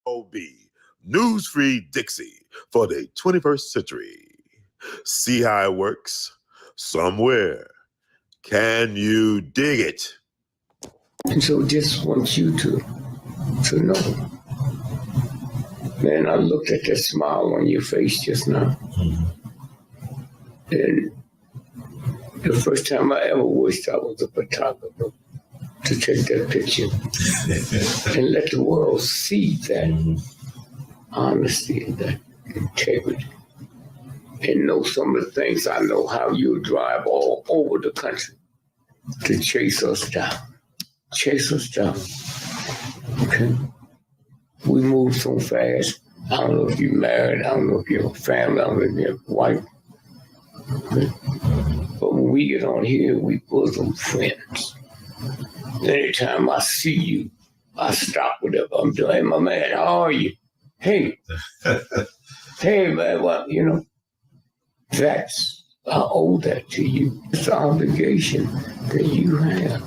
OB, news-free Dixie for the 21st century. See how it works? Somewhere. Can you dig it? And so just want you to know. Man, I looked at that smile on your face just now. And the first time I ever wished I was a photographer to take that picture and let the world see that honesty and that integrity. And know some of the things I know, how you drive all over the country to chase us down. Chase us down. Okay? We move so fast. I don't know if you're married, I don't know if you're a family, I don't know if you're a wife. Okay? But when we get on here, we bosom friends. Anytime I see you, I stop whatever I'm doing. Hey, my man, how are you? Hey. Hey, man, well, that's, I owe that to you. It's an obligation that you have.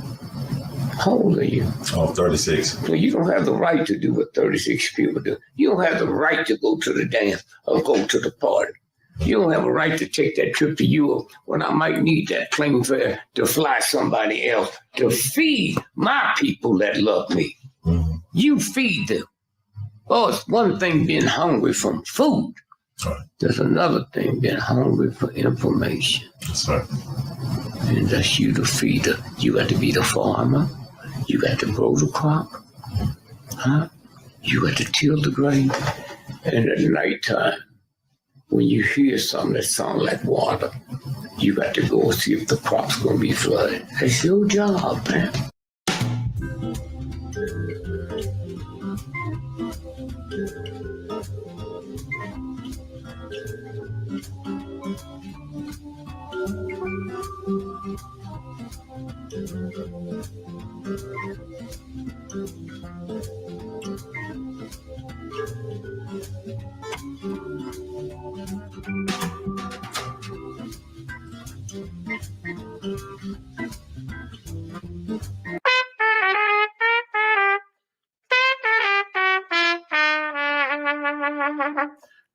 How old are you? Oh, 36. Well, you don't have the right to do what 36 people do. You don't have the right to go to the dance or go to the party. You don't have a right to take that trip to Europe when I might need that plane fare to fly somebody else to feed my people that love me. Mm-hmm. You feed them. Oh, it's one thing being hungry from food. Right. There's another thing being hungry for information. That's right. And that's you to feed them. You got to be the farmer. You got to grow the crop. Huh? You got to till the grain. And at nighttime, when you hear something that sounds like water, you got to go see if the crop's going to be flooded. That's your job, man.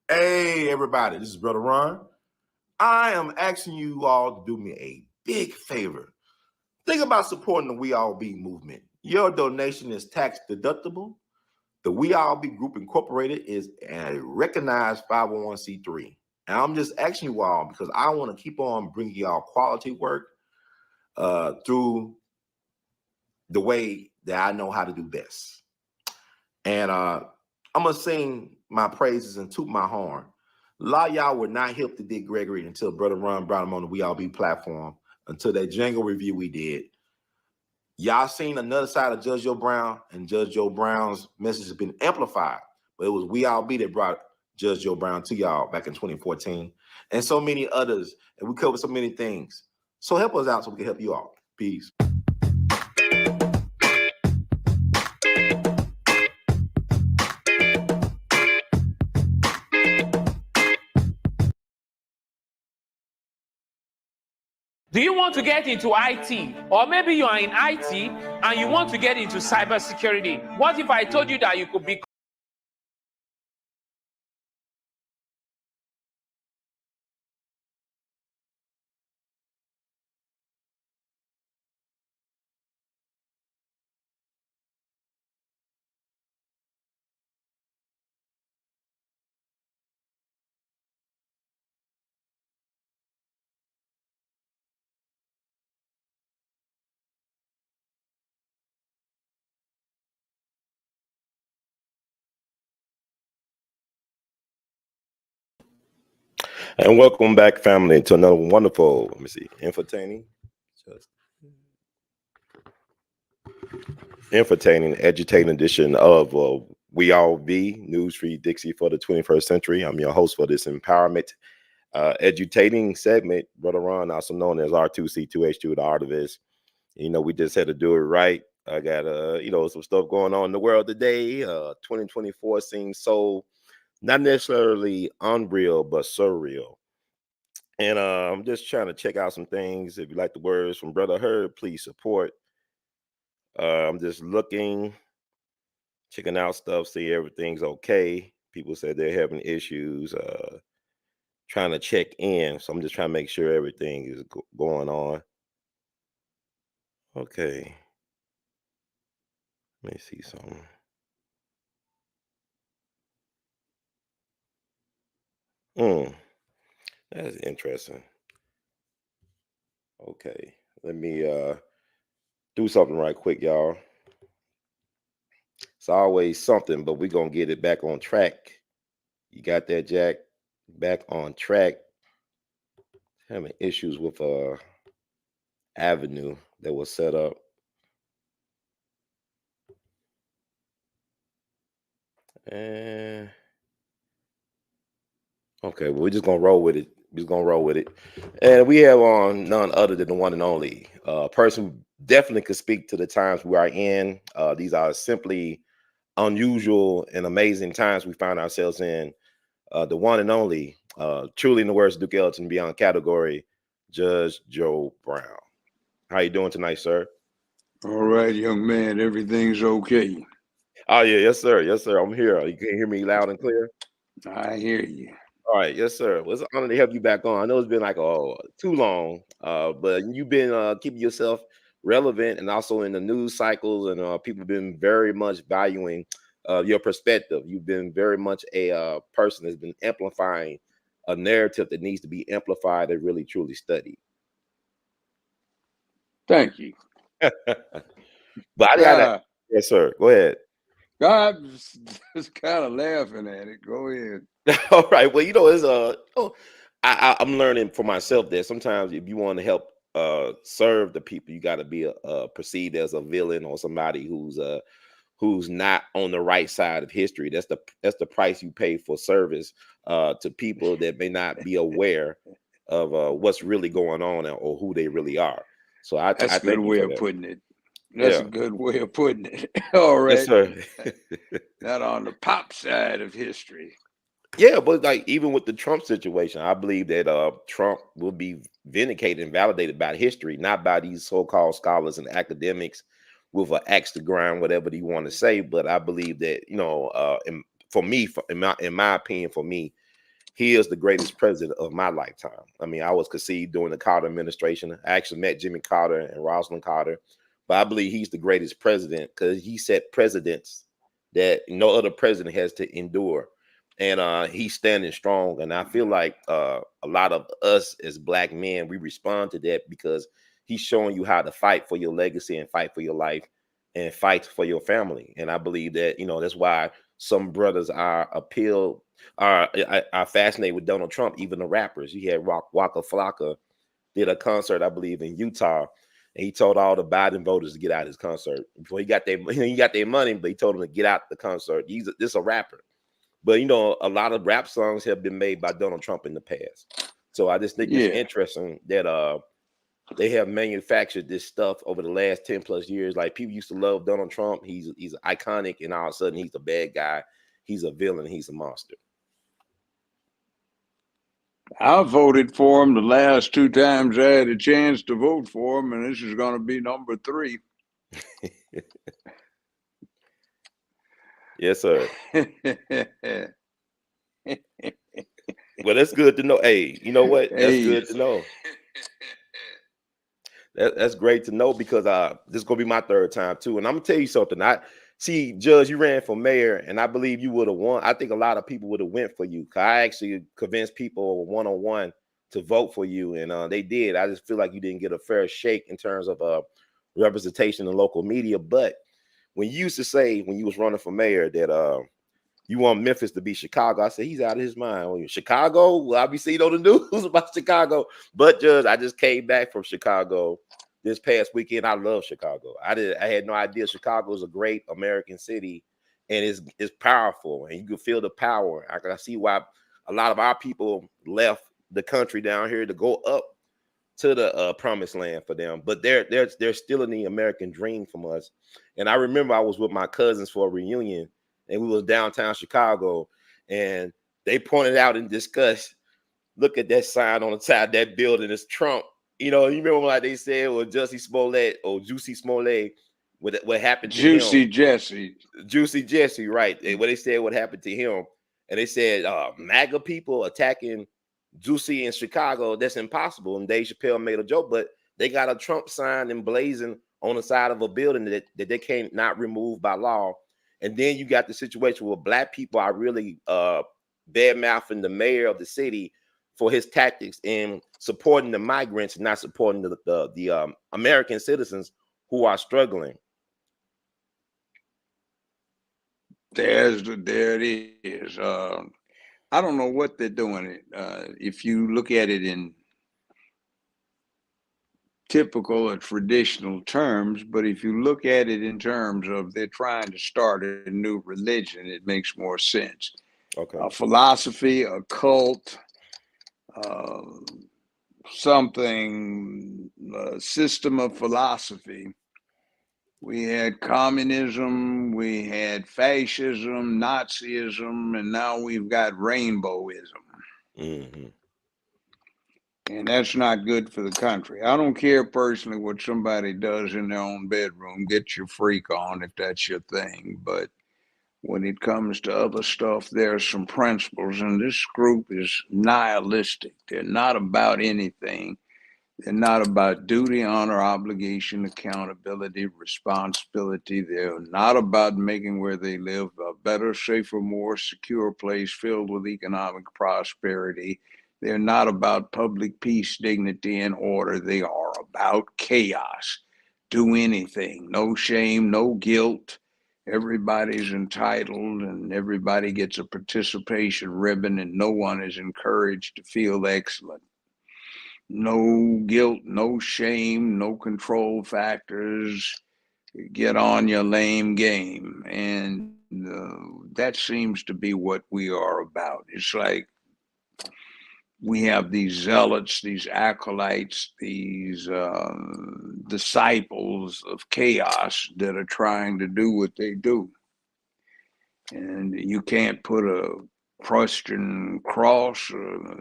Hey, everybody, this is Brother Ron. I am asking you all to do me a big favor. Think about supporting the We All Be movement. Your donation is tax deductible. The We All Be Group Incorporated is a recognized 501c3. And I'm just asking you all because I want to keep on bringing y'all quality work through the way that I know how to do best. And I'm going to sing my praises and toot my horn. A lot of y'all were not hip to Dick Gregory until Brother Ron brought him on the We All Be platform, until that jingle review we did. Y'all seen another side of Judge Joe Brown, and Judge Joe Brown's message has been amplified. But it was We All Be that brought Judge Joe Brown to y'all back in 2014. And so many others. And we covered so many things. So help us out so we can help you all. Peace. Do you want to get into IT? Or maybe you are in IT and you want to get into cybersecurity. What if I told you that you could be And welcome back, family, to another wonderful, entertaining, edutainng edition of We All Be, News-Free Dixie for the 21st century. I'm your host for this empowerment, edutainng segment, Brother Ron, also known as R2C2H2, the artivist. We just had to do it right. I got, some stuff going on in the world today. 2024 seems so not necessarily unreal, but surreal. And I'm just trying to check out some things. If you like the words from Brother Herb, please support. I'm just looking checking out stuff, see everything's okay. People said they're having issues, trying to check in. So I'm just trying to make sure everything is going on. Okay. Let me see something. That's interesting. Okay. Let me do something right quick, y'all. It's always something, but we're gonna get it back on track. You got that, Jack? Back on track. Having issues with avenue that was set up. And okay, well, we're just gonna roll with it. We're just gonna roll with it. And we have on none other than the one and only person who definitely could speak to the times we are in. These are simply unusual and amazing times we find ourselves in. The one and only, truly in the words of Duke Ellington, beyond category, Judge Joe Brown. How you doing tonight, sir? All right, young man, everything's okay. Oh yeah, yes sir, yes sir. I'm here. You can hear me loud and clear. I hear you. All right, yes sir. Well, it's an honor to have you back on. I know it's been like too long, but you've been keeping yourself relevant and also in the news cycles, and people have been very much valuing your perspective. You've been very much a person that's been amplifying a narrative that needs to be amplified and really truly studied. Thank you. But I gotta, yes sir. Go ahead. I'm just kind of laughing at it. Go ahead. All right. Well, it's I'm learning for myself that sometimes if you want to help serve the people, you got to be perceived as a villain or somebody who's not on the right side of history. That's the price you pay for service to people that may not be aware of what's really going on or who they really are. So That's I a good thank you way for of that. putting it. That's a Yeah. good way of putting it. All right. Yes, sir. Not on the pop side of history. Yeah, but like even with the Trump situation, I believe that Trump will be vindicated and validated by history, not by these so-called scholars and academics with an axe to grind, whatever you want to say. But I believe that in my opinion, for me, he is the greatest president of my lifetime. I mean, I was conceived during the Carter administration. I actually met Jimmy Carter and Rosalind Carter, but I believe he's the greatest president because he set precedents that no other president has to endure. And he's standing strong. And I feel like a lot of us as Black men, we respond to that because he's showing you how to fight for your legacy and fight for your life and fight for your family. And I believe that, that's why some brothers are fascinated with Donald Trump, even the rappers. You had Waka Flocka did a concert, I believe, in Utah. And he told all the Biden voters to get out of his concert. Before he got their money, but he told them to get out the concert. This a rapper. But a lot of rap songs have been made by Donald Trump in the past. So I just think it's interesting that they have manufactured this stuff over the last 10 plus years. Like people used to love Donald Trump. He's iconic, and all of a sudden he's a bad guy. He's a villain. He's a monster. I voted for him the last 2 times I had a chance to vote for him, and this is going to be number 3. Yes, sir. Well, that's good to know. Hey, you know what? That's good to know. That's great to know because this is gonna be my 3rd time too. And I'm gonna tell you something. I see, Judge, you ran for mayor, and I believe you would have won. I think a lot of people would have went for you. Cause I actually convinced people one-on-one to vote for you, and they did. I just feel like you didn't get a fair shake in terms of representation in local media. But when you used to say when you was running for mayor that you want Memphis to be Chicago, I said he's out of his mind. Well, Chicago? Well, I'll be seeing on the news about Chicago. But Judge, I just came back from Chicago this past weekend. I love Chicago. I had no idea Chicago is a great American city, and it's powerful, and you can feel the power. I can see why a lot of our people left the country down here to go up to the promised land for them. But they're still in the American dream from us. And I remember I was with my cousins for a reunion, and we was downtown Chicago, and they pointed out and discussed, look at that sign on the side of that building, it's Trump. You remember like they said, well, Juicy Smollett what happened to Juicy him. Jesse. Juicy Jesse, right? What they said, what happened to him, and they said MAGA people attacking Juicy in Chicago. That's impossible. And Dave Chappelle made a joke, but they got a Trump sign emblazoned on the side of a building that they can't not remove by law. And then you got the situation where black people are really bad mouthing the mayor of the city for his tactics in supporting the migrants and not supporting the American citizens who are struggling. There it is. I don't know what they're doing. If you look at it in typical or traditional terms, but if you look at it in terms of they're trying to start a new religion, it makes more sense. Okay. A philosophy, a cult, something, a system of philosophy. We had communism, we had fascism, Nazism, and now we've got rainbowism. Mm-hmm. And that's not good for the country. I don't care personally what somebody does in their own bedroom. Get your freak on if that's your thing. But when it comes to other stuff, there are some principles, and this group is nihilistic. They're not about anything. They're not about duty, honor, obligation, accountability, responsibility. They're not about making where they live a better, safer, more secure place filled with economic prosperity. They're not about public peace, dignity, and order. They are about chaos. Do anything. No shame, no guilt. Everybody's entitled and everybody gets a participation ribbon, and no one is encouraged to feel excellent. No guilt, no shame, no control factors. Get on your lame game. And that seems to be what we are about. It's like we have these zealots, these acolytes, these disciples of chaos that are trying to do what they do. And you can't put a Christian cross,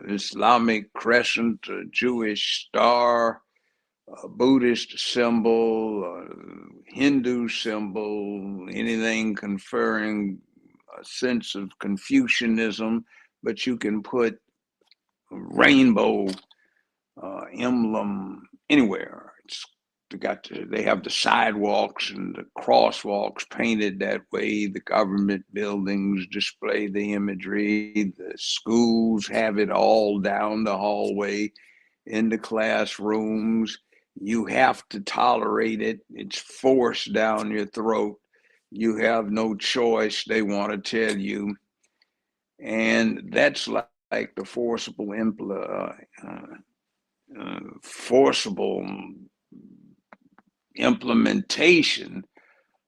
Islamic crescent, a Jewish star, a Buddhist symbol, a Hindu symbol, anything conferring a sense of Confucianism, but you can put a rainbow emblem anywhere. They have the sidewalks and the crosswalks painted that way. The government buildings display the imagery. The schools have it all down the hallway in the classrooms. You have to tolerate it. It's forced down your throat. You have no choice, they want to tell you. And that's like the forcible implementation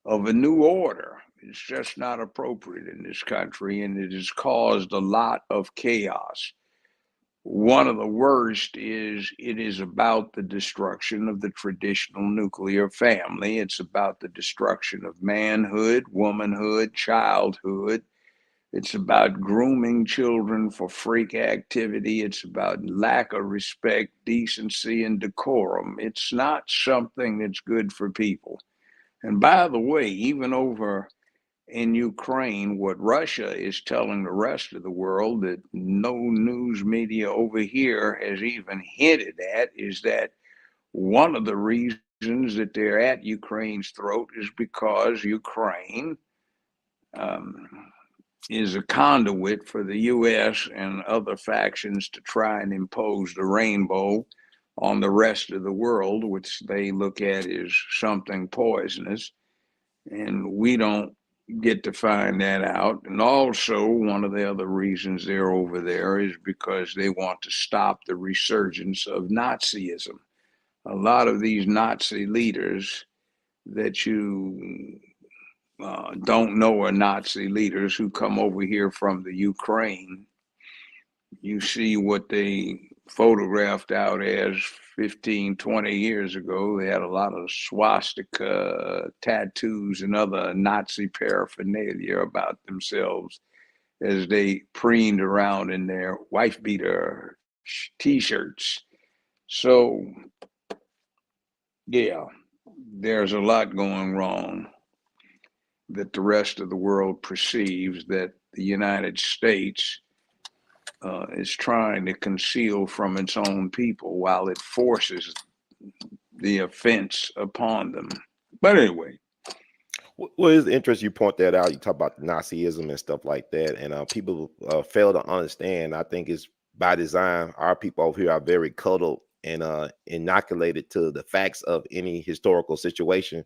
of a new order. It's just not appropriate in this country, and it has caused a lot of chaos. One of the worst is it is about the destruction of the traditional nuclear family. It's about the destruction of manhood, womanhood, childhood. It's about grooming children for freak activity. It's about lack of respect, decency, and decorum. It's not something that's good for people. And by the way, even over in Ukraine, what Russia is telling the rest of the world that no news media over here has even hinted at is that one of the reasons that they're at Ukraine's throat is because Ukraine is a conduit for the U.S. and other factions to try and impose the rainbow on the rest of the world, which they look at as something poisonous. And we don't get to find that out. And also, one of the other reasons they're over there is because they want to stop the resurgence of Nazism. A lot of these Nazi leaders that you don't know are Nazi leaders who come over here from the Ukraine. You see what they photographed out as 15, 20 years ago. They had a lot of swastika tattoos and other Nazi paraphernalia about themselves as they preened around in their wife beater t-shirts. So, yeah, there's a lot going wrong that the rest of the world perceives that the United States is trying to conceal from its own people while it forces the offense upon them. But anyway. Well, it's interesting you point that out. You talk about Nazism and stuff like that, and people fail to understand. I think it's by design. Our people over here are very cuddled and inoculated to the facts of any historical situation.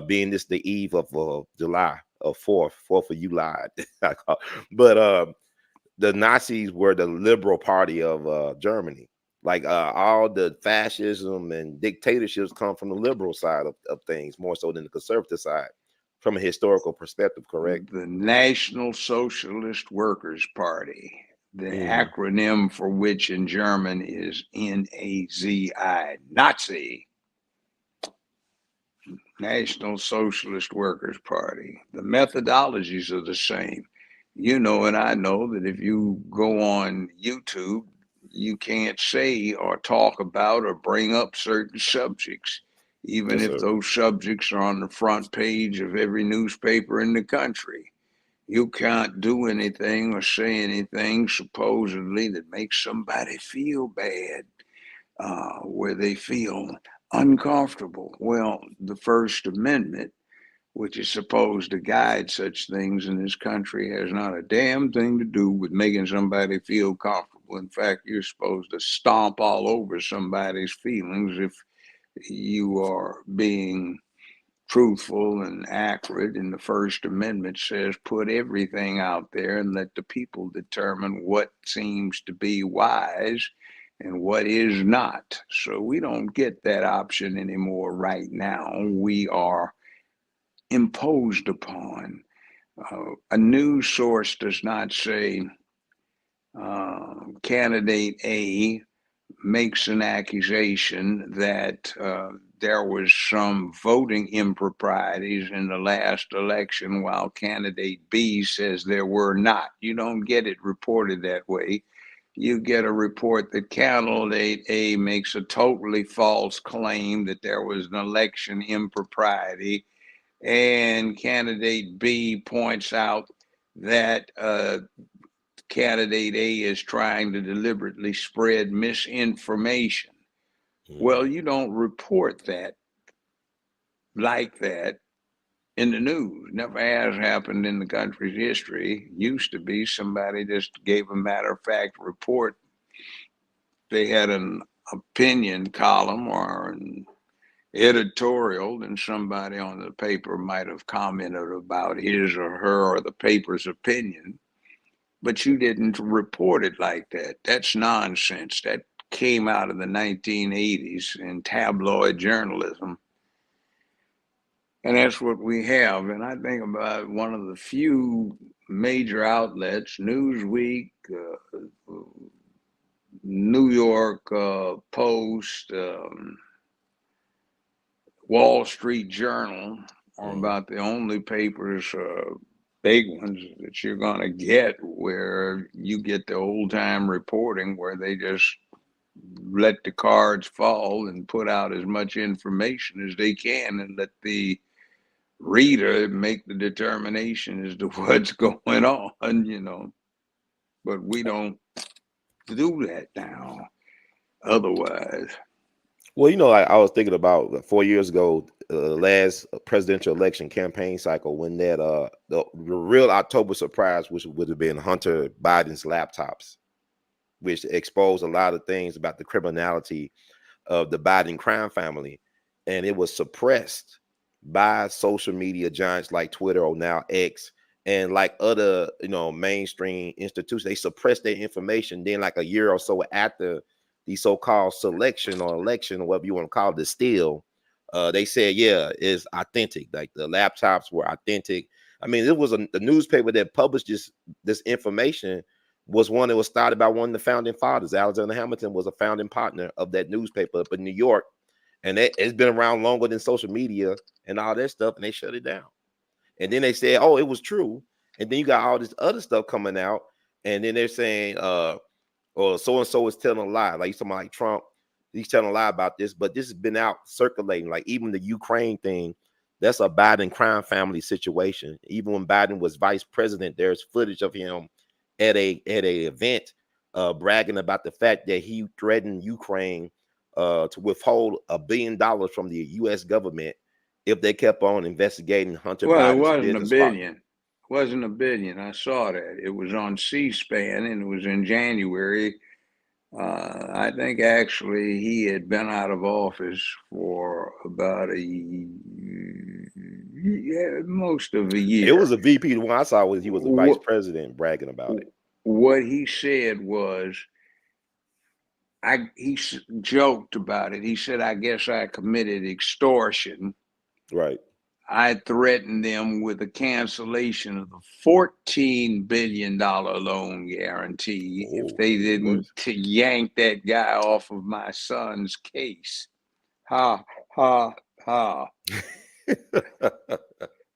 Being this the eve of July of 4th of July, but the Nazis were the liberal party of Germany. Like all the fascism and dictatorships come from the liberal side of things more so than the conservative side. From a historical perspective, correct? The National Socialist Workers' Party, the acronym for which in German is Nazi, Nazi. National Socialist Workers' Party. The methodologies are the same. You know, and I know that if you go on YouTube, you can't say or talk about or bring up certain subjects, even if those subjects are on the front page of every newspaper in the country. You can't do anything or say anything supposedly that makes somebody feel bad, where they feel uncomfortable. Well, the First Amendment, which is supposed to guide such things in this country, has not a damn thing to do with making somebody feel comfortable. In fact, you're supposed to stomp all over somebody's feelings if you are being truthful and accurate. And the First Amendment says put everything out there and let the people determine what seems to be wise and what is not. So we don't get that option anymore right now. We are imposed upon. A news source does not say candidate A makes an accusation that there was some voting improprieties in the last election while candidate B says there were not. You don't get it reported that way. You get a report that candidate A makes a totally false claim that there was an election impropriety, and candidate B points out that candidate A is trying to deliberately spread misinformation. Well, you don't report that like that in the news. Never has happened in the country's history. Used to be somebody just gave a matter of fact report. They had an opinion column or an editorial, then somebody on the paper might have commented about his or her or the paper's opinion, but you didn't report it like that. That's nonsense. That came out of the 1980s in tabloid journalism. And that's what we have. And I think about one of the few major outlets, Newsweek, New York Post, Wall Street Journal are about the only papers, big ones, that you're going to get where you get the old time reporting where they just let the cards fall and put out as much information as they can and let the reader make the determination as to what's going on, you know. But we don't do that now otherwise. Well, you know, I was thinking about 4 years ago, the last presidential election campaign cycle, when that the real October surprise, which would have been Hunter Biden's laptops, which exposed a lot of things about the criminality of the Biden crime family, and it was suppressed by social media giants like Twitter or now X and like other, you know, mainstream institutions. They suppressed their information. Then like a year or so after the so-called selection or election or whatever you want to call it, the steal, they said, yeah, it's authentic. Like the laptops were authentic. I mean, it was the newspaper that published this information was one that was started by one of the founding fathers. Alexander Hamilton was a founding partner of that newspaper up in New York. And it's been around longer than social media and all that stuff, and they shut it down. And then they said, oh, it was true. And then you got all this other stuff coming out, and then they're saying, or so-and-so is telling a lie. Like somebody like Trump he's telling a lie about this, but this has been out circulating. Like even the Ukraine thing, that's a Biden crime family situation. Even when Biden was vice president, there's footage of him at a event bragging about the fact that he threatened Ukraine to withhold $1 billion from the U.S. government if they kept on investigating Hunter Well, it Biden's wasn't a business partner. billion. It wasn't a billion. I saw that. It was on C-SPAN, and it was in January. I think actually he had been out of office for about most of a year. It was a VP. The one I saw was he was a vice president bragging about it. What he said was, he joked about it. He said, I guess I committed extortion. Right. I threatened them with a cancellation of the $14 billion loan guarantee if they didn't yank that guy off of my son's case. Ha, ha, ha.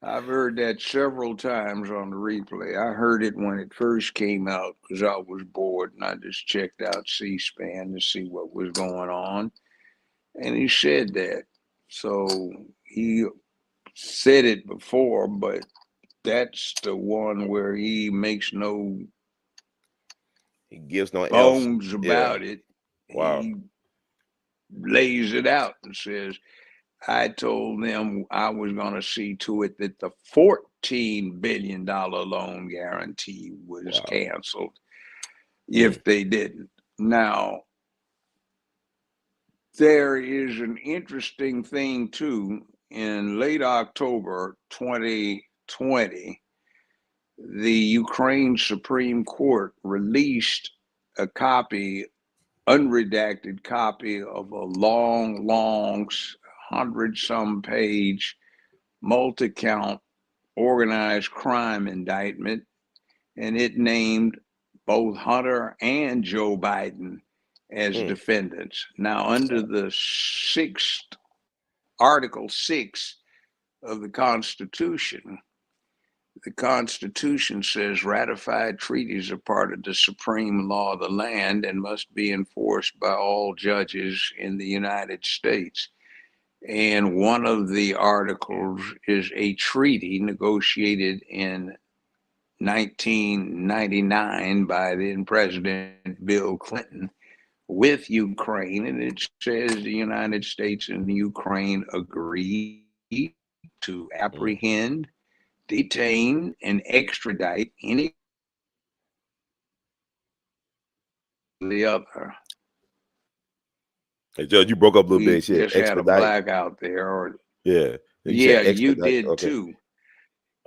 I've heard that several times on the replay. I heard it when it first came out because I was bored and I just checked out C-SPAN to see what was going on. And he said that. So he said it before, but that's the one where he makes no he gives no bones about it. Wow. He lays it out and says, I told them I was going to see to it that the $14 billion loan guarantee was canceled if they didn't. Now, there is an interesting thing too. In late October 2020, the Ukraine Supreme Court released a copy, unredacted copy of a long 100-some page multi-count organized crime indictment, and it named both Hunter and Joe Biden as defendants. Now, under the Article 6 of the Constitution says ratified treaties are part of the supreme law of the land and must be enforced by all judges in the United States. And one of the articles is a treaty negotiated in 1999 by then President Bill Clinton with Ukraine, and it says the United States and Ukraine agree to apprehend, detain, and extradite any the other. Hey, Judge, you broke up a little bit. Just had a blackout there, or you did too.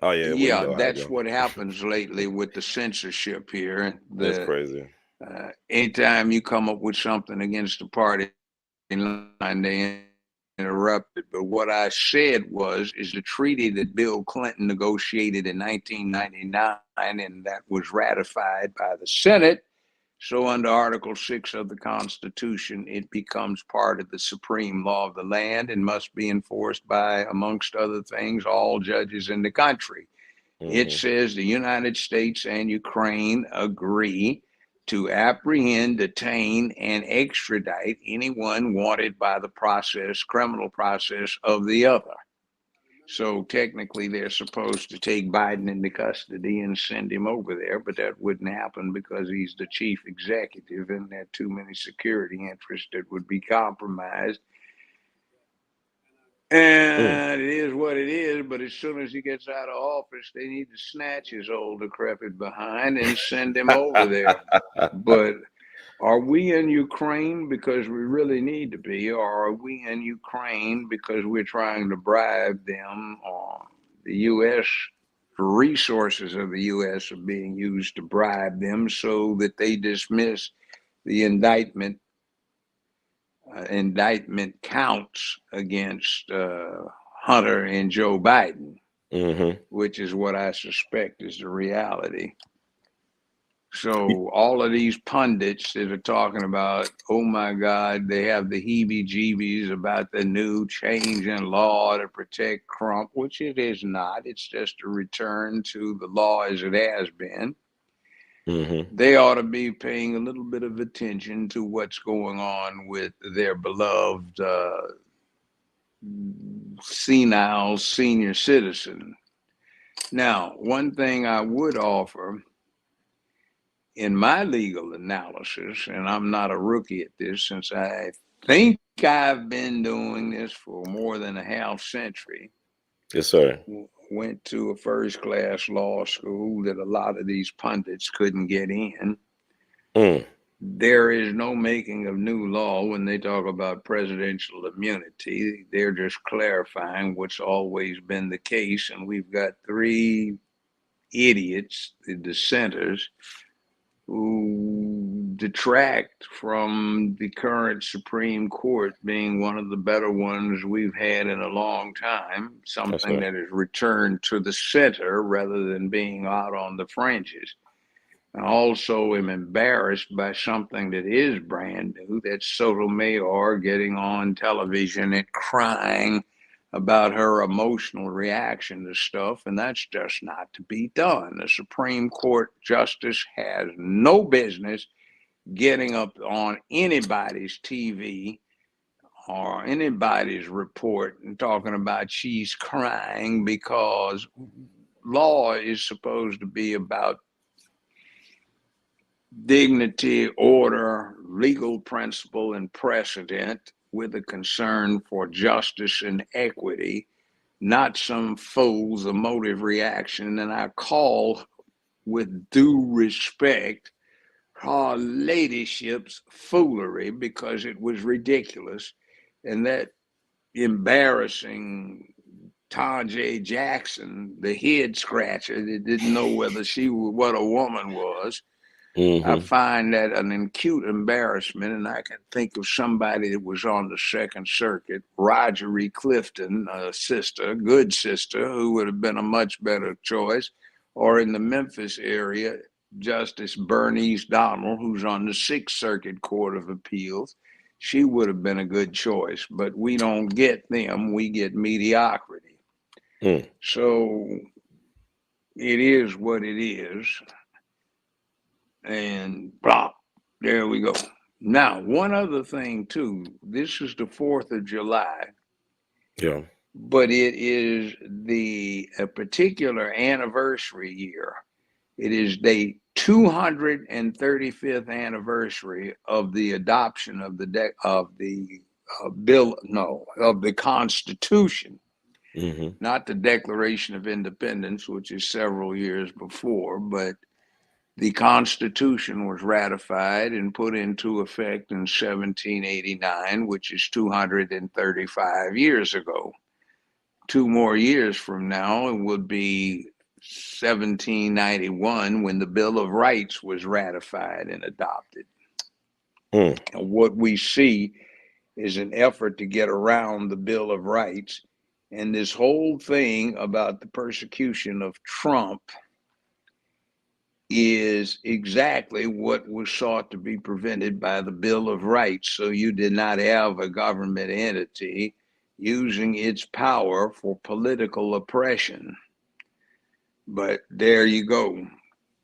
Oh yeah, yeah. That's what happens lately with the censorship here. That's crazy. Anytime you come up with something against the party line, they interrupt it. But what I said is the treaty that Bill Clinton negotiated in 1999, and that was ratified by the Senate. So under Article 6 of the Constitution, it becomes part of the supreme law of the land and must be enforced by, amongst other things, all judges in the country. It says the United States and Ukraine agree to apprehend, detain, and extradite anyone wanted by the criminal process of the other. So technically they're supposed to take Biden into custody and send him over there, but that wouldn't happen because he's the chief executive and there are too many security interests that would be compromised. And it is what it is, but as soon as he gets out of office, they need to snatch his old decrepit behind and send him over there. But are we in Ukraine because we really need to be, or are we in Ukraine because we're trying to bribe them, or the U.S. resources of the U.S. are being used to bribe them so that they dismiss the indictment counts against Hunter and Joe Biden, which is what I suspect is the reality. So all of these pundits that are talking about, oh my God, they have the heebie-jeebies about the new change in law to protect Trump, which it is not. It's just a return to the law as it has been. They ought to be paying a little bit of attention to what's going on with their beloved senile senior citizen. Now, one thing I would offer in my legal analysis, and I'm not a rookie at this since I think I've been doing this for more than a half century. Yes, sir. Went to a first class law school that a lot of these pundits couldn't get in. There is no making of new law when they talk about presidential immunity. They're just clarifying what's always been the case. And we've got three idiots, the dissenters, who detract from the current Supreme Court being one of the better ones we've had in a long time, something that has returned to the center rather than being out on the fringes. I also am embarrassed by something that is brand new, that's Sotomayor getting on television and crying about her emotional reaction to stuff, and that's just not to be done. The Supreme Court justice has no business getting up on anybody's TV or anybody's report and talking about she's crying, because law is supposed to be about dignity, order, legal principle, and precedent, with a concern for justice and equity, not some fool's emotive reaction. And I call, with due respect, her ladyship's foolery, because it was ridiculous. And that embarrassing Tanjay Jackson, the head scratcher that didn't know whether what a woman was, I find that an acute embarrassment, and I can think of somebody that was on the Second Circuit, Rogery Clifton, a sister, good sister, who would have been a much better choice, or in the Memphis area, Justice Bernice Donald, who's on the Sixth Circuit Court of Appeals. She would have been a good choice, but we don't get them, we get mediocrity. So it is what it is. And blah, there we go. Now, one other thing too, this is the 4th of July. Yeah. But it is a particular anniversary year. It is the 235th anniversary of the adoption of the Constitution, not the Declaration of Independence, which is several years before, but the Constitution was ratified and put into effect in 1789, which is 235 years ago. 2 more years from now, it would be 1791 when the Bill of Rights was ratified and adopted. And what we see is an effort to get around the Bill of Rights. And this whole thing about the persecution of Trump is exactly what was sought to be prevented by the Bill of Rights. So you did not have a government entity using its power for political oppression. But there you go.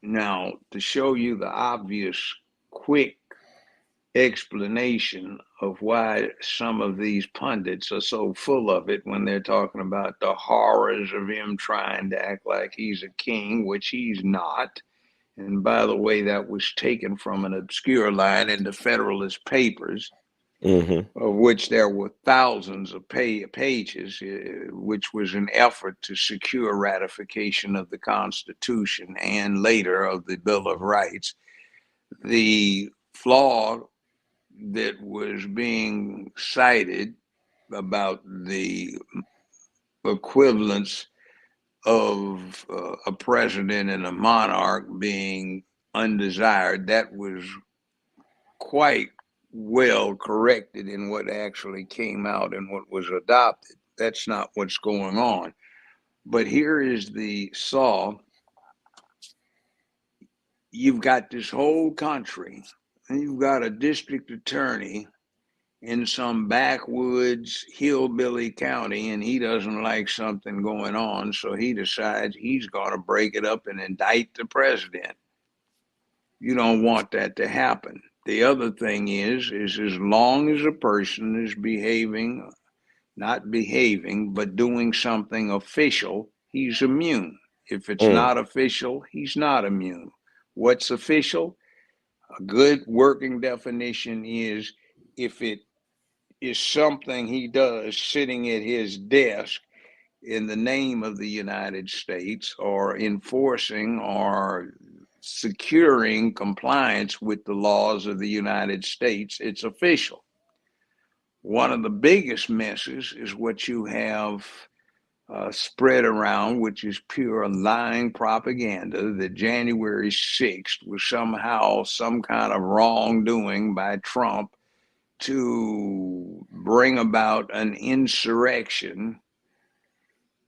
Now, to show you the obvious, quick explanation of why some of these pundits are so full of it when they're talking about the horrors of him trying to act like he's a king, which he's not. And by the way, that was taken from an obscure line in the Federalist Papers, of which there were thousands of pages, which was an effort to secure ratification of the Constitution and later of the Bill of Rights. The flaw that was being cited about the equivalence of a president and a monarch being undesired, that was quite well corrected in what actually came out and what was adopted. That's not what's going on. But here is the saw. You've got this whole country, and you've got a district attorney in some backwoods hillbilly county, and he doesn't like something going on, so he decides he's going to break it up and indict the president. You don't want that to happen. The other thing is as long as a person is behaving, not behaving, but doing something official, he's immune. If it's Mm. not official, he's not immune. What's official? A good working definition is if it is something he does sitting at his desk in the name of the United States or enforcing or securing compliance with the laws of the United States, it's official. One of the biggest messes is what you have spread around, which is pure lying propaganda that January 6th was somehow some kind of wrongdoing by Trump to bring about an insurrection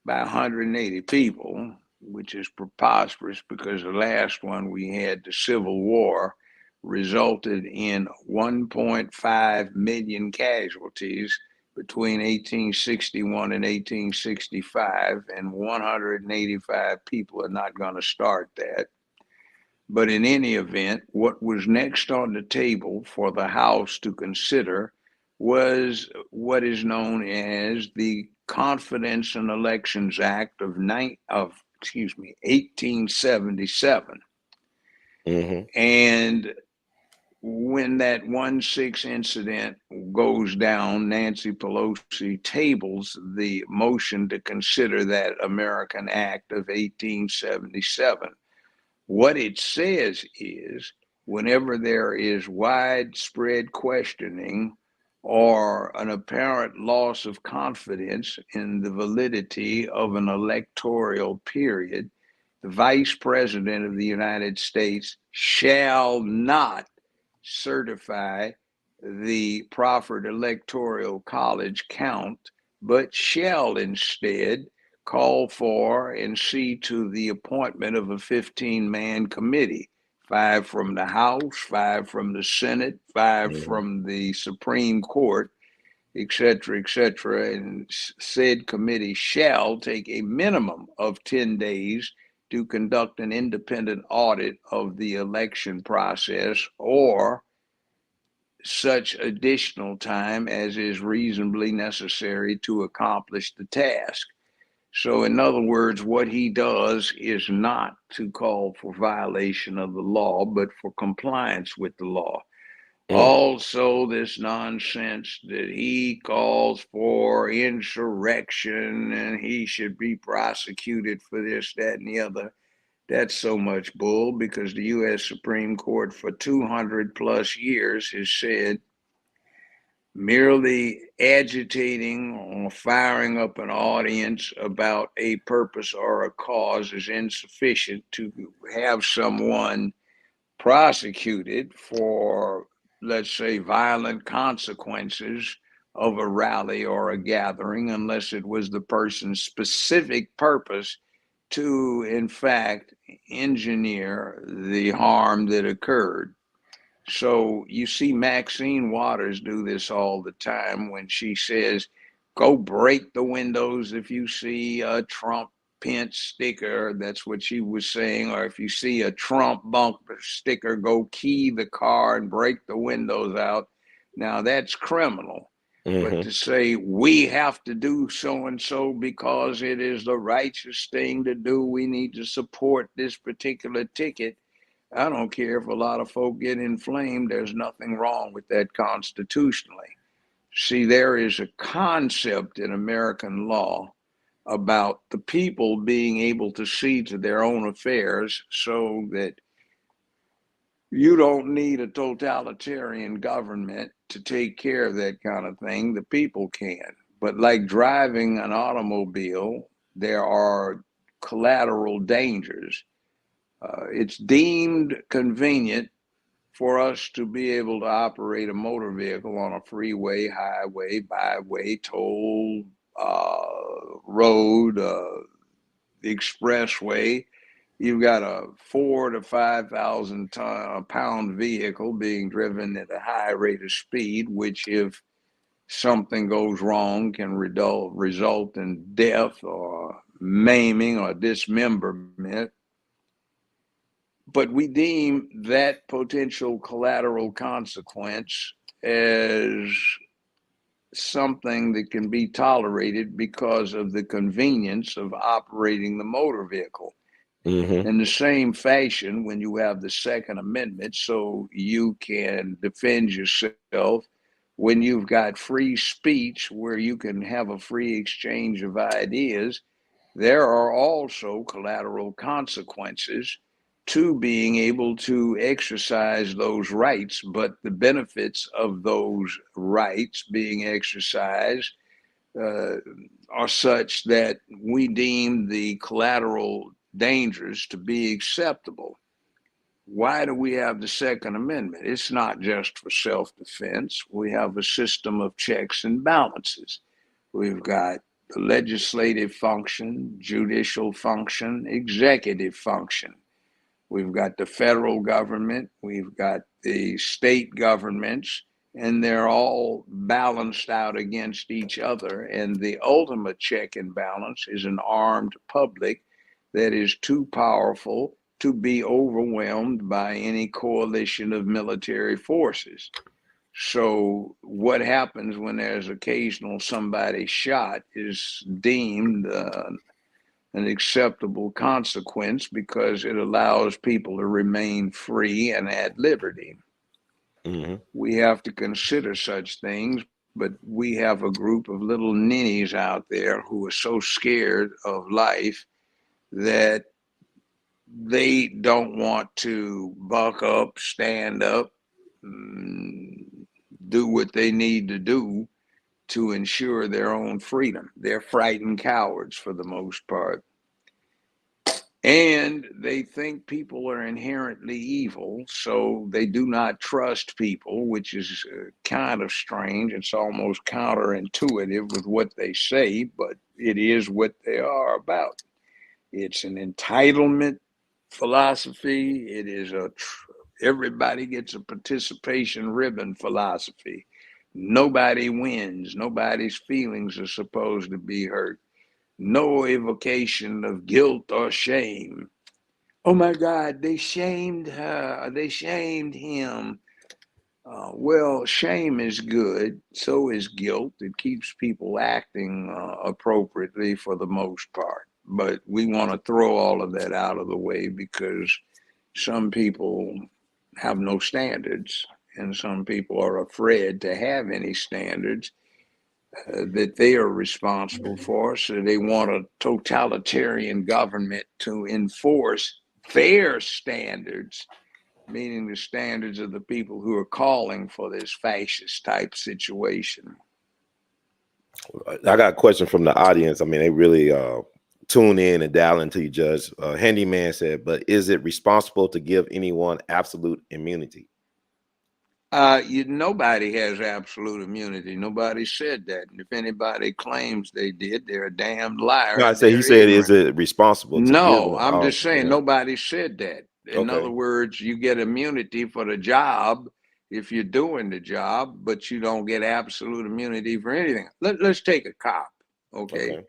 by 180 people, which is preposterous because the last one we had, the Civil War, resulted in 1.5 million casualties between 1861 and 1865, and 185 people are not going to start that. But in any event, what was next on the table for the House to consider was what is known as the Confidence in Elections Act of 1877. Mm-hmm. And when that 1-6 incident goes down, Nancy Pelosi tables the motion to consider that American Act of 1877. What it says is whenever there is widespread questioning or an apparent loss of confidence in the validity of an electoral period, the Vice President of the United States shall not certify the proffered electoral college count, but shall instead call for and see to the appointment of a 15-man committee, 5 from the House, 5 from the Senate, 5 Mm-hmm. from the Supreme Court, et cetera, and said committee shall take a minimum of 10 days to conduct an independent audit of the election process or such additional time as is reasonably necessary to accomplish the task. So, in other words, what he does is not to call for violation of the law, but for compliance with the law. Also, this nonsense that he calls for insurrection and he should be prosecuted for this, that, and the other. That's so much bull because the U.S. Supreme Court for 200 plus years has said merely agitating or firing up an audience about a purpose or a cause is insufficient to have someone prosecuted for, let's say, violent consequences of a rally or a gathering, unless it was the person's specific purpose to, in fact, engineer the harm that occurred. So you see Maxine Waters do this all the time when she says, go break the windows if you see a Trump Pence sticker. That's what she was saying. Or if you see a Trump bumper sticker, go key the car and break the windows out. Now that's criminal. Mm-hmm. But to say we have to do so and so because it is the righteous thing to do, we need to support this particular ticket. I don't care if a lot of folk get inflamed. There's nothing wrong with that constitutionally. See, there is a concept in American law about the people being able to see to their own affairs so that you don't need a totalitarian government to take care of that kind of thing. The people can. But like driving an automobile, there are collateral dangers. It's deemed convenient for us to be able to operate a motor vehicle on a freeway, highway, byway, toll road, the expressway. You've got a 4,000 to 5,000 pound vehicle being driven at a high rate of speed, which if something goes wrong can result in death or maiming or dismemberment. but we deem that potential collateral consequence as something that can be tolerated because of the convenience of operating the motor vehicle. In the same fashion, when you have the Second Amendment, so you can defend yourself, when you've got free speech where you can have a free exchange of ideas, there are also collateral consequences to being able to exercise those rights, but the benefits of those rights being exercised are such that we deem the collateral dangers to be acceptable. Why do we have the Second Amendment? It's not just for self-defense. We have a system of checks and balances. We've got the legislative function, judicial function, executive function. We've got the federal government, we've got the state governments, and they're all balanced out against each other. And the ultimate check and balance is an armed public that is too powerful to be overwhelmed by any coalition of military forces. So what happens when there's occasional somebody shot is deemed an acceptable consequence because it allows people to remain free and at liberty. We have to consider such things, but we have a group of little ninnies out there who are so scared of life that they don't want to buck up, stand up, do what they need to do to ensure their own freedom. They're frightened cowards for the most part. And they think people are inherently evil, so they do not trust people, which is kind of strange. It's almost counterintuitive with what they say, but it is what they are about. It's an entitlement philosophy. It is everybody gets a participation ribbon philosophy. Nobody wins. Nobody's feelings are supposed to be hurt. No evocation of guilt or shame. Oh my God, they shamed her. They shamed him. Well, shame is good. So is guilt. It keeps people acting appropriately for the most part. But we want to throw all of that out of the way because some people have no standards and some people are afraid to have any standards that they are responsible for. So they want a totalitarian government to enforce their standards, meaning the standards of the people who are calling for this fascist type situation. I got a question from the audience. I mean, they really tune in and dial into you, Judge. Handyman said, but is it responsible to give anyone absolute immunity? Nobody has absolute immunity. Nobody said that. And if anybody claims they did, they're a damned liar. No, I say he said, is it responsible? No, I'm just saying nobody said that. In Okay. other words, you get immunity for the job if you're doing the job, but you don't get absolute immunity for anything. Let's take a cop. Okay.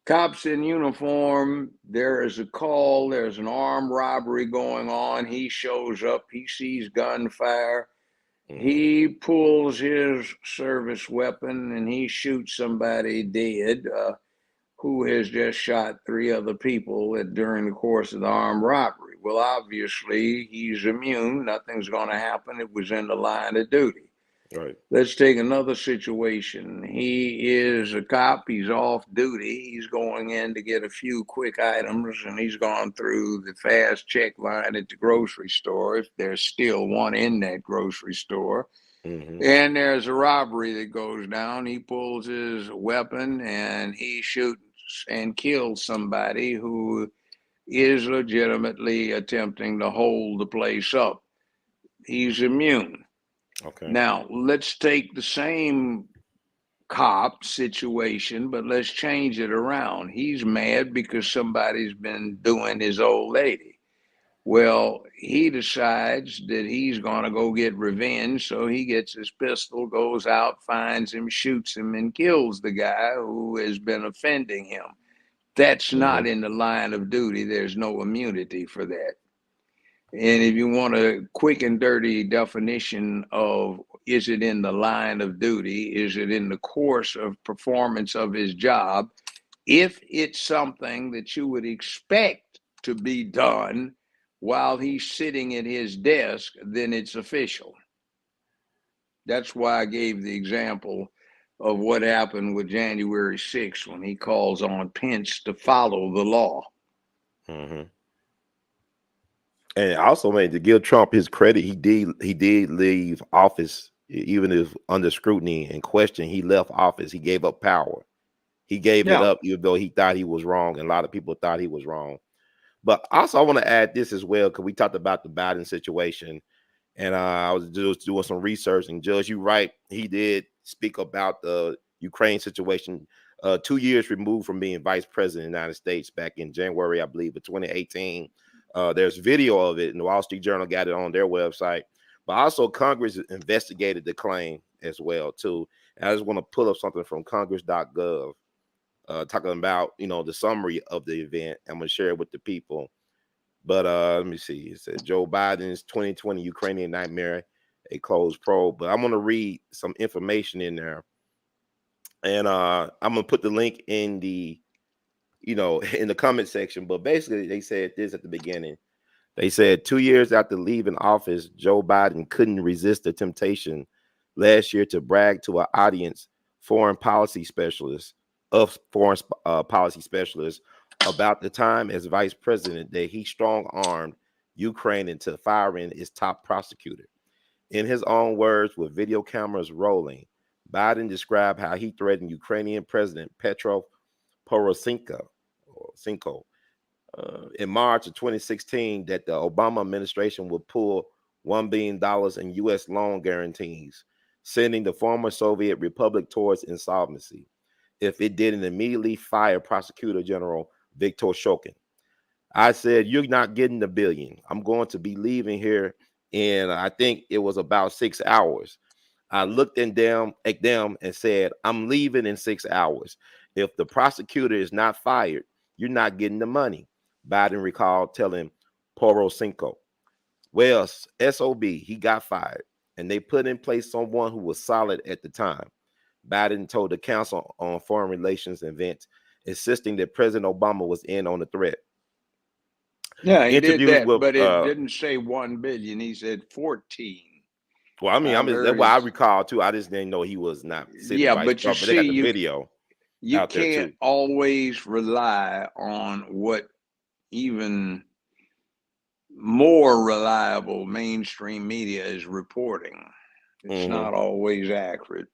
Cops in uniform, there is a call, there's an armed robbery going on. He shows up, he sees gunfire. He pulls his service weapon and he shoots somebody dead who has just shot 3 other people during the course of the armed robbery. Well, obviously, he's immune. Nothing's going to happen. It was in the line of duty. Right. Let's take another situation. He is a cop. He's off duty. He's going in to get a few quick items, and he's gone through the fast check line at the grocery store, if there's still one in that grocery store. And there's a robbery that goes down. He pulls his weapon and he shoots and kills somebody who is legitimately attempting to hold the place up. He's immune. Okay. Now, let's take the same cop situation, but let's change it around. He's mad because somebody's been doing his old lady. Well, he decides that he's going to go get revenge, so he gets his pistol, goes out, finds him, shoots him, and kills the guy who has been offending him. That's not in the line of duty. There's no immunity for that. And if you want a quick and dirty definition of, is it in the line of duty? Is it in the course of performance of his job? If it's something that you would expect to be done while he's sitting at his desk, then it's official. That's why I gave the example of what happened with January 6th when he calls on Pence to follow the law. Mm-hmm. And also, man, to give Trump his credit, he did leave office, even if under scrutiny and question. He left office. He gave up power. He gave it up, even though he thought he was wrong, and a lot of people thought he was wrong. But also, I want to add this as well, because we talked about the Biden situation, and I was just doing some research. And Judge, you're right. He did speak about the Ukraine situation 2 years removed from being vice president of the United States back in January, I believe, of 2018. There's video of it, and the Wall Street Journal got it on their website. But also, Congress investigated the claim as well, too. And I just want to pull up something from congress.gov. Talking about, the summary of the event. I'm going to share it with the people. But let me see. It said Joe Biden's 2020 Ukrainian nightmare, a closed probe. But I'm going to read some information in there. And I'm going to put the link in the, in the comment section. But basically, they said this at the beginning. They said 2 years after leaving office, Joe Biden couldn't resist the temptation last year to brag to an audience, foreign policy specialists, about the time as vice president that he strong-armed Ukraine into firing its top prosecutor. In his own words, with video cameras rolling, Biden described how he threatened Ukrainian President Petro Poroshenko in March of 2016 that the Obama administration would pull $1 billion in U.S. loan guarantees, sending the former Soviet republic towards insolvency if it didn't immediately fire Prosecutor General Viktor Shokin. I said, you're not getting the billion. I'm going to be leaving here in, I think it was about 6 hours. I looked at them and said, I'm leaving in 6 hours. If the prosecutor is not fired, you're not getting the money, Biden recalled telling Poroshenko. Well, SOB, he got fired, and they put in place someone who was solid at the time. Biden told the Council on Foreign Relations event, insisting that President Obama was in on the threat. Yeah, he did that, with, but it didn't say 1 billion. He said 14. Well, I mean, that's what I recall too. I just didn't know he was not sitting vice but you president. They got the video. You can't always rely on what even more reliable mainstream media is reporting. It's not always accurate.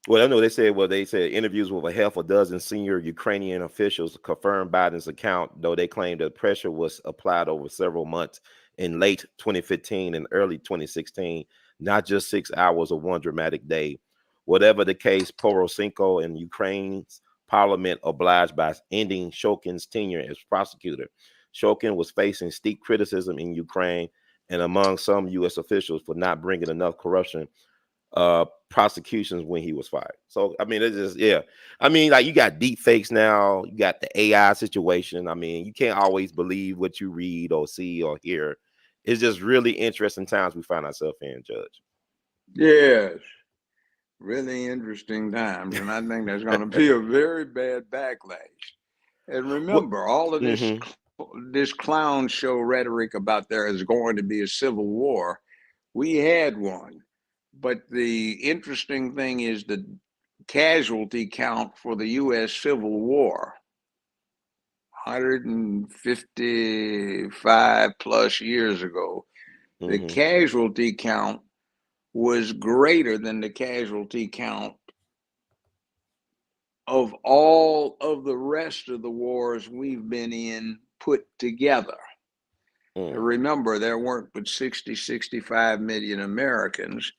Well, I know they said interviews with a dozen senior Ukrainian officials confirmed Biden's account, though they claimed that pressure was applied over several months in late 2015 and early 2016, not just 6 hours of one dramatic day. Whatever the case, Poroshenko and Ukraine's parliament obliged by ending Shokin's tenure as prosecutor. Shokin was facing steep criticism in Ukraine and among some U.S. officials for not bringing enough corruption prosecutions when he was fired. So, I mean, it's just, I mean, like, you got deep fakes now, you got the AI situation. I mean, you can't always believe what you read or see or hear. It's just really interesting times we find ourselves in, Judge. Yes, really interesting times. And I think there's going to be a very bad backlash. And remember, all of this clown show rhetoric about there is going to be a civil war. We had one. But the interesting thing is the casualty count for the U.S. Civil War, 155 plus years ago, the casualty count was greater than the casualty count of all of the rest of the wars we've been in put together. Remember, there weren't but 65 million Americans,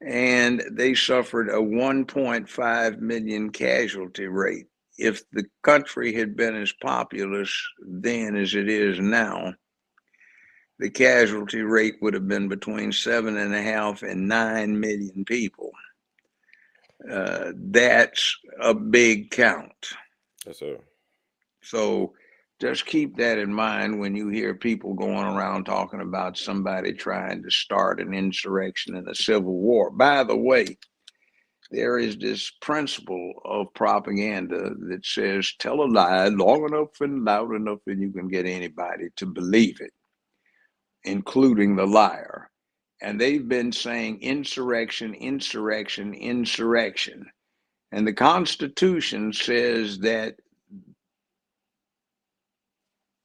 and they suffered a 1.5 million casualty rate. If the country had been as populous then as it is now, the casualty rate would have been between 7.5 and 9 million people. That's a big count. Yes, sir. So Just keep that in mind when you hear people going around talking about somebody trying to start an insurrection and a civil war. By the way, there is this principle of propaganda that says tell a lie long enough and loud enough and you can get anybody to believe it, including the liar. And they've been saying insurrection, insurrection, insurrection. And the Constitution says that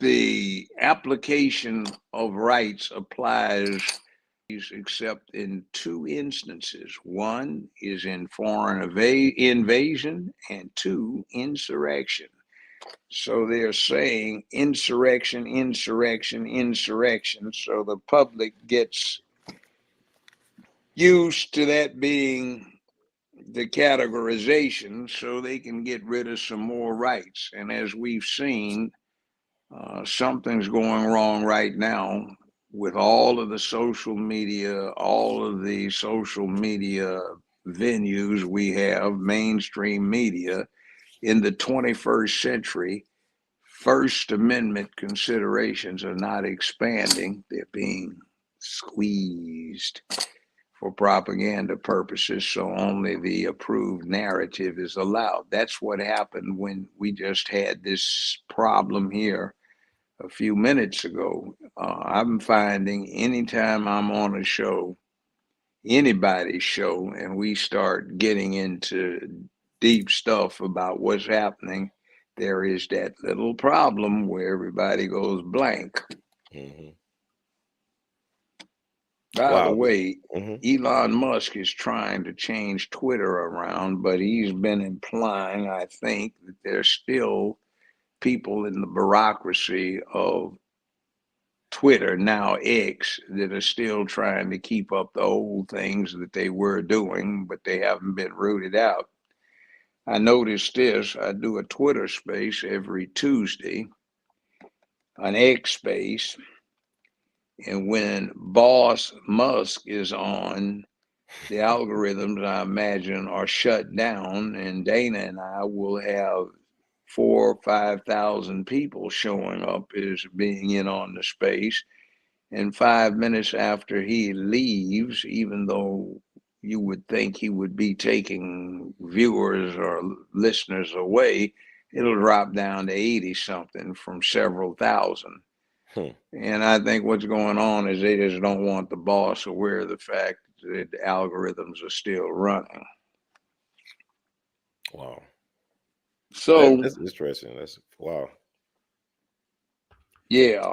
the application of rights applies except in two instances. One is in foreign invasion, and two, insurrection. So they're saying insurrection, insurrection, insurrection. So the public gets used to that being the categorization so they can get rid of some more rights. And as we've seen, something's going wrong right now with all of the social media venues we have, mainstream media in the 21st century. First Amendment considerations are not expanding, they're being squeezed for propaganda purposes, so only the approved narrative is allowed. That's what happened when we just had this problem here a few minutes ago. I'm finding anytime I'm on a show, anybody's show, and we start getting into deep stuff about what's happening, there is that little problem where everybody goes blank. Mm-hmm. By the way, Mm-hmm. Elon Musk is trying to change Twitter around, but he's been implying, I think, that there's still people in the bureaucracy of Twitter, now X, that are still trying to keep up the old things that they were doing, but they haven't been rooted out. I noticed this. I do a Twitter space every Tuesday, an X space, and when Boss Musk is on, the algorithms, I imagine, are shut down, and Dana and I will have 4,000 or 5,000 people showing up as being in on the space. And 5 minutes after he leaves, even though you would think he would be taking viewers or listeners away, it'll drop down to 80 something from several thousand. And I think what's going on is they just don't want the boss aware of the fact that the algorithms are still running. Wow. So that's interesting. That's wow. Yeah.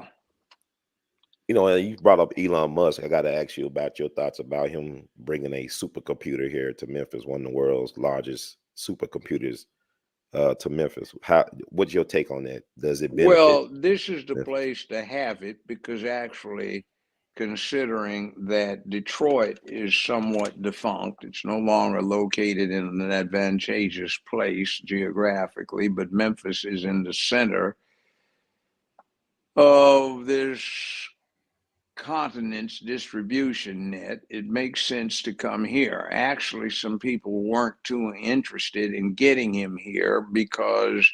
You know, you brought up Elon Musk. I got to ask you about your thoughts about him bringing a supercomputer here to Memphis, one of the world's largest supercomputers to Memphis. What's your take on that? Does it benefit? Well, this is the place to have it because actually, considering that Detroit is somewhat defunct, it's no longer located in an advantageous place geographically, but Memphis is in the center of this continent's distribution net. It makes sense to come here. Actually, some people weren't too interested in getting him here because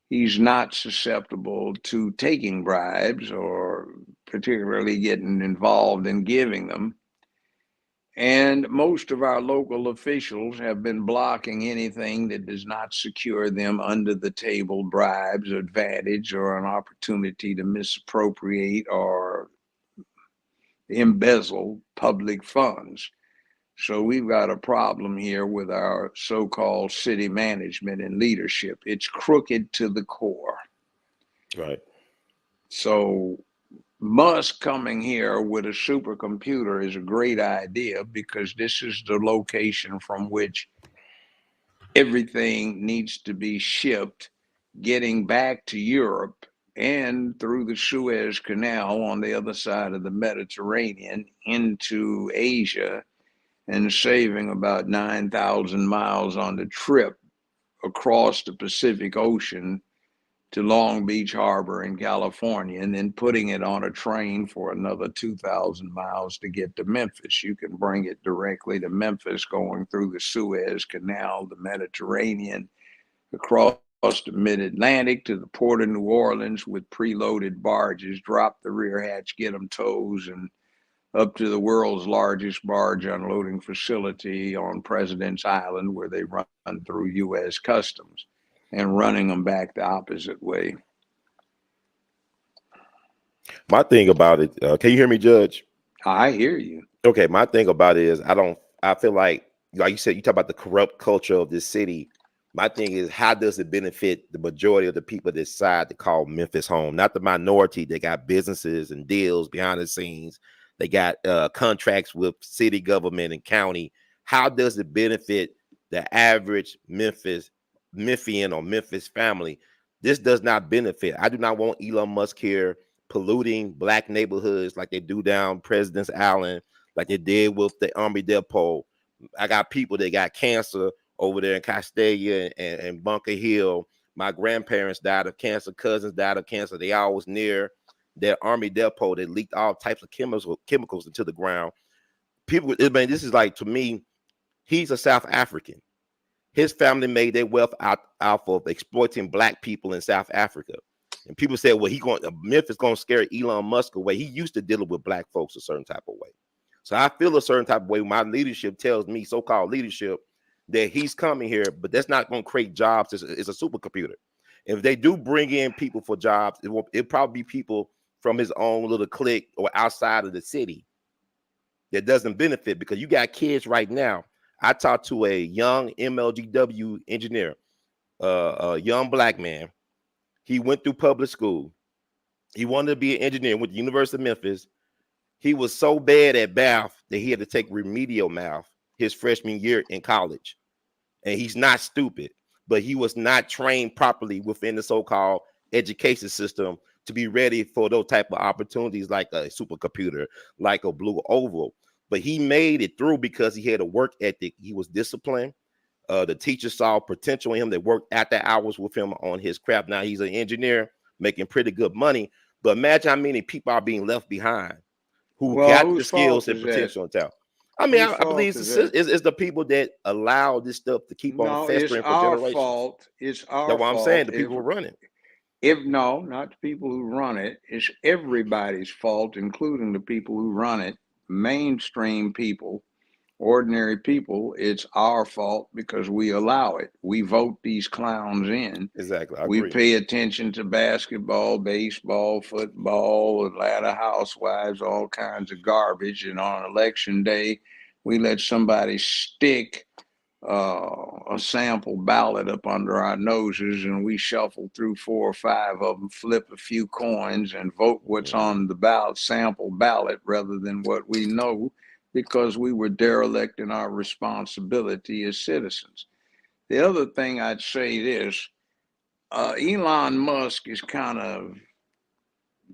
he's not susceptible to taking bribes or particularly getting involved in giving them. And most of our local officials have been blocking anything that does not secure them under the table bribes, advantage, or an opportunity to misappropriate or embezzle public funds. So we've got a problem here with our so-called city management and leadership. It's crooked to the core. Right. So Musk coming here with a supercomputer is a great idea because this is the location from which everything needs to be shipped, getting back to Europe and through the Suez Canal on the other side of the Mediterranean into Asia, and saving about 9,000 miles on the trip across the Pacific Ocean to Long Beach Harbor in California, and then putting it on a train for another 2,000 miles to get to Memphis. You can bring it directly to Memphis going through the Suez Canal, the Mediterranean, across the mid-Atlantic to the port of New Orleans with preloaded barges, drop the rear hatch, get them tows, and up to the world's largest barge unloading facility on President's Island, where they run through U.S. Customs and running them back the opposite way. My thing about it, can you hear me, Judge? I hear you. Okay, my thing about it is I feel like you said, you talk about the corrupt culture of this city. My thing is, how does it benefit the majority of the people that decide to call Memphis home? Not the minority. They got businesses and deals behind the scenes. They got contracts with city government and county. How does it benefit the average Memphian or Memphis family? This does not benefit. I do not want Elon Musk here polluting black neighborhoods like they do down President's Island, like they did with the Army Depot. I got people that got cancer over there in Castalia and Bunker Hill. My grandparents died of cancer, cousins died of cancer. They all was near their Army Depot that leaked all types of chemicals into the ground. People, I mean, this is like, to me, he's a South African. His family made their wealth out of exploiting black people in South Africa. And people said, well, Memphis going to scare Elon Musk away. He used to deal with black folks a certain type of way. So I feel a certain type of way. My leadership tells me, so-called leadership, that he's coming here, but that's not going to create jobs. It's a supercomputer. If they do bring in people for jobs, it'll probably be people from his own little clique or outside of the city that doesn't benefit, because you got kids right now. I talked to a young MLGW engineer, a young black man. He went through public school. He wanted to be an engineer, went to the University of Memphis. He was so bad at math that he had to take remedial math his freshman year in college. And he's not stupid, but he was not trained properly within the so-called education system to be ready for those type of opportunities like a supercomputer, like a Blue Oval. But he made it through because he had a work ethic. He was disciplined. The teacher saw potential in him. They worked after hours with him on his craft. Now he's an engineer making pretty good money. But imagine how many people are being left behind who got the skills and potential and talent. I mean, I believe it's the people that allow this stuff to keep on festering for generations. Fault. It's our fault. That's what I'm saying. The people who run it. No, not the people who run it. It's everybody's fault, including the people who run it. Mainstream people, ordinary people. It's our fault because we allow it. We vote these clowns in. Exactly. We pay attention to basketball, baseball, football, Atlanta Housewives, all kinds of garbage. And on election day, we let somebody stick a sample ballot up under our noses, and we shuffle through 4 or 5 of them, flip a few coins, and vote what's on the sample ballot rather than what we know, because we were derelict in our responsibility as citizens. The other thing I'd say is, Elon Musk is kind of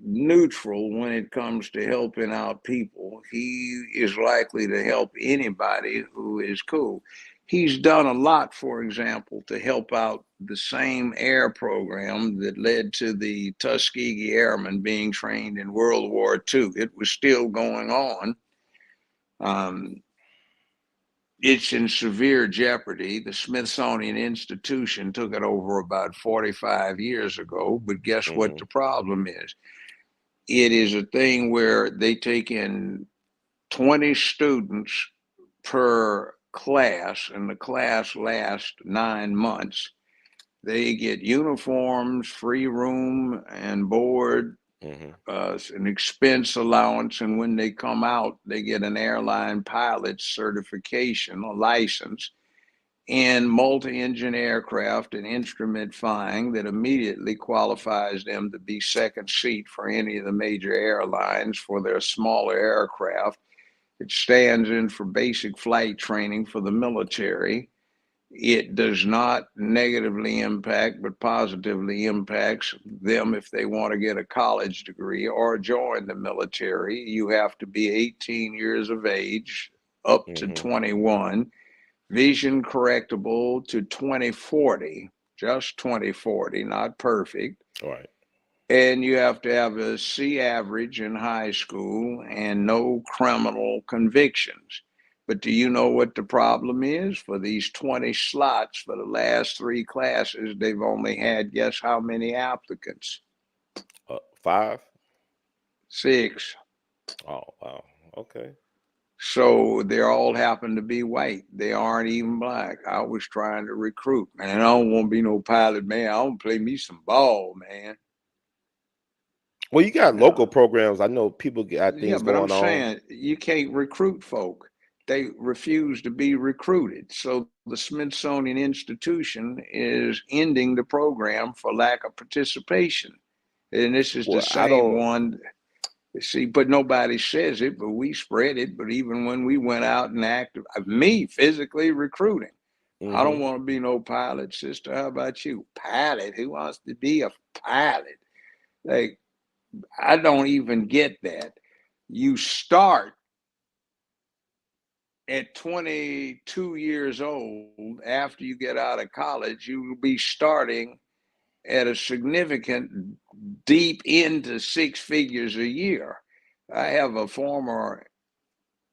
neutral when it comes to helping out people. He is likely to help anybody who is cool. He's done a lot, for example, to help out the same air program that led to the Tuskegee Airmen being trained in World War II. It was still going on. It's in severe jeopardy. The Smithsonian Institution took it over about 45 years ago, but guess what the problem is? It is a thing where they take in 20 students per class, and the class lasts 9 months. They get uniforms, free room and board, an expense allowance, and when they come out, they get an airline pilot certification, a license, in multi-engine aircraft and instrument flying that immediately qualifies them to be second seat for any of the major airlines for their smaller aircraft. It stands in for basic flight training for the military. It does not negatively impact, but positively impacts them if they want to get a college degree or join the military. You have to be 18 years of age, up to 21, vision correctable to 2040, just 2040, not perfect. All right. And you have to have a C average in high school and no criminal convictions. But do you know what the problem is? For these 20 slots for the last 3 classes, they've only had, guess how many applicants? 5? 6. Oh, wow. Okay. So they all happen to be white. They aren't even black. I was trying to recruit, man. I don't want to be no pilot, man. I want to play me some ball, man. Well, you got local programs. I know people got Yeah, things but I'm going on. saying you can't recruit folk. They refuse to be recruited. So the Smithsonian Institution is ending the program for lack of participation. And this is the Well, I same don't. one. See, but nobody says it, but we spread it. But even when we went out and acted, me physically recruiting, I don't want to be no pilot, sister. How about you? Pilot? Who wants to be a pilot? Like, I don't even get that. You start at 22 years old, after you get out of college, you will be starting at a significant deep into 6 figures a year. I have a former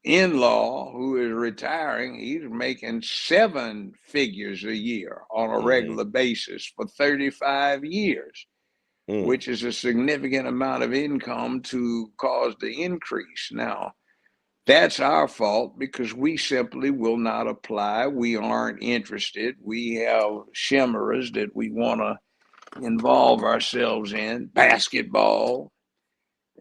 in-law who is retiring. He's making 7 figures a year on a regular basis for 35 years, which is a significant amount of income to cause the increase. Now, that's our fault because we simply will not apply. We aren't interested. We have chimeras that we want to involve ourselves in, basketball.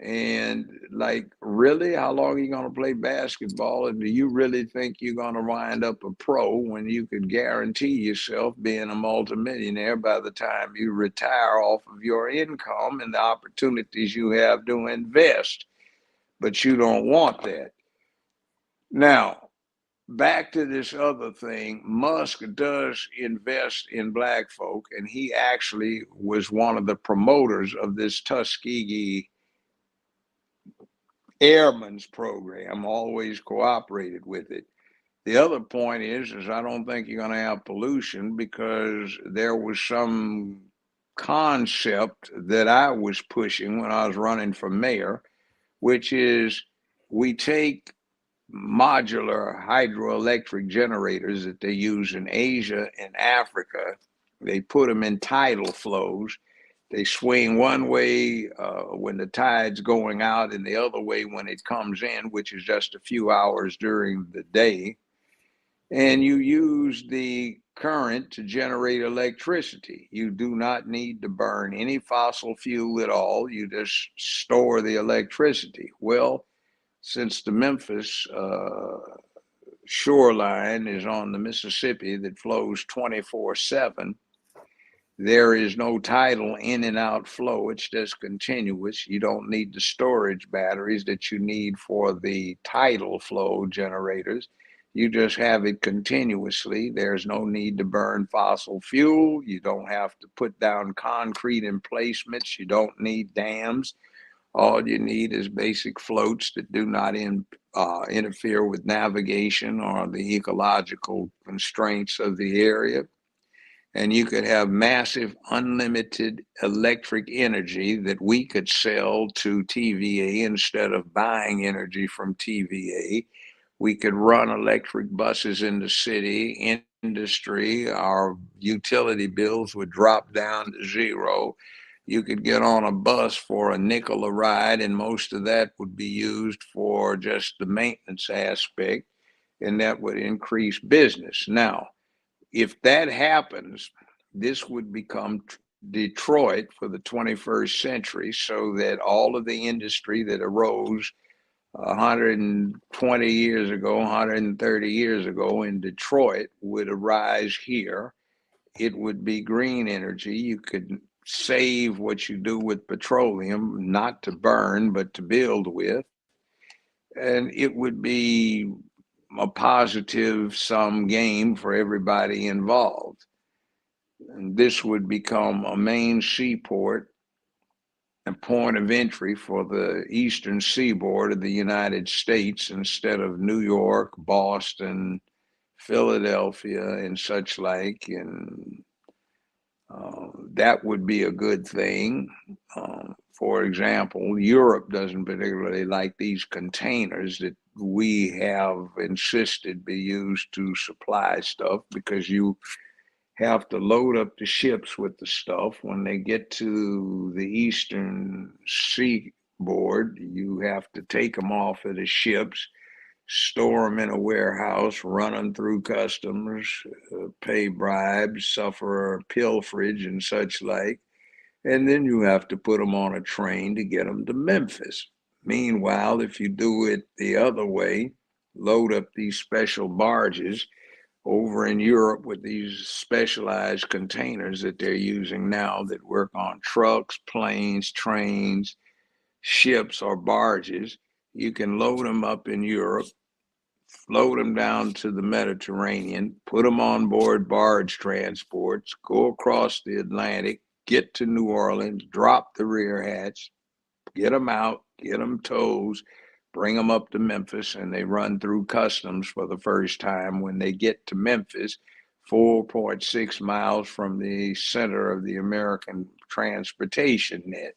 And like, really, how long are you going to play basketball? And do you really think you're going to wind up a pro when you could guarantee yourself being a multimillionaire by the time you retire off of your income and the opportunities you have to invest? But you don't want that. Now, back to this other thing, Musk does invest in black folk, and he actually was one of the promoters of this Tuskegee Airmen's program, always cooperated with it. The other point is I don't think you're going to have pollution because there was some concept that I was pushing when I was running for mayor, which is we take modular hydroelectric generators that they use in Asia and Africa. They put them in tidal flows. They swing one way when the tide's going out and the other way when it comes in, which is just a few hours during the day. And you use the current to generate electricity. You do not need to burn any fossil fuel at all. You just store the electricity. Well, since the Memphis shoreline is on the Mississippi that flows 24/7, there is no tidal in and out flow. It's just continuous. You don't need the storage batteries that you need for the tidal flow generators. You just have it continuously. There's no need to burn fossil fuel. You don't have to put down concrete emplacements. You don't need dams. All you need is basic floats that do not interfere with navigation or the ecological constraints of the area. And you could have massive unlimited electric energy that we could sell to TVA instead of buying energy from TVA. We could run electric buses in the city, industry, our utility bills would drop down to zero. You could get on a bus for a nickel a ride, and most of that would be used for just the maintenance aspect, and that would increase business. Now, if that happens, this would become Detroit for the 21st century, so that all of the industry that arose 120 years ago, 130 years ago in Detroit would arise here. It would be green energy. You could save what you do with petroleum, not to burn, but to build with. And it would be a positive sum game for everybody involved. And this would become a main seaport and point of entry for the eastern seaboard of the United States instead of New York, Boston, Philadelphia, and such like. And that would be a good thing For example, Europe doesn't particularly like these containers that we have insisted be used to supply stuff, because you have to load up the ships with the stuff. When they get to the eastern seaboard, you have to take them off of the ships, store them in a warehouse, run them through customs, pay bribes, suffer pilferage and such like. And then you have to put them on a train to get them to Memphis. Meanwhile, if you do it the other way, load up these special barges over in Europe with these specialized containers that they're using now that work on trucks, planes, trains, ships, or barges. You can load them up in Europe, float them down to the Mediterranean, put them on board barge transports, go across the Atlantic, get to New Orleans, drop the rear hatch, get them out, get them tows, bring them up to Memphis, and they run through customs for the first time. When they get to Memphis, 4.6 miles from the center of the American transportation net.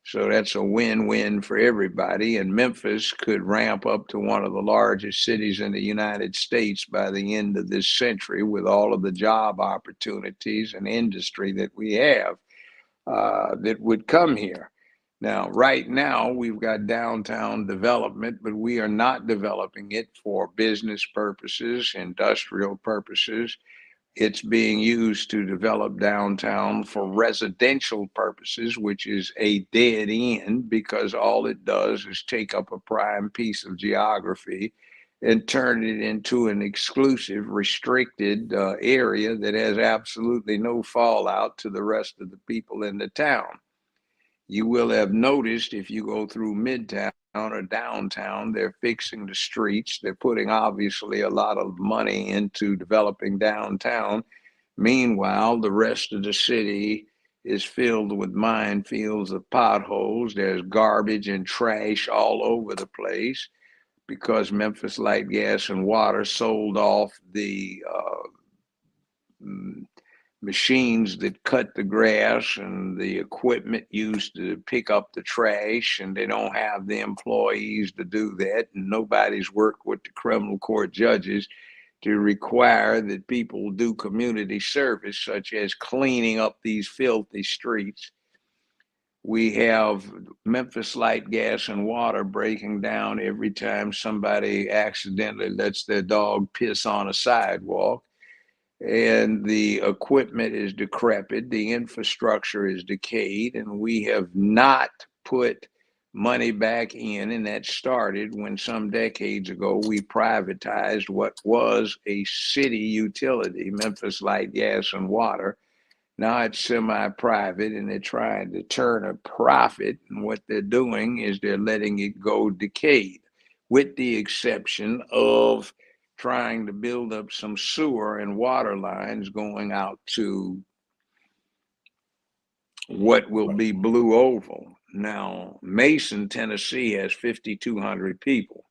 So that's a win-win for everybody. And Memphis could ramp up to one of the largest cities in the United States by the end of this century, with all of the job opportunities and industry that we have that would come here. Now, right now, we've got downtown development, but we are not developing it for business purposes, industrial purposes. It's being used to develop downtown for residential purposes, which is a dead end, because all it does is take up a prime piece of geography and turn it into an exclusive, restricted area that has absolutely no fallout to the rest of the people in the town. You will have noticed, if you go through Midtown or downtown, they're fixing the streets. They're putting obviously a lot of money into developing downtown. Meanwhile, the rest of the city is filled with minefields of potholes. There's garbage and trash all over the place, because Memphis Light, Gas, and Water sold off the machines that cut the grass and the equipment used to pick up the trash, and they don't have the employees to do that, and nobody's worked with the criminal court judges to require that people do community service, such as cleaning up these filthy streets. We have Memphis Light, Gas, and Water breaking down every time somebody accidentally lets their dog piss on a sidewalk. And the equipment is decrepit, the infrastructure is decayed, and we have not put money back in. And that started when some decades ago we privatized what was a city utility, Memphis Light, Gas, and Water. Now it's semi-private, and they're trying to turn a profit. And what they're doing is they're letting it go decayed, with the exception of trying to build up some sewer and water lines going out to what will be Blue Oval. Now, Mason, Tennessee has 5,200 people.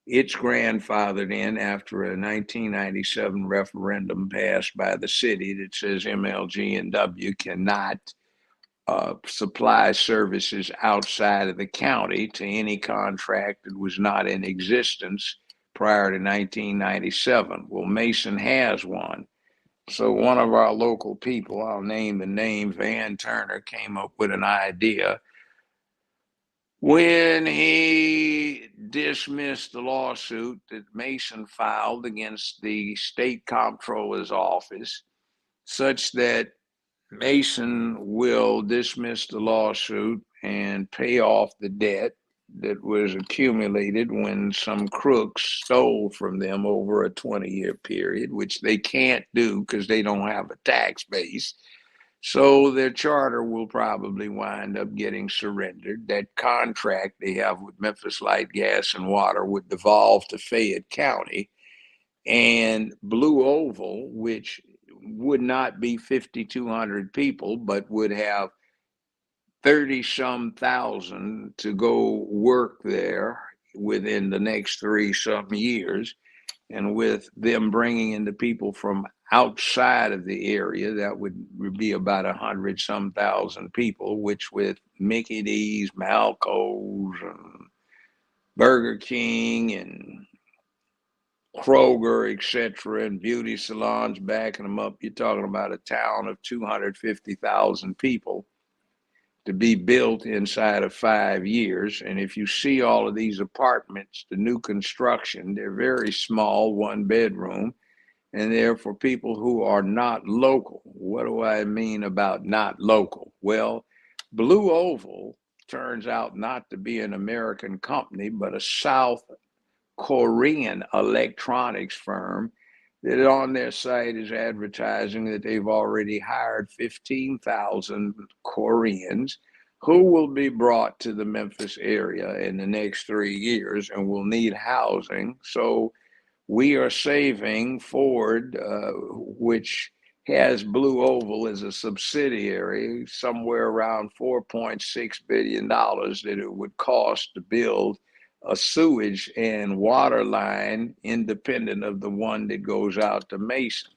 It's grandfathered in after a 1997 referendum passed by the city that says MLG and W cannot supply services outside of the county to any contract that was not in existence prior to 1997. Well, Mason has one. So one of our local people, I'll name the name, Van Turner, came up with an idea when he dismissed the lawsuit that Mason filed against the state comptroller's office, such that Mason will dismiss the lawsuit and pay off the debt that was accumulated when some crooks stole from them over a 20-year period, which they can't do because they don't have a tax base. So their charter will probably wind up getting surrendered. That contract they have with Memphis Light, Gas, and Water would devolve to Fayette County. And Blue Oval, which would not be 5,200 people, but would have 30-some thousand to go work there within the next 3-some years. And with them bringing in the people from outside of the area, that would be about 100-some thousand people, which with Mickey D's, Malco's, and Burger King, and Kroger, etc., and beauty salons backing them up, you're talking about a town of 250,000 people to be built inside of 5 years. And if you see all of these apartments, the new construction, they're very small, 1-bedroom, and they're for people who are not local. What do I mean about not local? Well, Blue Oval turns out not to be an American company, but a South Korean electronics firm that on their site is advertising that they've already hired 15,000 Koreans who will be brought to the Memphis area in the next 3 years and will need housing. So we are saving Ford, which has Blue Oval as a subsidiary, somewhere around $4.6 billion that it would cost to build a sewage and water line independent of the one that goes out to Mason.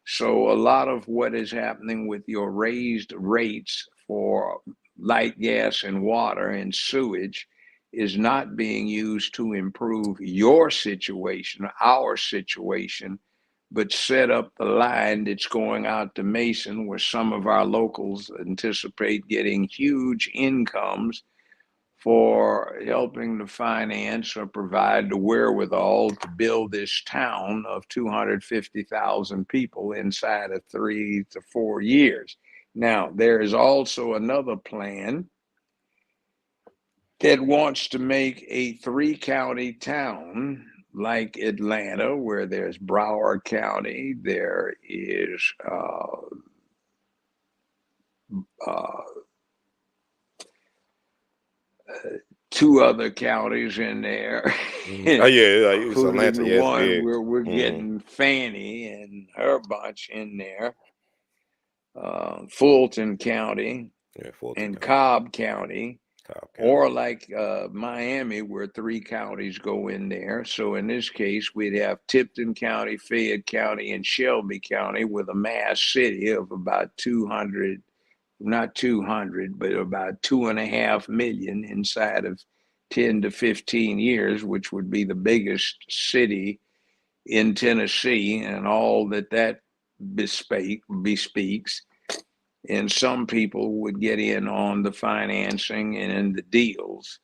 So a lot of what is happening with your raised rates for light gas and water and sewage is not being used to improve your situation, our situation, but set up the line that's going out to Mason, where some of our locals anticipate getting huge incomes for helping to finance or provide the wherewithal to build this town of 250,000 people inside of 3 to 4 years. Now, there is also another plan that wants to make a 3-county town like Atlanta, where there's Broward County, there is two other counties in there. Oh yeah, it's Including Atlanta. the Yes, one big. where we're getting Fannie and her bunch in there. Fulton County and Cobb County. Or like Miami, where 3 counties go in there. So in this case, we'd have Tipton County, Fayette County, and Shelby County with a mass city of about 200, not 200, but about 2.5 million inside of 10 to 15 years, which would be the biggest city in Tennessee, and all that bespeaks. And some people would get in on the financing and in the deals.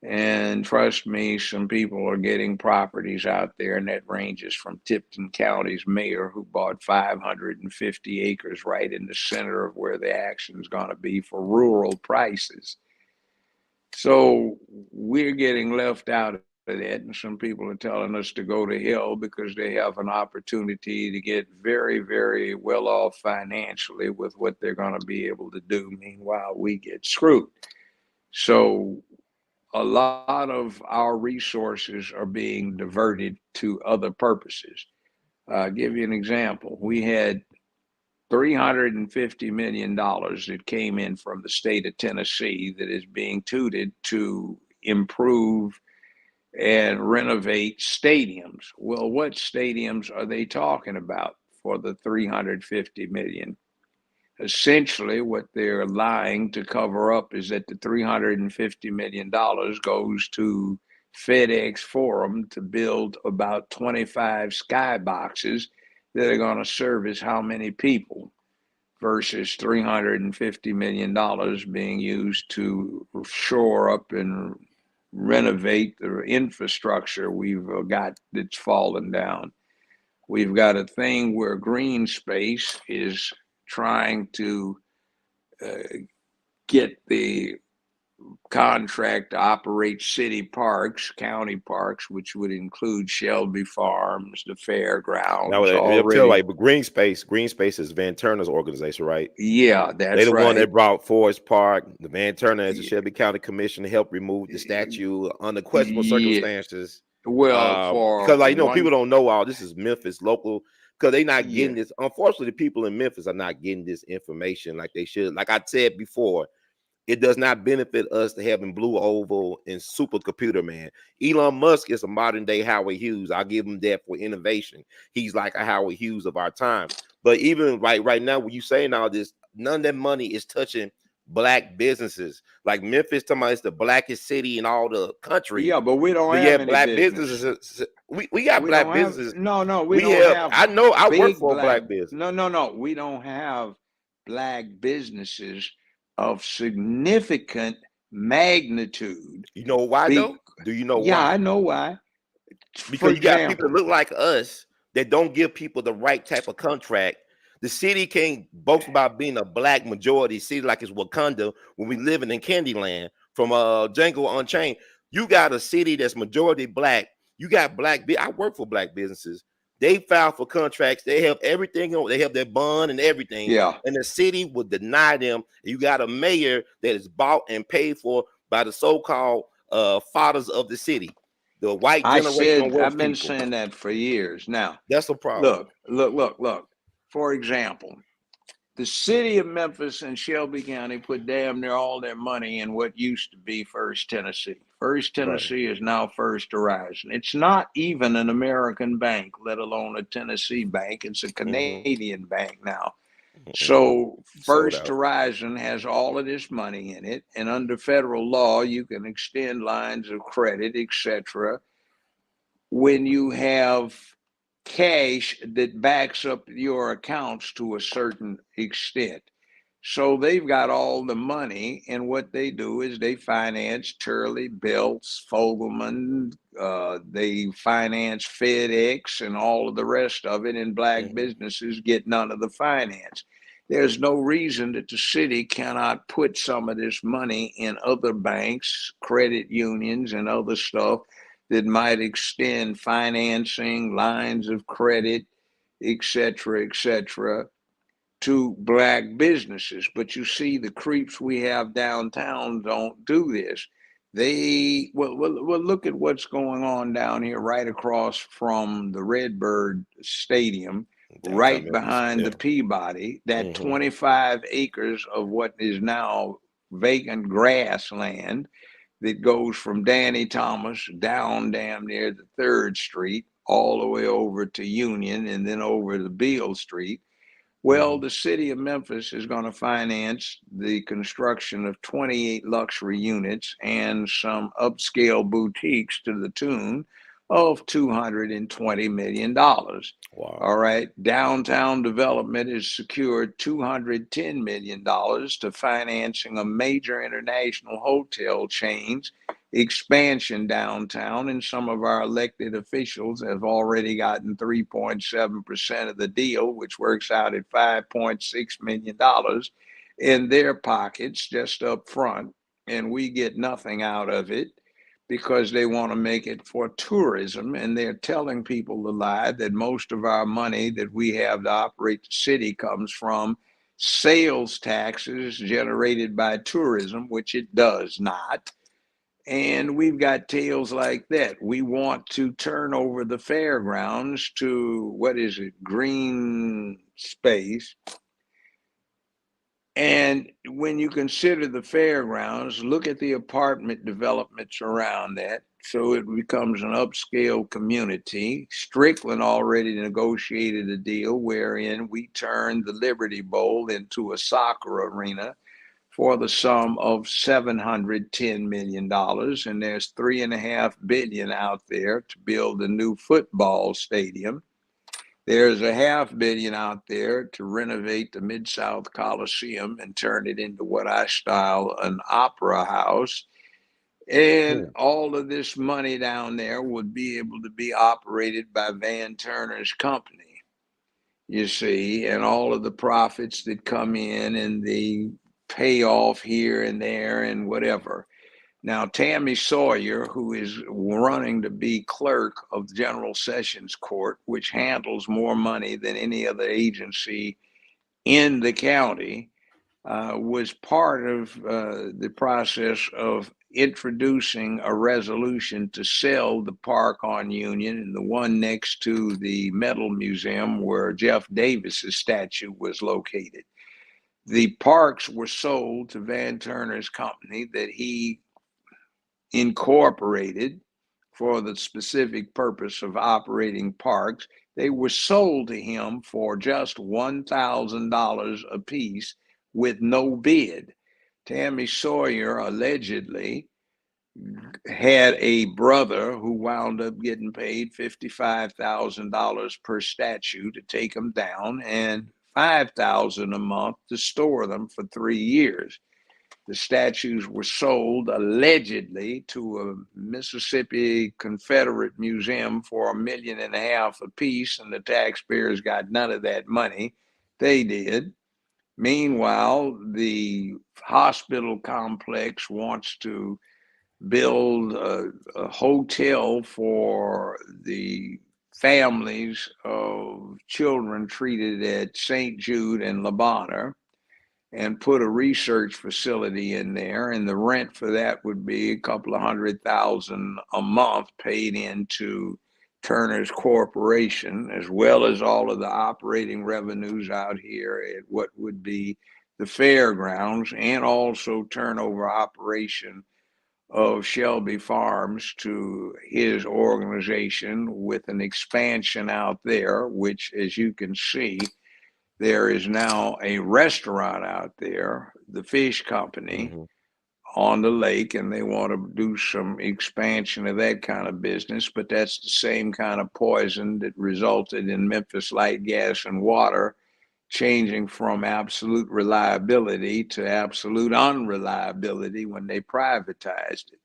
And trust me, some people are getting properties out there, and that ranges from Tipton County's mayor, who bought 550 acres right in the center of where the action is going to be for rural prices. So we're getting left out of that, and some people are telling us to go to hell because they have an opportunity to get very, very well off financially with what they're going to be able to do. Meanwhile, we get screwed. So a lot of our resources are being diverted to other purposes. I'll give you an example. We had $350 million that came in from the state of Tennessee that is being touted to improve and renovate stadiums. Well, what stadiums are they talking about for the $350 million? Essentially, what they're lying to cover up is that the $350 million goes to FedEx Forum to build about 25 skyboxes that are going to service how many people, versus $350 million being used to shore up and renovate the infrastructure we've got that's fallen down. We've got a thing where Green Space is trying to get the contract to operate city parks, county parks, which would include Shelby Farms, the fairgrounds. Now they'll tell like, but Green Space is Van Turner's organization, right? Yeah, that's They're the right. one that brought Forest Park. The Van Turner as the Shelby County Commission to help remove the statue under questionable circumstances. Well, because like people don't know all this is Memphis local, because they're not getting this. Unfortunately, the people in Memphis are not getting this information like they should. Like I said before, it does not benefit us to having Blue Oval and supercomputer man. Elon Musk is a modern day Howard Hughes. I'll give him that for innovation. He's like a Howard Hughes of our time. But even right now, when you saying all this, none of that money is touching black businesses. Like Memphis, talking about it's the blackest city in all the country. Yeah, but we don't But have yeah, any black business. businesses. We got We black don't have, businesses. no, we We don't have. have I know. I work big for a black business. No. We don't have black businesses of significant magnitude. You know why though? Do you know Yeah, why? I know why. For Because you got people example, that look like us that don't give people the right type of contract. The city can't boast about being a black majority city like it's Wakanda when we living in Candyland from Django Unchained. You got a city that's majority black. You got black. I work for black businesses. They file for contracts. They have everything. They have their bond and everything. yeah. And the city would deny them. You got a mayor that is bought and paid for by the so-called fathers of the city, the white generational wealth I've been people. saying that for years. Now, That's a problem. look. For example, the city of Memphis and Shelby County put damn near all their money in what used to be First Tennessee. First Tennessee is now First Horizon. It's not even an American bank, let alone a Tennessee bank. It's a Canadian bank now. So First Horizon has all of this money in it, and under federal law, you can extend lines of credit, etc. when you have cash that backs up your accounts to a certain extent. So they've got all the money, and what they do is they finance Turley, Belts, Fogelman, they finance FedEx and all of the rest of it, and black businesses get none of the finance. There's no reason that the city cannot put some of this money in other banks, credit unions, and other stuff that might extend financing, lines of credit, etc., to black businesses. But you see, the creeps we have downtown don't do this. They look at what's going on down here right across from the Redbird Stadium, right behind the Peabody, that 25 acres of what is now vacant grassland that goes from Danny Thomas down damn near the 3rd Street, all the way over to Union and then over to Beale Street. Well, the city of Memphis is going to finance the construction of 28 luxury units and some upscale boutiques to the tune of $220 million. Wow. All right. Downtown development has secured $210 million to financing a major international hotel chain's expansion downtown, and some of our elected officials have already gotten 3.7% of the deal, which works out at $5.6 million in their pockets just up front, and we get nothing out of it because they want to make it for tourism, and they're telling people the lie that most of our money that we have to operate the city comes from sales taxes generated by tourism, which it does not. And we've got tales like that. We want to turn over the fairgrounds to, green space. And when you consider the fairgrounds, look at the apartment developments around that. So it becomes an upscale community. Strickland already negotiated a deal wherein we turned the Liberty Bowl into a soccer arena for the sum of $710 million. And there's $3.5 billion out there to build a new football stadium. There's $500 million out there to renovate the Mid-South Coliseum and turn it into what I style an opera house. And all of this money down there would be able to be operated by Van Turner's company, you see, and all of the profits that come in and the payoff here and there and whatever. Now, Tammy Sawyer, who is running to be clerk of the General Sessions Court, which handles more money than any other agency in the county, was part of the process of introducing a resolution to sell the park on Union and the one next to the Metal Museum where Jeff Davis's statue was located. the parks were sold to Van Turner's company that he incorporated for the specific purpose of operating parks. They were sold to him for just $1,000 a piece with no bid. Tammy Sawyer allegedly had a brother who wound up getting paid $55,000 per statue to take them down and $5,000 a month to store them for 3 years. The statues were sold allegedly to a Mississippi Confederate museum for $1.5 million a piece, and the taxpayers got none of that money. They did. Meanwhile, the hospital complex wants to build a hotel for the families of children treated at St. Jude and Le Bonheur, and put a research facility in there, and the rent for that would be a couple of $100,000 a month paid into Turner's Corporation, as well as all of the operating revenues out here at what would be the fairgrounds, and also turnover operation of Shelby Farms to his organization, with an expansion out there, which, as you can see, there is now a restaurant out there, the Fish Company, on the lake, and they want to do some expansion of that kind of business. But that's the same kind of poison that resulted in Memphis Light, Gas, and Water changing from absolute reliability to absolute unreliability when they privatized it.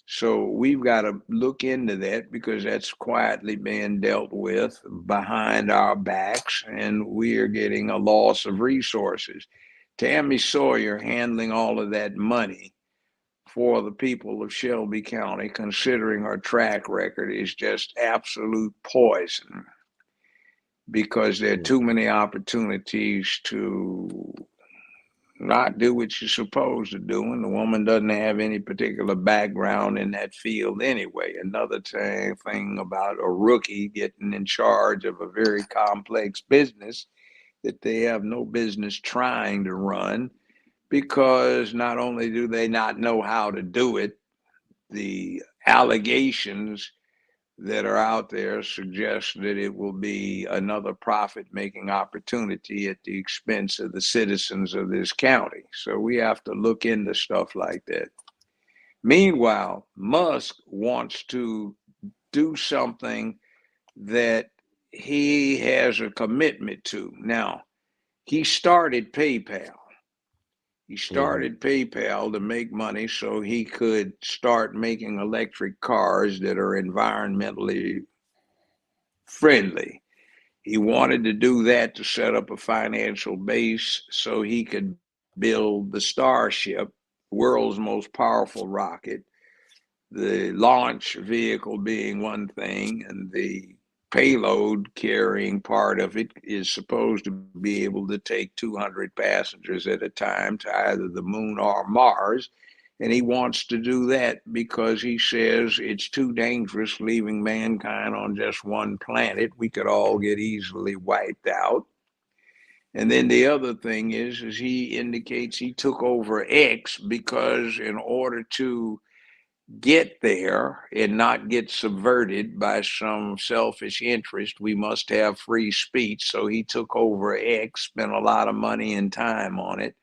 So we've got to look into that, because that's quietly being dealt with behind our backs, and we are getting a loss of resources. Tammy Sawyer handling all of that money for the people of Shelby County, considering her track record, is just absolute poison, because there are too many opportunities to not do what you're supposed to do, and the woman doesn't have any particular background in that field anyway. Another thing about a rookie getting in charge of a very complex business that they have no business trying to run, because not only do they not know how to do it, the allegations that are out there suggest that it will be another profit-making opportunity at the expense of the citizens of this county. So we have to look into stuff like that. Meanwhile, Musk wants to do something that he has a commitment to. Now, he started PayPal. He started PayPal to make money so he could start making electric cars that are environmentally friendly. He wanted to do that to set up a financial base so he could build the Starship, world's most powerful rocket, the launch vehicle being one thing, and the payload carrying part of it is supposed to be able to take 200 passengers at a time to either the moon or Mars. And he wants to do that because he says it's too dangerous leaving mankind on just one planet. We could all get easily wiped out. And then the other thing is he indicates he took over X because in order to get there and not get subverted by some selfish interest, we must have free speech. So he took over X, spent a lot of money and time on it,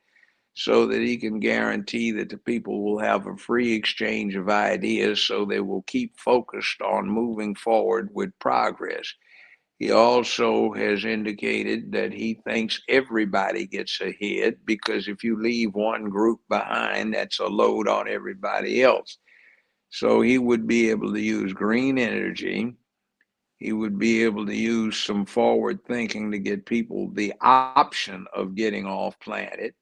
so that he can guarantee that the people will have a free exchange of ideas, so they will keep focused on moving forward with progress. He also has indicated that he thinks everybody gets ahead, because if you leave one group behind, that's a load on everybody else. So he would be able to use green energy. He would be able to use some forward thinking to get people the option of getting off planet.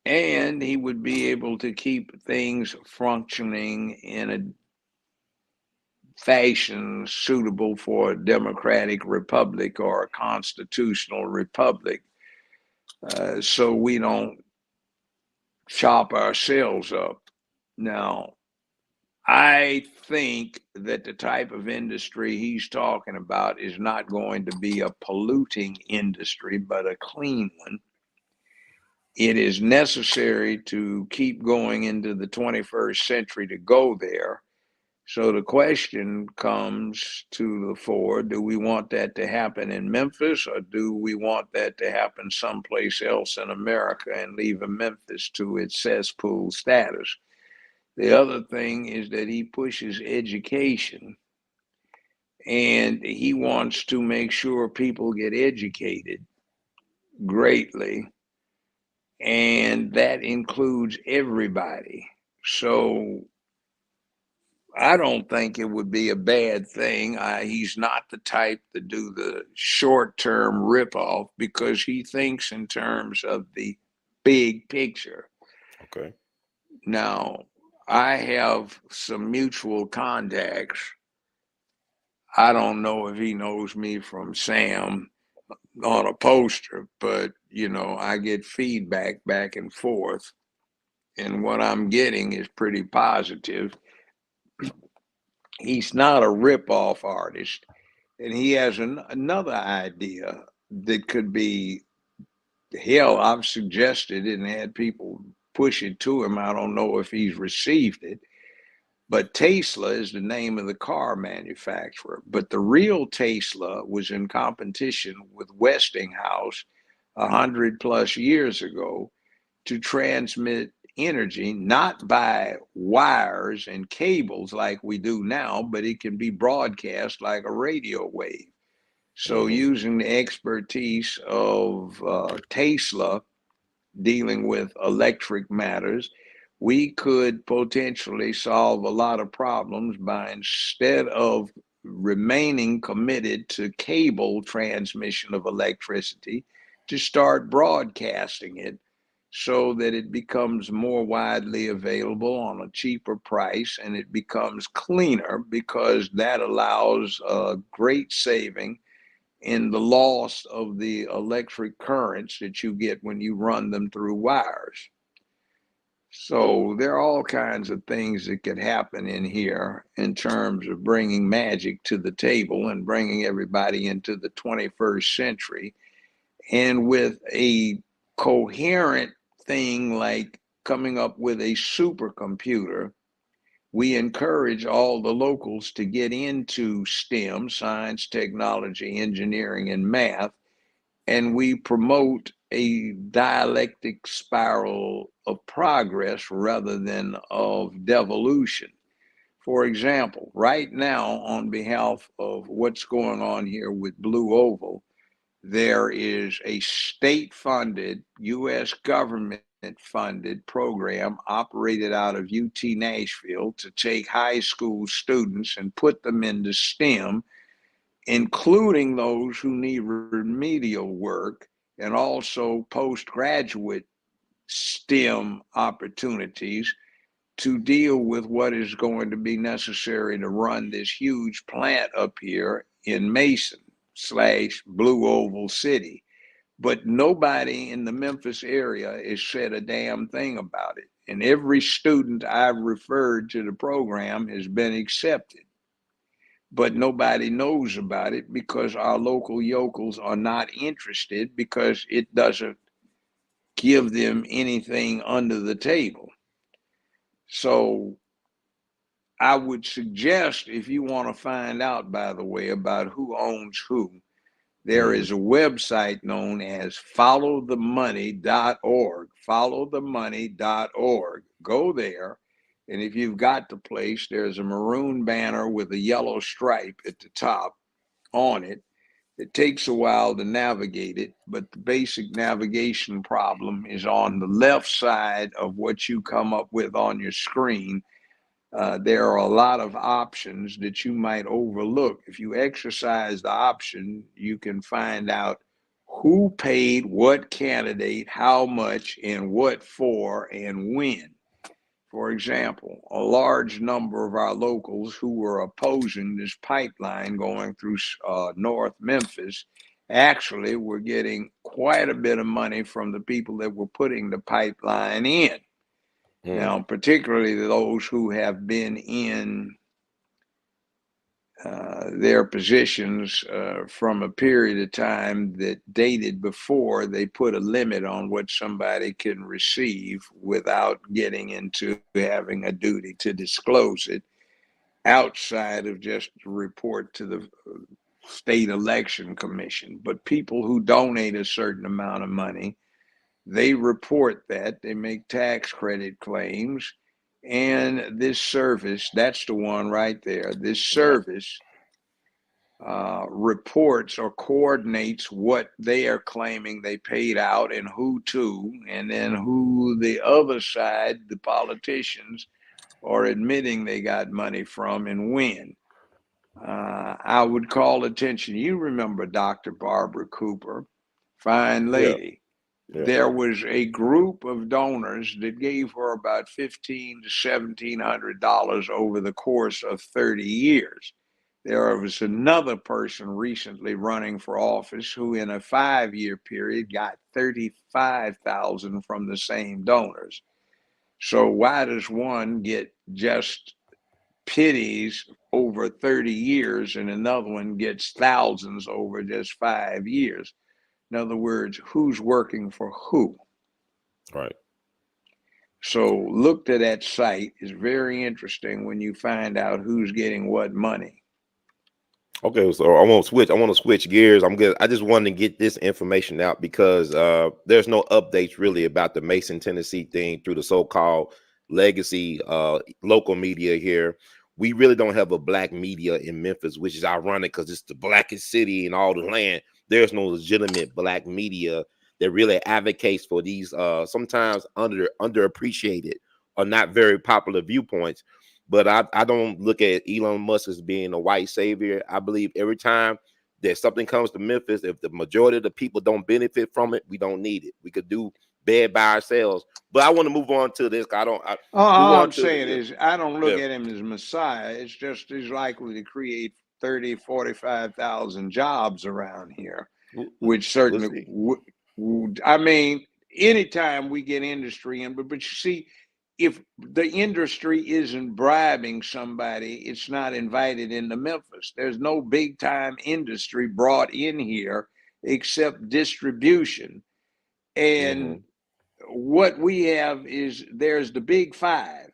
And he would be able to keep things functioning in a fashion suitable for a democratic republic or a constitutional republic, so we don't chop ourselves up. Now, I think that the type of industry he's talking about is not going to be a polluting industry, but a clean one. it is necessary to keep going into the 21st century to go there. So the question comes to the fore, do we want that to happen in Memphis, or do we want that to happen someplace else in America and leave Memphis to its cesspool status? The other thing is that he pushes education, and he wants to make sure people get educated greatly, and that includes everybody. So I don't think it would be a bad thing. He's not the type to do the short-term ripoff because he thinks in terms of the big picture. Okay. Now, I have some mutual contacts. I don't know if he knows me from Sam on a poster, but you know, I get feedback back and forth, and what I'm getting is pretty positive. He's not a rip-off artist, and he has another idea that could be, hell, I've suggested it and had people push it to him. I don't know if he's received it, but Tesla is the name of the car manufacturer. But the real Tesla was in competition with Westinghouse 100+ years ago to transmit energy, not by wires and cables like we do now, but it can be broadcast like a radio wave. So using the expertise of Tesla dealing with electric matters, we could potentially solve a lot of problems by, instead of remaining committed to cable transmission of electricity, to start broadcasting it so that it becomes more widely available on a cheaper price, and it becomes cleaner because that allows a great saving in the loss of the electric currents that you get when you run them through wires. So there are all kinds of things that could happen in here in terms of bringing magic to the table and bringing everybody into the 21st century. And with a coherent thing like coming up with a supercomputer, we encourage all the locals to get into STEM, science, technology, engineering, and math, and we promote a dialectic spiral of progress rather than of devolution. For example, right now, on behalf of what's going on here with Blue Oval, there is a state-funded, U.S. government-funded program operated out of UT Nashville to take high school students and put them into STEM, including those who need remedial work and also postgraduate STEM opportunities to deal with what is going to be necessary to run this huge plant up here in Mason/Blue Oval City. But nobody in the Memphis area has said a damn thing about it. And every student I've referred to the program has been accepted. But nobody knows about it because our local yokels are not interested, because it doesn't give them anything under the table. So I would suggest, if you want to find out, by the way, about who owns who, there is a website known as followthemoney.org, followthemoney.org. Go there, and if you've got the place, there's a maroon banner with a yellow stripe at the top on it. It takes a while to navigate it, but the basic navigation problem is on the left side of what you come up with on your screen. There are a lot of options that you might overlook. If you exercise the option, you can find out who paid what candidate, how much, and what for, and when. For example, a large number of our locals who were opposing this pipeline going through North Memphis actually were getting quite a bit of money from the people that were putting the pipeline in. Now, particularly those who have been in their positions from a period of time that dated before they put a limit on what somebody can receive without getting into having a duty to disclose it outside of just report to the state election commission. But people who donate a certain amount of money, they report that, they make tax credit claims, and this service, that's the one right there, this service reports or coordinates what they are claiming they paid out and who to, and then who the other side, the politicians, are admitting they got money from and when. I would call attention, you remember Dr. Barbara Cooper, fine lady. Yeah. There was a group of donors that gave her about $1,500 to $1,700 over the course of 30 years. There was another person recently running for office who in a 5-year period got $35,000 from the same donors. So why does one get just pennies over 30 years and another one gets thousands over just 5 years? In other words, who's working for who? Right. So look to that site. It's very interesting when you find out who's getting what money. Okay, so I want to switch gears. I just wanted to get this information out because there's no updates really about the Mason, Tennessee thing through the so-called legacy local media here. We really don't have a black media in Memphis, which is ironic because it's the blackest city in all the land. There's no legitimate black media that really advocates for these sometimes underappreciated or not very popular viewpoints. But I don't look at Elon Musk as being a white savior. I believe every time that something comes to Memphis, if the majority of the people don't benefit from it, we don't need it. We could do bad by ourselves. But I want to move on to this. All I'm saying is I don't look at him as Messiah. It's just he's likely to create 30, 45,000 jobs around here, which certainly, I mean, anytime we get industry in, but you see, if the industry isn't bribing somebody, it's not invited into Memphis. There's no big time industry brought in here except distribution. And what we have is there's the big five.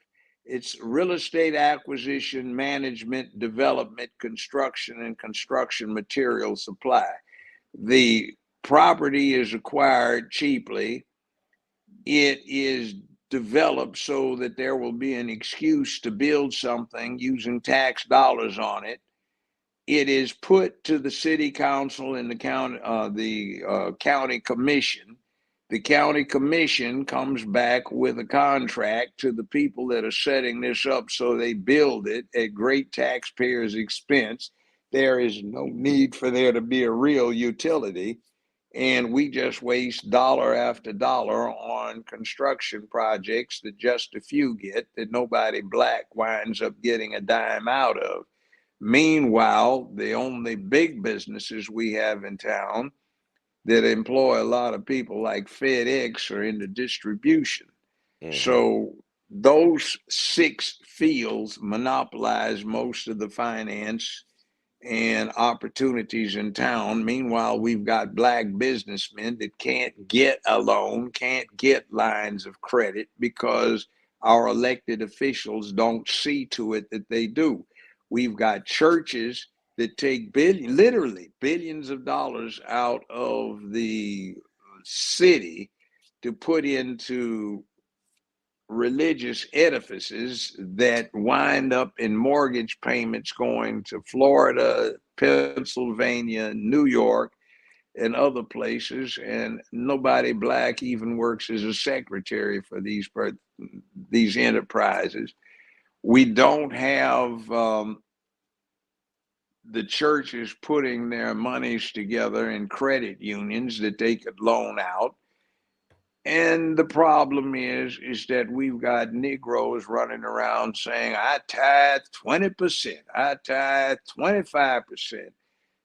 It's real estate acquisition, management, development, construction, and construction material supply. The property is acquired cheaply. It is developed so that there will be an excuse to build something using tax dollars on it. It is put to the city council and the county commission. The county commission comes back with a contract to the people that are setting this up so they build it at great taxpayers' expense. There is no need for there to be a real utility. And we just waste dollar after dollar on construction projects that just a few get, that nobody black winds up getting a dime out of. Meanwhile, the only big businesses we have in town that employ a lot of people like FedEx are into distribution. So those 6 fields monopolize most of the finance and opportunities in town. Meanwhile, we've got black businessmen that can't get a loan, can't get lines of credit because our elected officials don't see to it that they do. We've got churches that take literally billions of dollars out of the city to put into religious edifices that wind up in mortgage payments going to Florida, Pennsylvania, New York, and other places, and nobody black even works as a secretary for these enterprises. We don't have the churches putting their monies together in credit unions that they could loan out. And the problem is that we've got Negroes running around saying, I tithe 20%, I tithe 25%.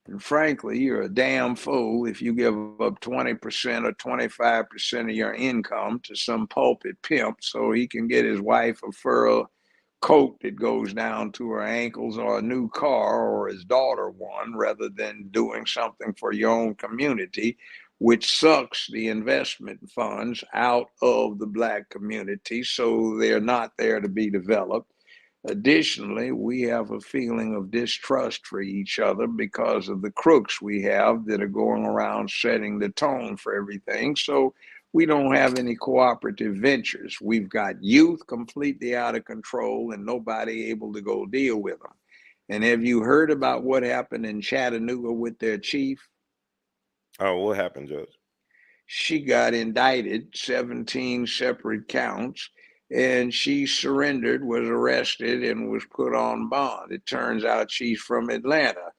And frankly, you're a damn fool if you give up 20% or 25% of your income to some pulpit pimp so he can get his wife a fur coat that goes down to her ankles, or a new car, or his daughter one, rather than doing something for your own community, which sucks the investment funds out of the Black community, so they're not there to be developed. Additionally, we have a feeling of distrust for each other because of the crooks we have that are going around setting the tone for everything. So we don't have any cooperative ventures. We've got youth completely out of control and nobody able to go deal with them. And have you heard about what happened in Chattanooga with their chief? Oh, what happened, Judge? She got indicted, 17 separate counts, and she surrendered, was arrested, and was put on bond. It turns out she's from Atlanta.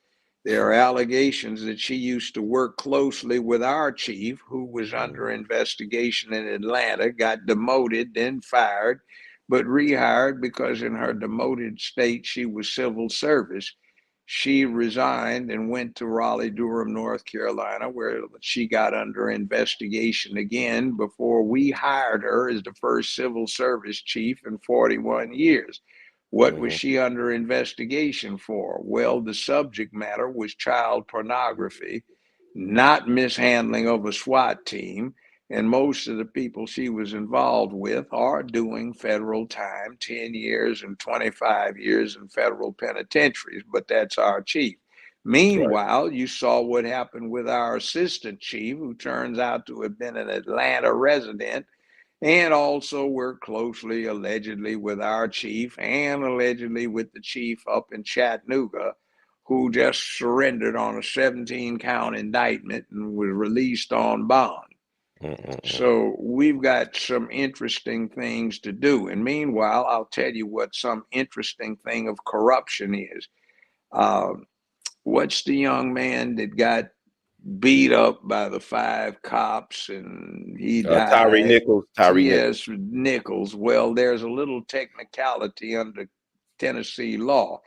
There are allegations that she used to work closely with our chief, who was under investigation in Atlanta, got demoted, then fired, but rehired because in her demoted state, she was civil service. She resigned and went to Raleigh-Durham, North Carolina, where she got under investigation again before we hired her as the first civil service chief in 41 years. What was she under investigation for? Well, the subject matter was child pornography, not mishandling of a SWAT team. And most of the people she was involved with are doing federal time, 10 years and 25 years in federal penitentiaries, but that's our chief. Meanwhile, you saw what happened with our assistant chief, who turns out to have been an Atlanta resident and also worked closely, allegedly, with our chief and allegedly with the chief up in Chattanooga, who just surrendered on a 17-count indictment and was released on bond. So we've got some interesting things to do. And meanwhile, I'll tell you what some interesting thing of corruption is. What's the young man that got beat up by the 5 cops and he died? Tyree Nichols. Yes, Nichols. Well, there's a little technicality under Tennessee law.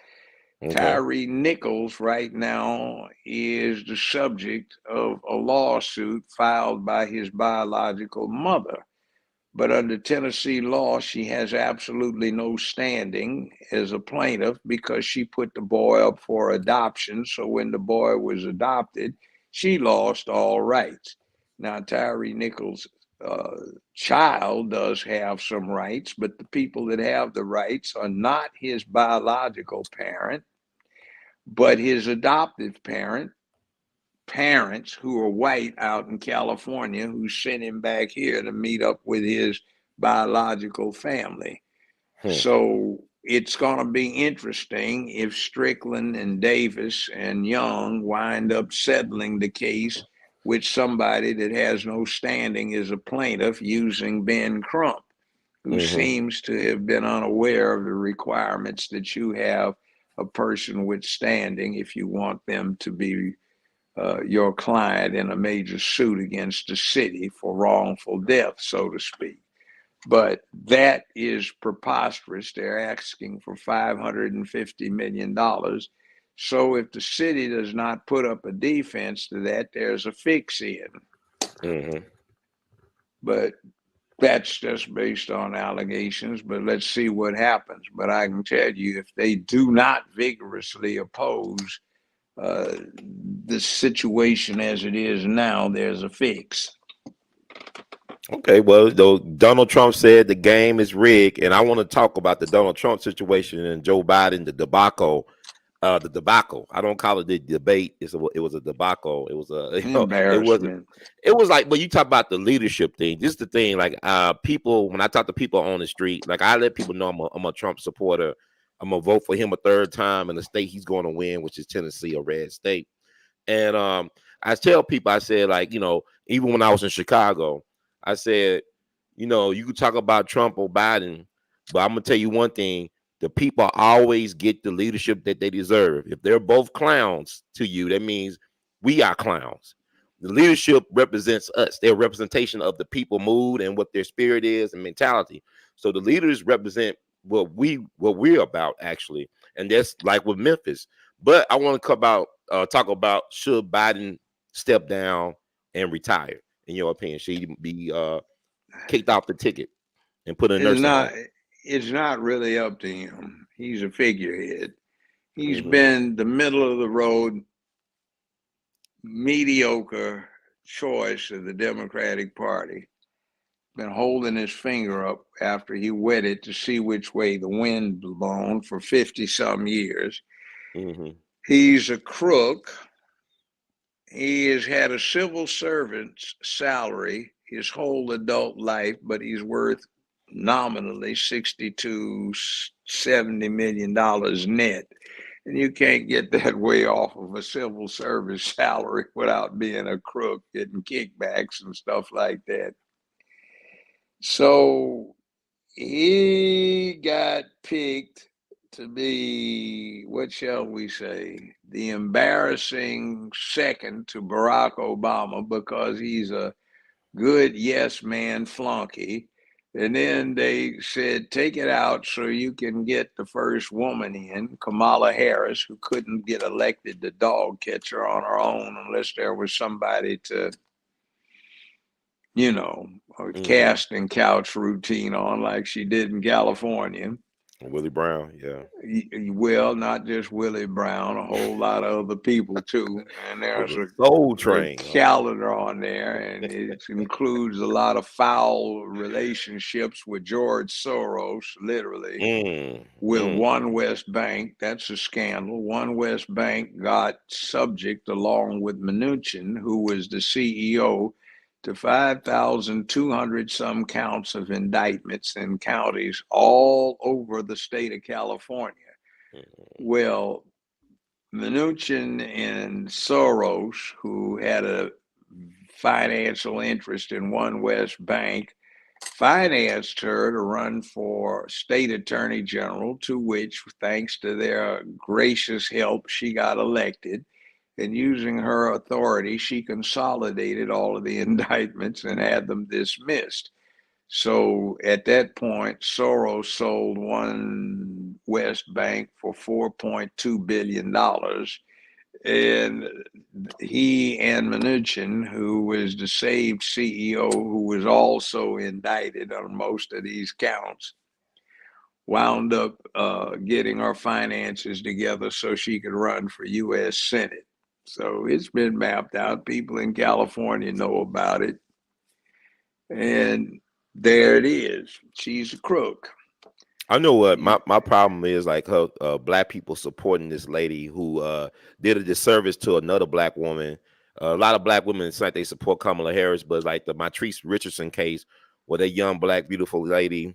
Tyree Nichols right now is the subject of a lawsuit filed by his biological mother. But under Tennessee law, she has absolutely no standing as a plaintiff because she put the boy up for adoption. So when the boy was adopted, she lost all rights. Now, Tyree Nichols' child does have some rights, but the people that have the rights are not his biological parent, but his adoptive parents who are white out in California, who sent him back here to meet up with his biological family. So it's going to be interesting if Strickland and Davis and Young wind up settling the case with somebody that has no standing as a plaintiff, using Ben Crump, who seems to have been unaware of the requirements that you have a person with standing if you want them to be your client in a major suit against the city for wrongful death, so to speak. But that is preposterous. They're asking for $550 million. So if the city does not put up a defense to that, there's a fix in. But that's just based on allegations, but let's see what happens. But I can tell you, if they do not vigorously oppose the situation as it is now, there's a fix. Okay, well, though Donald Trump said the game is rigged, and I want to talk about the Donald Trump situation and Joe Biden, the debacle. I don't call it the debate. It was a debacle. It was a embarrassment. It was like, but you talk about the leadership thing. This is the thing. Like people, when I talk to people on the street, like I let people know I'm a Trump supporter. I'm gonna vote for him a 3rd time in the state he's going to win, which is Tennessee, a red state. And I tell people, I said, like, even when I was in Chicago, I said, you can talk about Trump or Biden, but I'm gonna tell you one thing. The people always get the leadership that they deserve. If they're both clowns to you, that means we are clowns. The leadership represents us. They're a representation of the people mood and what their spirit is and mentality. So the leaders represent what we're about, actually. And that's like with Memphis. But I want to talk about should Biden step down and retire, in your opinion? Should he be kicked off the ticket and put in a nursing home? it's not really up to him. He's a figurehead. He's Mhm. been the middle of the road, mediocre choice of the Democratic Party. Been holding his finger up after he wetted to see which way the wind blew blown for 50 some years. Mhm. He's a crook. He has had a civil servant's salary his whole adult life, but he's worth nominally $60 to $70 million net. And you can't get that way off of a civil service salary without being a crook, getting kickbacks and stuff like that. So he got picked to be, what shall we say, the embarrassing second to Barack Obama because he's a good yes man flunky. And then they said, take it out so you can get the first woman in, Kamala Harris, who couldn't get elected the dog catcher on her own unless there was somebody to, a casting couch routine on like she did in California. Willie Brown, yeah. Well, not just Willie Brown, a whole lot of other people too. And there's a Soul Train calendar on there, and it includes a lot of foul relationships with George Soros, literally, with One West Bank. That's a scandal. One West Bank got subject, along with Mnuchin, who was the CEO, to 5,200 some counts of indictments in counties all over the state of California. Well, Mnuchin and Soros, who had a financial interest in One West Bank, financed her to run for state attorney general, to which, thanks to their gracious help, she got elected. And using her authority, she consolidated all of the indictments and had them dismissed. So at that point, Soros sold One West Bank for $4.2 billion. And he and Mnuchin, who was the saved CEO, who was also indicted on most of these counts, wound up getting her finances together so she could run for U.S. Senate. So it's been mapped out. People in California know about it. And there it is. She's a crook. I know what my problem is, like her black people supporting this lady who did a disservice to another black woman. A lot of black women, it's like they support Kamala Harris, but like the Matrice Richardson case, where that young black beautiful lady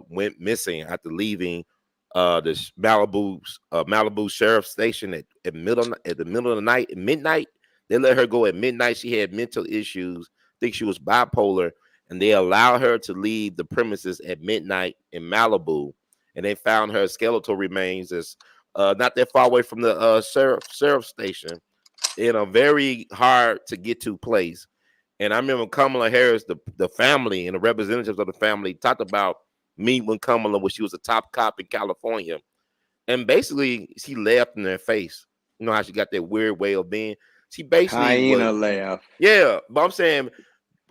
went missing after leaving the Malibu Sheriff's Station at the middle of the night, at midnight. They let her go at midnight. She had mental issues. I think she was bipolar, and they allowed her to leave the premises at midnight in Malibu. And they found her skeletal remains as not that far away from the sheriff station, in a very hard to get to place. And I remember Kamala Harris, the family and the representatives of the family talked about me when Kamala, when she was a top cop in California. And basically, she laughed in their face. You know how she got that weird way of being? She basically hyena laugh. Yeah, but I'm saying,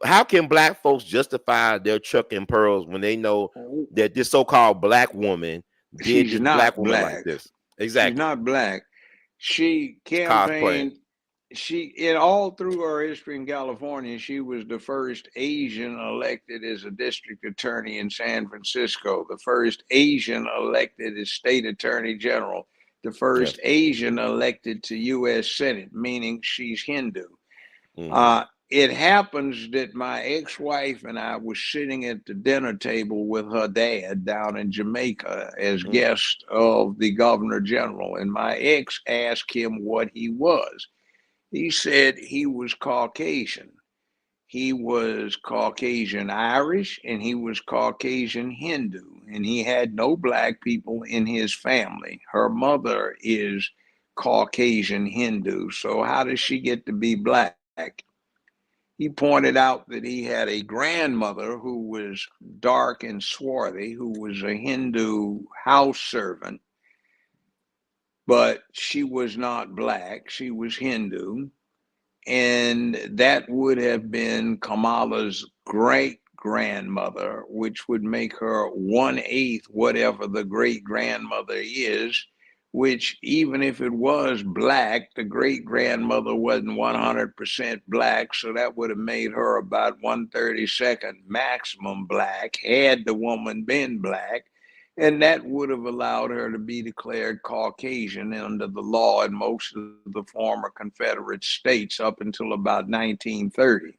how can black folks justify their Chuck and pearls when they know that this so-called black woman did She's this not black woman black. like this? Exactly. She's not black. She It's campaigned. cosplaying. In all through her history in California, she was the first Asian elected as a district attorney in San Francisco, the first Asian elected as state attorney general, the first Asian elected to U.S. Senate, meaning she's Hindu. It happens that my ex-wife and I was sitting at the dinner table with her dad down in Jamaica as guests of the governor general, and my ex asked him what he was. He said he was Caucasian. He was Caucasian Irish, and he was Caucasian Hindu, and he had no black people in his family. Her mother is Caucasian Hindu, so how does she get to be black? He pointed out that he had a grandmother who was dark and swarthy, who was a Hindu house servant, but she was not black. She was Hindu. And that would have been Kamala's great grandmother, which would make her 1/8 whatever the great grandmother is, which even if it was black, the great grandmother wasn't 100% black. So that would have made her about 1/32 maximum black had the woman been black. And that would have allowed her to be declared Caucasian under the law in most of the former Confederate states up until about 1930.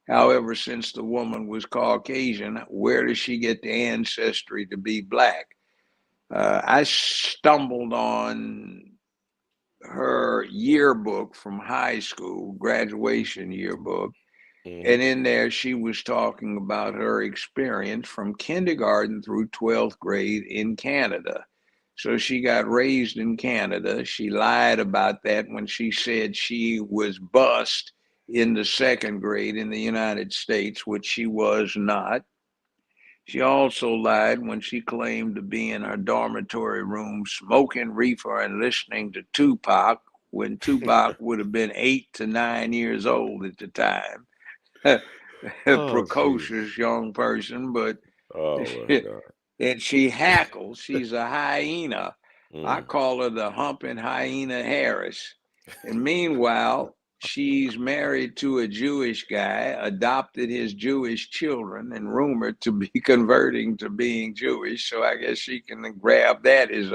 However, since the woman was Caucasian, where does she get the ancestry to be black? I stumbled on her yearbook from high school, graduation yearbook. And in there, she was talking about her experience from kindergarten through 12th grade in Canada. So she got raised in Canada. She lied about that when she said she was bused in the 2nd grade in the United States, which she was not. She also lied when she claimed to be in her dormitory room smoking reefer and listening to Tupac when Tupac would have been 8 to 9 years old at the time. Precocious young person, but and she hackles. She's a hyena. I call her the humping hyena Harris. And meanwhile, she's married to a Jewish guy, adopted his Jewish children, and rumored to be converting to being Jewish. So I guess she can grab that as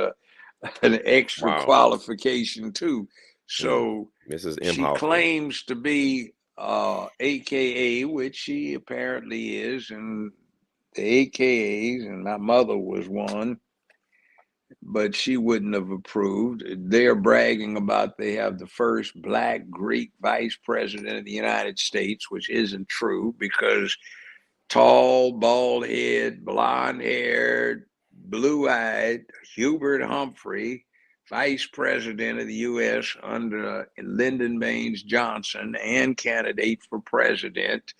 an extra qualification too. So Mrs. she claims to be AKA, which she apparently is, and the AKAs, and my mother was one, but she wouldn't have approved. They're bragging about they have the first black Greek vice president of the United States, which isn't true because tall, bald head, blonde haired, blue eyed Hubert Humphrey, vice president of the U.S. under Lyndon Baines Johnson and candidate for president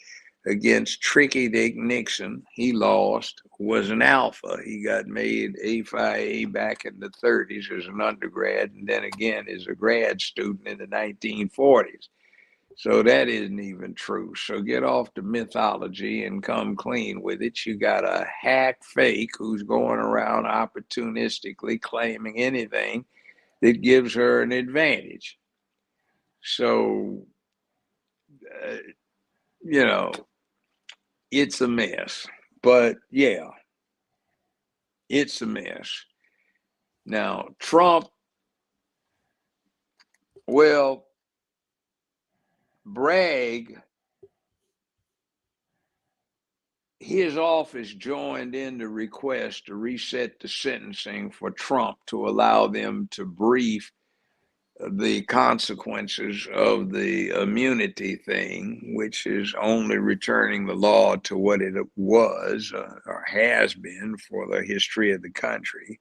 against Tricky Dick Nixon. He lost, was an alpha. He got made A.F.I.A. back in the 30s as an undergrad, and then again as a grad student in the 1940s. So that isn't even true. So get off the mythology and come clean with it. You got a hack fake who's going around opportunistically claiming anything that gives her an advantage. So, it's a mess. But yeah, it's a mess. Now, Trump, well, Bragg, his office joined in the request to reset the sentencing for Trump to allow them to brief the consequences of the immunity thing, which is only returning the law to what it was or has been for the history of the country,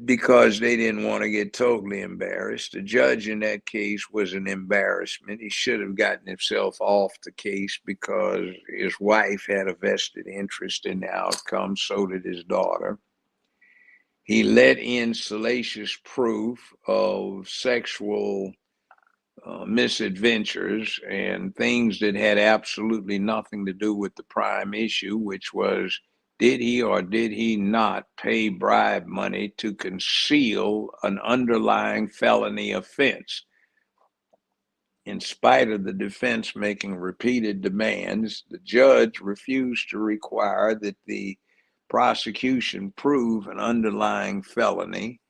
because they didn't want to get totally embarrassed. The judge in that case was an embarrassment. He should have gotten himself off the case because his wife had a vested interest in the outcome, so did his daughter. He let in salacious proof of sexual misadventures and things that had absolutely nothing to do with the prime issue, which was, did he or did he not pay bribe money to conceal an underlying felony offense? In spite of the defense making repeated demands, the judge refused to require that the prosecution prove an underlying felony.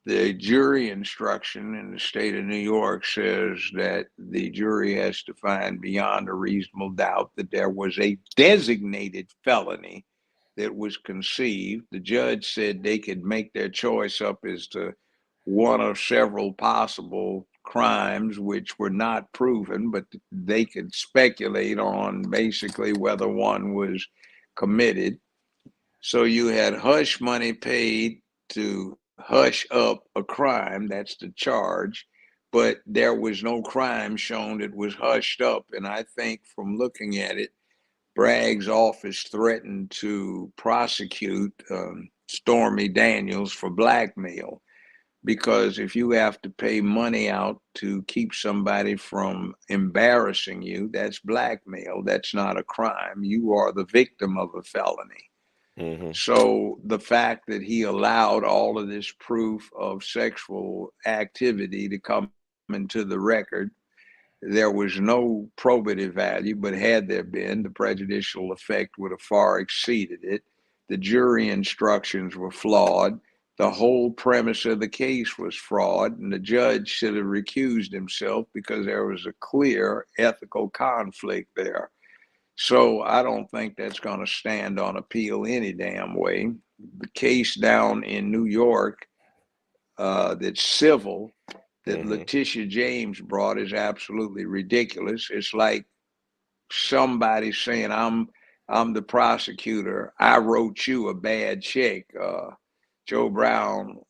The jury instruction in the state of New York says that the jury has to find beyond a reasonable doubt that there was a designated felony that was conceived. The judge said they could make their choice up as to one of several possible crimes which were not proven, but they could speculate on basically whether one was committed. So you had hush money paid to hush up a crime, that's the charge, but there was no crime shown that was hushed up. And I think from looking at it, Bragg's office threatened to prosecute Stormy Daniels for blackmail. because if you have to pay money out to keep somebody from embarrassing you, that's blackmail. That's not a crime. You are the victim of a felony. Mm-hmm. So the fact that he allowed all of this proof of sexual activity to come into the record, there was no probative value, but had there been, the prejudicial effect would have far exceeded it. The jury instructions were flawed. The whole premise of the case was fraud, and the judge should have recused himself because there was a clear ethical conflict there. So I don't think that's going to stand on appeal any damn way. The case down in New York that's civil that Letitia James brought is absolutely ridiculous. It's like somebody saying, I'm the prosecutor. I wrote you a bad check. Joe Brown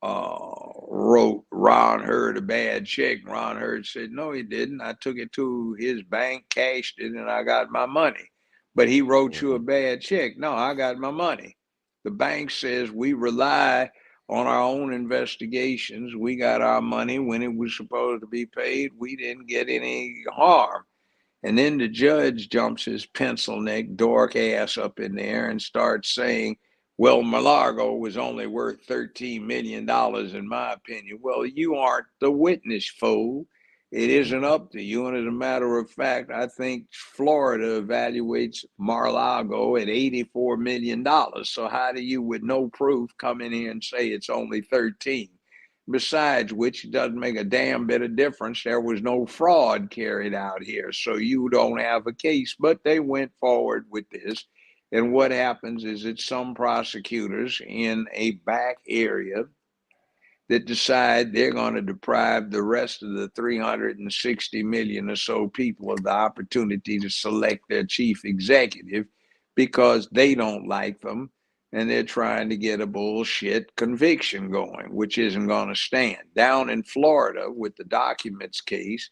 wrote Ron Hurd a bad check. Ron Hurd said, no, he didn't. I took it to his bank, cashed it, and I got my money. But he wrote you a bad check. No, I got my money. The bank says we rely on our own investigations. We got our money when it was supposed to be paid. We didn't get any harm. And then the judge jumps his pencil neck dork ass up in there and starts saying, well, Malargo was only worth $13 million in my opinion. Well, you aren't the witness, fool. It isn't up to you. And as a matter of fact, I think Florida evaluates Mar-a-Lago at $84 million. So how do you, with no proof, come in here and say it's only 13? Besides which, it doesn't make a damn bit of difference. There was no fraud carried out here. So you don't have a case. But they went forward with this. And what happens is that some prosecutors in a back area that decide they're going to deprive the rest of the 360 million or so people of the opportunity to select their chief executive because they don't like them and they're trying to get a bullshit conviction going, which isn't going to stand. Down in Florida with the documents case,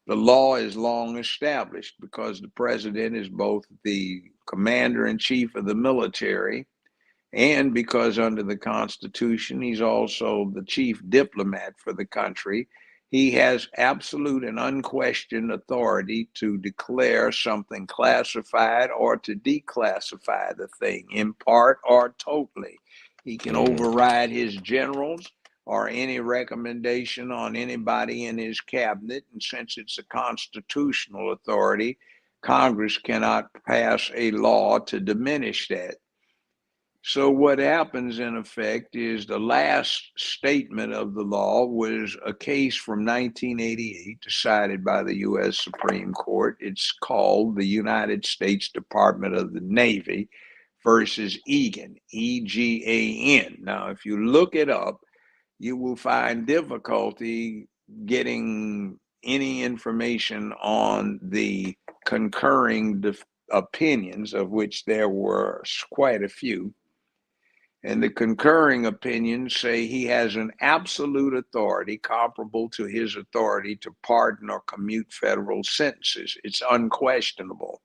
the law is long established because the president is both the commander-in-chief of the military and because under the Constitution, he's also the chief diplomat for the country. He has absolute and unquestioned authority to declare something classified or to declassify the thing in part or totally. He can override his generals or any recommendation on anybody in his cabinet. And since it's a constitutional authority, Congress cannot pass a law to diminish that. So what happens in effect is the last statement of the law was a case from 1988 decided by the U.S. Supreme Court. It's called the United States Department of the Navy versus Egan, E-G-A-N. Now, if you look it up, you will find difficulty getting any information on the concurring opinions, of which there were quite a few. And the concurring opinions say he has an absolute authority comparable to his authority to pardon or commute federal sentences. It's unquestionable.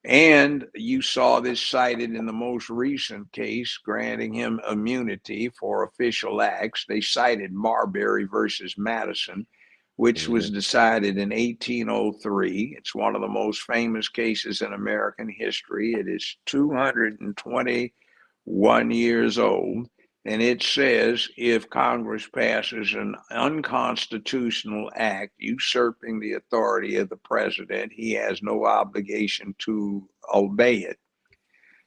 And you saw this cited in the most recent case granting him immunity for official acts. They cited Marbury versus Madison, which was decided in 1803. It's one of the most famous cases in American history. It is 221 years old. And it says if Congress passes an unconstitutional act usurping the authority of the president, he has no obligation to obey it.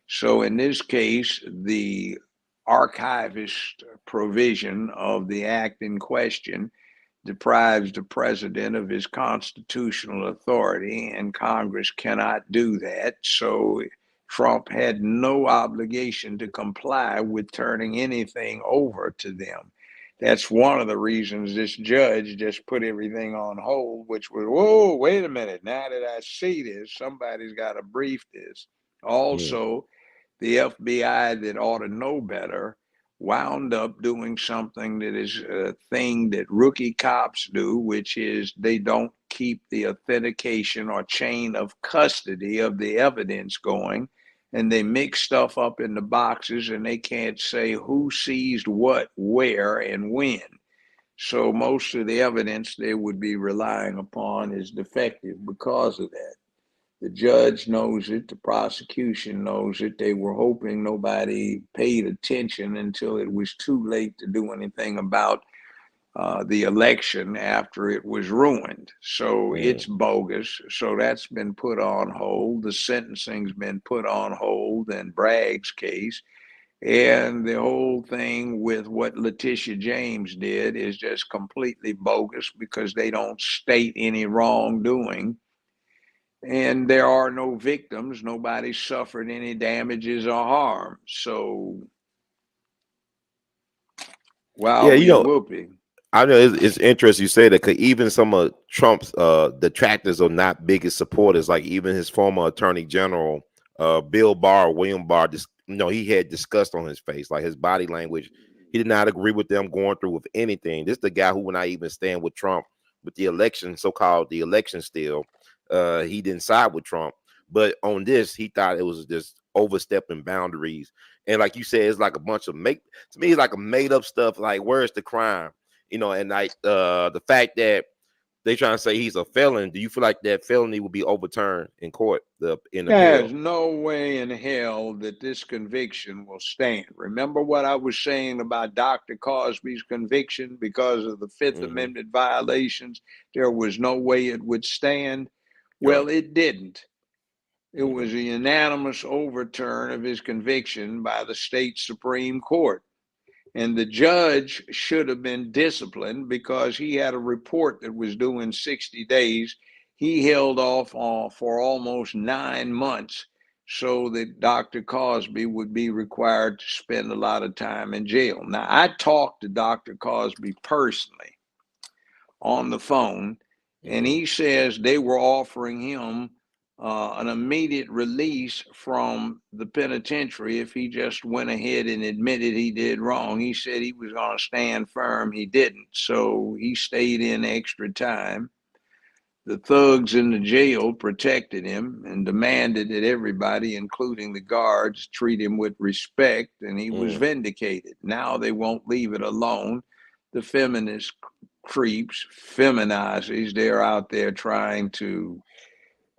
So in this case, the archivist provision of the act in question deprives the president of his constitutional authority, and Congress cannot do that. So Trump had no obligation to comply with turning anything over to them. That's one of the reasons this judge just put everything on hold, which was, whoa, wait a minute. Now that I see this, somebody's got to brief this. Also, the FBI that ought to know better wound up doing something that is a thing that rookie cops do, which is they don't keep the authentication or chain of custody of the evidence going. and they mix stuff up in the boxes, and they can't say who seized what, where, and when. So most of the evidence they would be relying upon is defective because of that. The judge knows it, the prosecution knows it. They were hoping nobody paid attention until it was too late to do anything about the election after it was ruined. So it's bogus. So that's been put on hold. The sentencing's been put on hold in Bragg's case. And the whole thing with what Letitia James did is just completely bogus because they don't state any wrongdoing. And there are no victims. Nobody suffered any damages or harm. So while Yeah, we whooping. I know it's interesting you say that, because even some of Trump's detractors are not biggest supporters. Like even his former Attorney General, William Barr, he had disgust on his face, like his body language. He did not agree with them going through with anything. This is the guy who would not even stand with Trump with the election, so-called the election still. He didn't side with Trump, but on this, he thought it was just overstepping boundaries. And like you said, it's like a bunch of to me, it's like a made up stuff. Like, where's the crime? And like the fact that they trying to say he's a felon, do you feel like that felony will be overturned in court in the There's appeal? no way in hell that this conviction will stand. Remember what I was saying about Dr. Cosby's conviction because of the Fifth Amendment violations? There was no way it would stand. Well, it didn't. It was a unanimous overturn of his conviction by the state Supreme Court. And the judge should have been disciplined because he had a report that was due in 60 days. He held off for almost 9 months so that Dr. Cosby would be required to spend a lot of time in jail. Now, I talked to Dr. Cosby personally on the phone, and he says they were offering him an immediate release from the penitentiary if he just went ahead and admitted he did wrong. He said he was going to stand firm. He didn't. So he stayed in extra time. The thugs in the jail protected him and demanded that everybody, including the guards, treat him with respect, and he was vindicated. Now they won't leave it alone. The feminist creeps, feminazis, they're out there trying to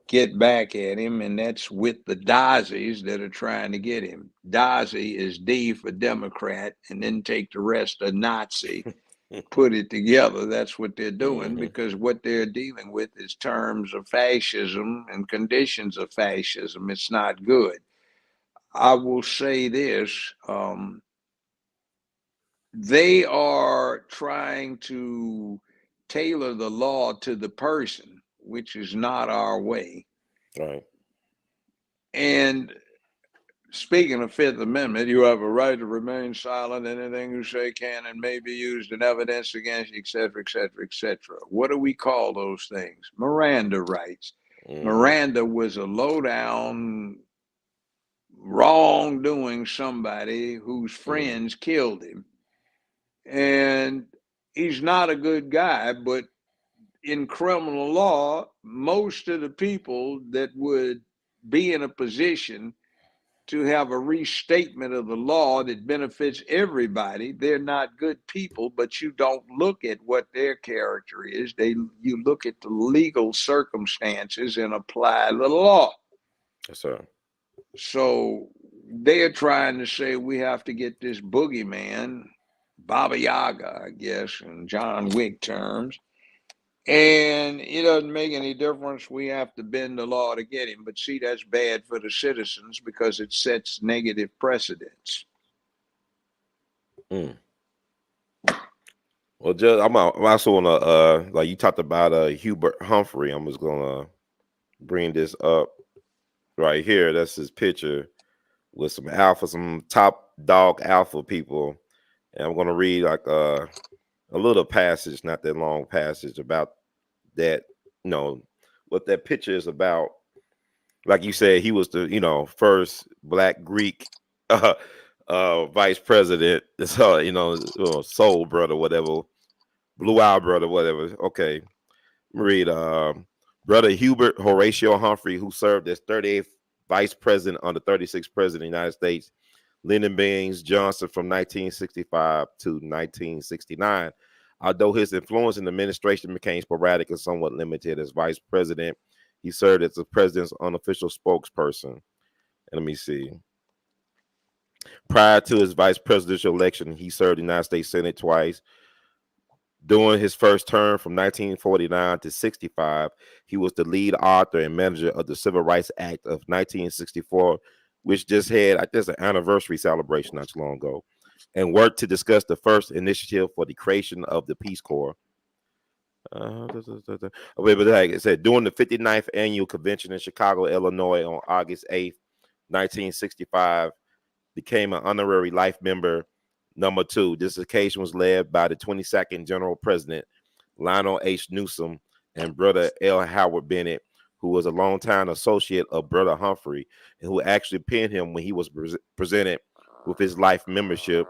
get back at him, and that's with the Dazzies that are trying to get him. Dazzy is D for Democrat, and then take the rest of Nazi, put it together. That's what they're doing, because what they're dealing with is terms of fascism and conditions of fascism. It's not good. I will say this, they are trying to tailor the law to the person, which is not our way. Right. And speaking of Fifth Amendment, you have a right to remain silent. Anything you say can and may be used in evidence against you, et cetera, et cetera, et cetera. What do we call those things? Miranda rights. Miranda was a low-down, wrongdoing somebody whose friends killed him. And he's not a good guy, but in criminal law, most of the people that would be in a position to have a restatement of the law that benefits everybody, they're not good people, but you don't look at what their character is. You look at the legal circumstances and apply the law. Yes, sir. So they're trying to say we have to get this boogeyman, Baba Yaga, I guess, in John Wick terms. And it doesn't make any difference. We have to bend the law to get him. But see, that's bad for the citizens because it sets negative precedents. Well, Judge, I'm also on like you talked about Hubert Humphrey. I'm just gonna bring this up right here. That's his picture with some top dog alpha people. And I'm gonna read like a little passage, not that long passage, about that, what that picture is about. Like you said, he was the first Black Greek vice president. So soul brother, whatever, blue eye brother, whatever. Okay, read brother Hubert Horatio Humphrey, who served as 38th vice president under 36th president of the United States, Lyndon Baines Johnson from 1965 to 1969. Although his influence in the administration became sporadic and somewhat limited as vice president, he served as the president's unofficial spokesperson. And let me see. Prior to his vice presidential election, he served the United States Senate twice. During his first term from 1949 to 65, he was the lead author and manager of the Civil Rights Act of 1964, which just had, I guess, an anniversary celebration not too long ago, and worked to discuss the first initiative for the creation of the Peace Corps. Like I said, during the 59th annual convention in Chicago, Illinois on August 8th, 1965, became an honorary life member number 2. This occasion was led by the 22nd General President, Lionel H. Newsom, and Brother L. Howard Bennett, who was a longtime associate of Brother Humphrey, and who actually penned him when he was presented with his life membership.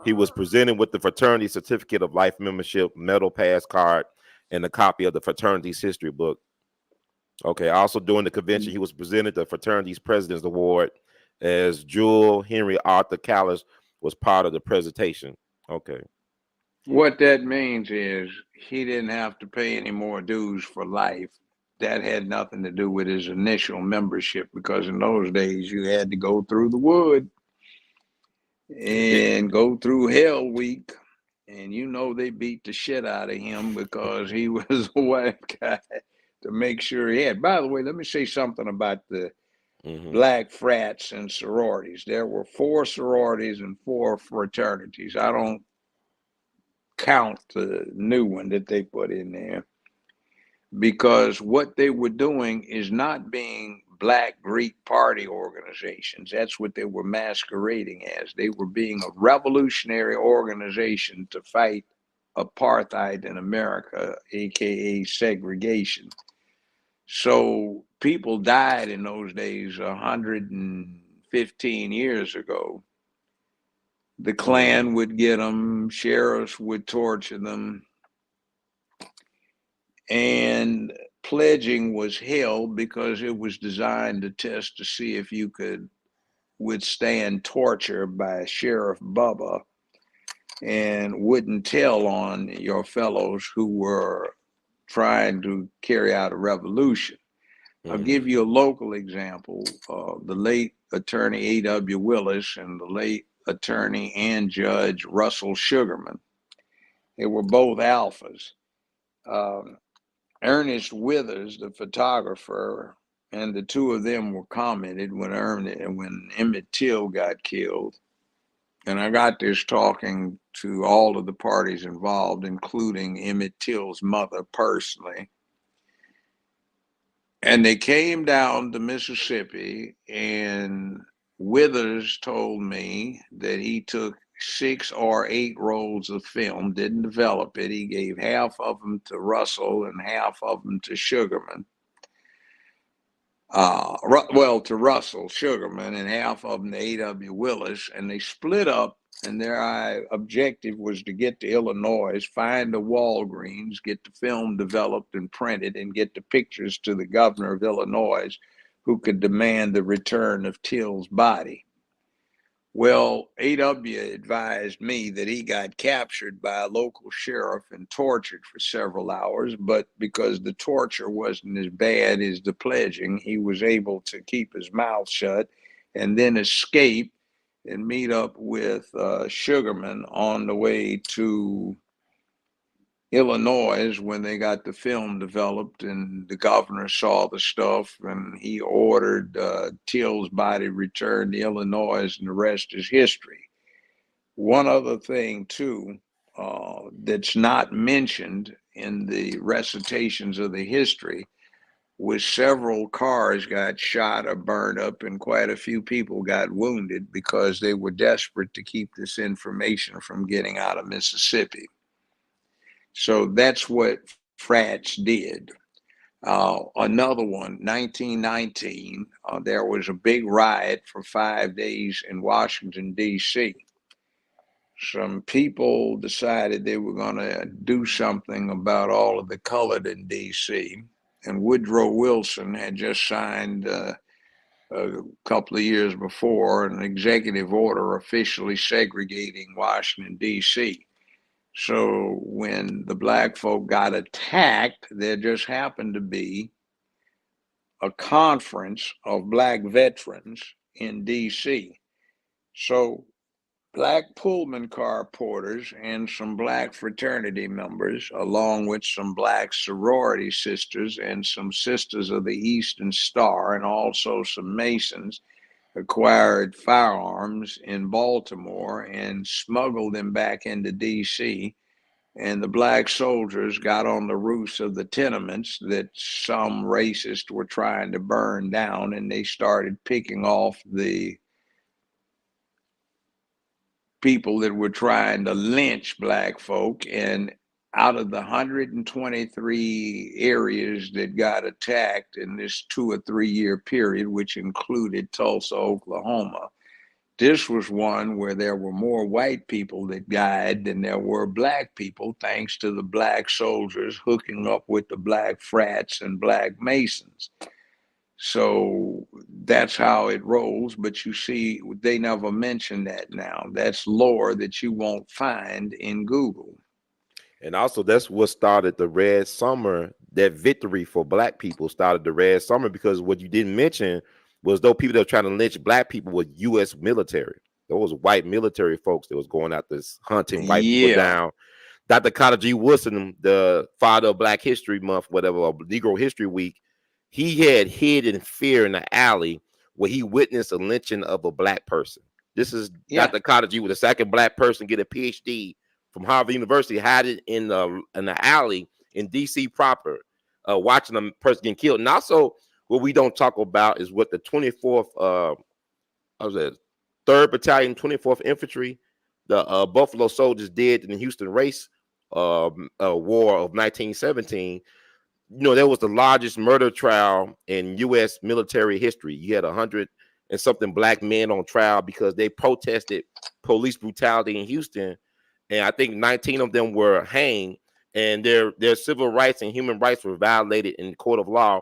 He was presented with the fraternity certificate of life membership, medal pass card, and a copy of the fraternity's history book. Okay, also during the convention, he was presented the fraternity's President's Award as Jewel Henry Arthur Callis was part of the presentation. Okay. What that means is he didn't have to pay any more dues for life. That had nothing to do with his initial membership, because in those days you had to go through the wood and go through Hell Week. And you know they beat the shit out of him because he was a white guy to make sure he had. By the way, let me say something about the black frats and sororities. There were 4 sororities and 4 fraternities. I don't count the new one that they put in there, because what they were doing is not being Black Greek party organizations. That's what they were masquerading as. They were being a revolutionary organization to fight apartheid in America, aka segregation. So people died in those days 115 years ago. The Klan would get them, sheriffs would torture them, and pledging was hell because it was designed to test to see if you could withstand torture by Sheriff Bubba and wouldn't tell on your fellows who were trying to carry out a revolution. I'll give you a local example. The late attorney A.W. Willis and the late attorney and judge Russell Sugarman. They were both alphas. Ernest Withers, the photographer, and the two of them were commented when Emmett Till got killed. And I got this talking to all of the parties involved, including Emmett Till's mother personally. And they came down to Mississippi, and Withers told me that he took 6 or 8 rolls of film, didn't develop it. He gave half of them to Russell and half of them to Sugarman. To Russell Sugarman, and half of them to A.W. Willis, and they split up. And their objective was to get to Illinois, find the Walgreens, get the film developed and printed, and get the pictures to the governor of Illinois, who could demand the return of Till's body. Well, A.W. advised me that he got captured by a local sheriff and tortured for several hours, but because the torture wasn't as bad as the pledging, he was able to keep his mouth shut and then escape and meet up with Sugarman on the way to Illinois when they got the film developed, and the governor saw the stuff and he ordered Till's body returned to Illinois, and the rest is history. One other thing too that's not mentioned in the recitations of the history was several cars got shot or burned up, and quite a few people got wounded because they were desperate to keep this information from getting out of Mississippi. So that's what frats did. Another one, 1919, there was a big riot for 5 days in Washington, D.C. Some people decided they were going to do something about all of the colored in D.C., and Woodrow Wilson had just signed a couple of years before, an executive order officially segregating Washington, D.C. So when the black folk got attacked, there just happened to be a conference of black veterans in D.C. So black Pullman car porters and some black fraternity members, along with some black sorority sisters and some sisters of the Eastern Star, and also some Masons, acquired firearms in Baltimore and smuggled them back into D.C. And the black soldiers got on the roofs of the tenements that some racists were trying to burn down, and they started picking off the people that were trying to lynch black folk. And out of the 123 areas that got attacked in this 2 or 3 year period, which included Tulsa, Oklahoma, this was one where there were more white people that died than there were black people, thanks to the black soldiers hooking up with the black frats and black Masons. So that's how it rolls. But you see, they never mention that now. That's lore that you won't find in Google. And also, that's what started the Red Summer. That victory for black people started the Red Summer, because what you didn't mention was those people that were trying to lynch black people were U.S. military. Those white military folks that was going out this hunting white people down. Dr. Carter G. Woodson, the father of Black History Month, whatever, or Negro History Week, he had hid in fear in the alley where he witnessed a lynching of a black person. This is Dr. Carter G. was the second black person to get a PhD from Harvard University, hiding in the alley in D.C. proper, watching a person getting killed. And also, what we don't talk about is what the 24th, 3rd Battalion, 24th Infantry, the Buffalo Soldiers did in the Houston Race War of 1917. You know, that was the largest murder trial in U.S. military history. You had 100 and something black men on trial because they protested police brutality in Houston. And I think 19 of them were hanged, and their civil rights and human rights were violated in the court of law.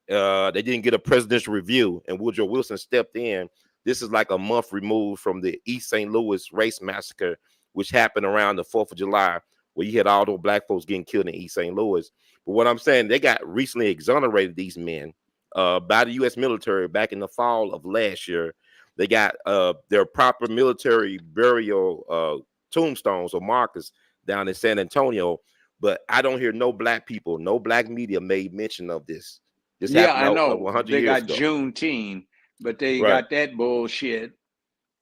They didn't get a presidential review, and Woodrow Wilson stepped in. This is like a month removed from the East St. Louis race massacre, which happened around the 4th of July, where you had all those black folks getting killed in East St. Louis. But what I'm saying, they got recently exonerated, these men, by the U.S. military back in the fall of last year. They got their proper military burial tombstones or markers down in San Antonio, but I don't hear no black people, no black media made mention of this. This happened I know. 100 they years got ago. Juneteenth, but they got that bullshit.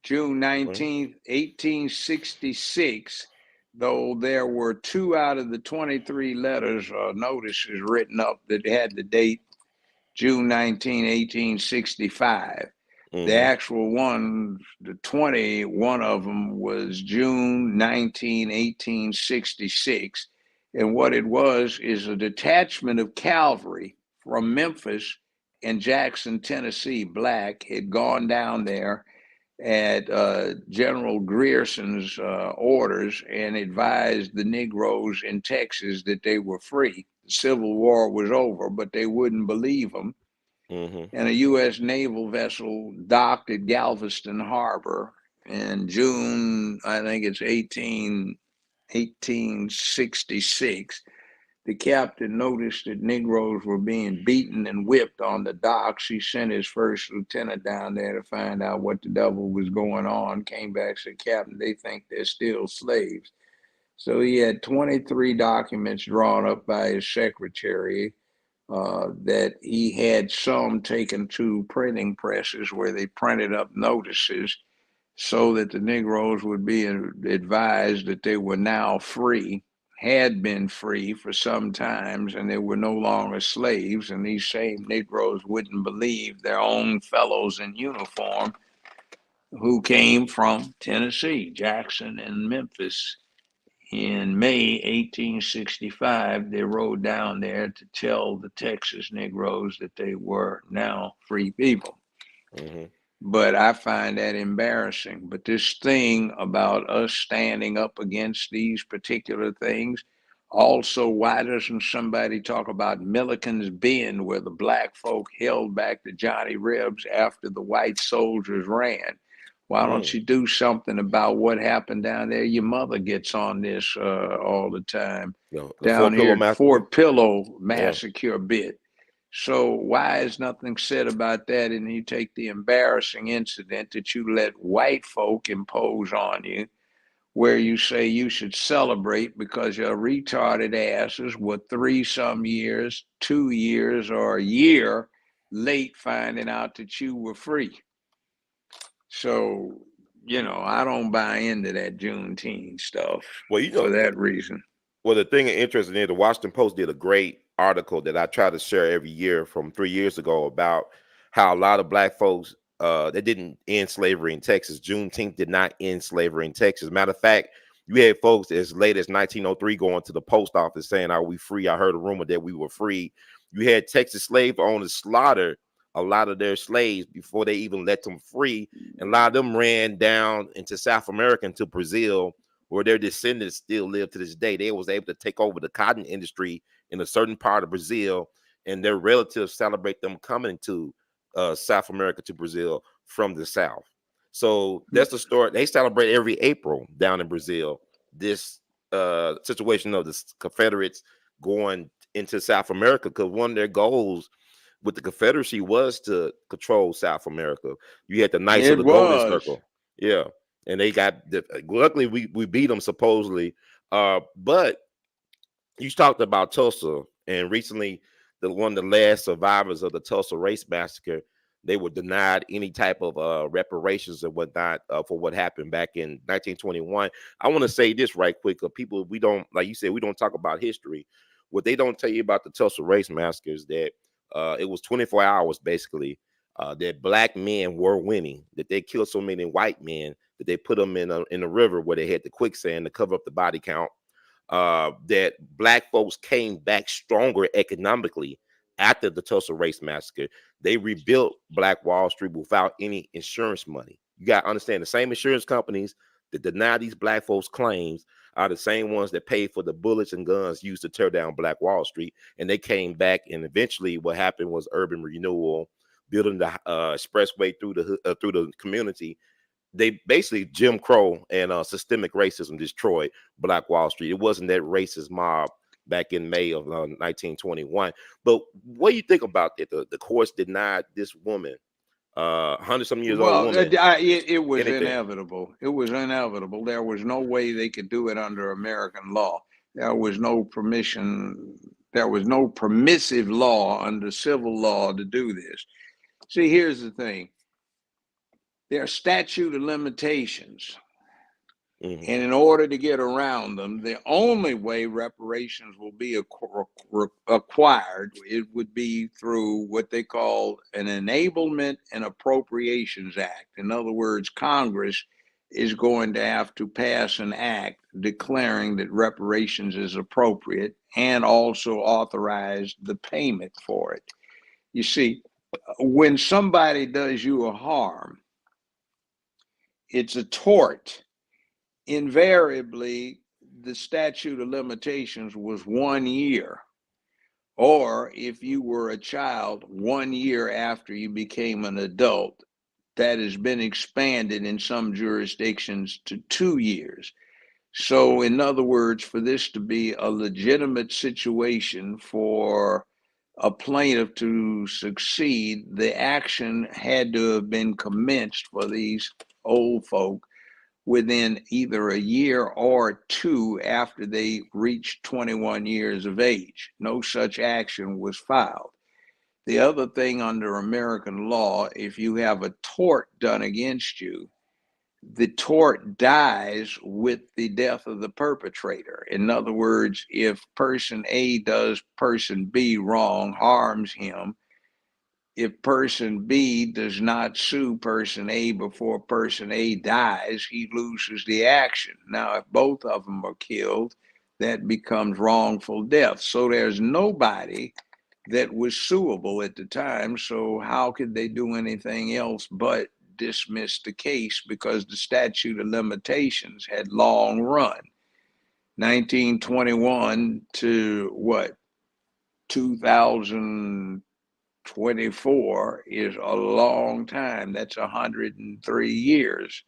June 19th, 1866, though there were 2 out of the 23 letters or notices written up that had the date June 19, 1865. The actual one, the 21 of them was June 19, 1866. And what it was is a detachment of cavalry from Memphis and Jackson, Tennessee, black, had gone down there at General Grierson's orders and advised the Negroes in Texas that they were free. The Civil War was over, but they wouldn't believe them. And a U.S. naval vessel docked at Galveston Harbor in June, I think it's 1866. The captain noticed that Negroes were being beaten and whipped on the docks. He sent his first lieutenant down there to find out what the devil was going on. Came back, said, Captain, they think they're still slaves. So he had 23 documents drawn up by his secretary that he had some taken to printing presses where they printed up notices so that the Negroes would be advised that they were now free, had been free for some times, and they were no longer slaves. And these same Negroes wouldn't believe their own fellows in uniform who came from Tennessee, Jackson and Memphis. In May 1865, they rode down there to tell the Texas Negroes that they were now free people. But I find that embarrassing. But this thing about us standing up against these particular things, Also, why doesn't somebody talk about Milliken's Bend, where the black folk held back the Johnny Rebs after the white soldiers ran? Why don't you do something about what happened down there? Your mother gets on this all the time. The Down Fort here Pillow at Massacre. Fort Pillow massacre bit. So why is nothing said about that? And you take the embarrassing incident that you let white folk impose on you, where you say you should celebrate because your retarded asses were 3-some years, 2 years, or a year late finding out that you were free. So, I don't buy into that Juneteenth stuff for that reason. Well, the thing interesting is the Washington Post did a great article that I try to share every year from 3 years ago about how a lot of black folks they didn't end slavery in Texas. Juneteenth did not end slavery in Texas. Matter of fact, you had folks as late as 1903 going to the post office saying, "Are we free?" I heard a rumor that we were free. You had Texas slave owners slaughter a lot of their slaves before they even let them free, and a lot of them ran down into South America, into Brazil, where their descendants still live to this day. They was able to take over the cotton industry in a certain part of Brazil, and their relatives celebrate them coming to South America, to Brazil from the South. So that's the story. They celebrate every April down in Brazil this situation of the Confederates going into South America, because one of their goals with the Confederacy was to control South America. You had the Knights of the Golden Circle. Yeah. And they got luckily we beat them supposedly. But you talked about Tulsa, and recently one of the last survivors of the Tulsa race massacre, they were denied any type of reparations and whatnot for what happened back in 1921. I want to say this right quick, because people, we don't, like you said, we don't talk about history. What they don't tell you about the Tulsa race massacre is that it was 24 hours basically that black men were winning, that they killed so many white men that they put them in a river where they had the quicksand to cover up the body count. That black folks came back stronger economically after the Tulsa race massacre. They rebuilt Black Wall Street without any insurance money. You got to understand, the same insurance companies that deny these black folks' claims are the same ones that paid for the bullets and guns used to tear down Black Wall Street. And they came back, and eventually what happened was urban renewal, building the expressway through the community. They basically Jim Crow and systemic racism destroyed Black Wall Street. It wasn't that racist mob back in May of 1921. But what do you think about that? The courts denied this woman, 100-some years old woman. It was anything. inevitable. It was inevitable. There was no way they could do it under American law. There was no permission. There was no permissive law under civil law to do this. See, here's the thing. There are statute of limitations. And in order to get around them, the only way reparations will be acquired, it would be through what they call an Enablement and Appropriations Act. In other words, Congress is going to have to pass an act declaring that reparations is appropriate and also authorize the payment for it. You see, when somebody does you a harm, it's a tort. Invariably, the statute of limitations was 1 year, or if you were a child, 1 year after you became an adult. That has been expanded in some jurisdictions to 2 years. So in other words, for this to be a legitimate situation for a plaintiff to succeed, the action had to have been commenced for these old folk within either a year or 2 after they reached 21 years of age. No such action was filed. The other thing under American law, if you have a tort done against you, the tort dies with the death of the perpetrator. In other words, if person A does person B wrong, harms him, if person B does not sue person A before person A dies, he loses the action. Now, if both of them are killed, that becomes wrongful death. So there's nobody that was suable at the time. So how could they do anything else but dismiss the case, because the statute of limitations had long run? 1921 to what? 2024 is a long time. That's 103 years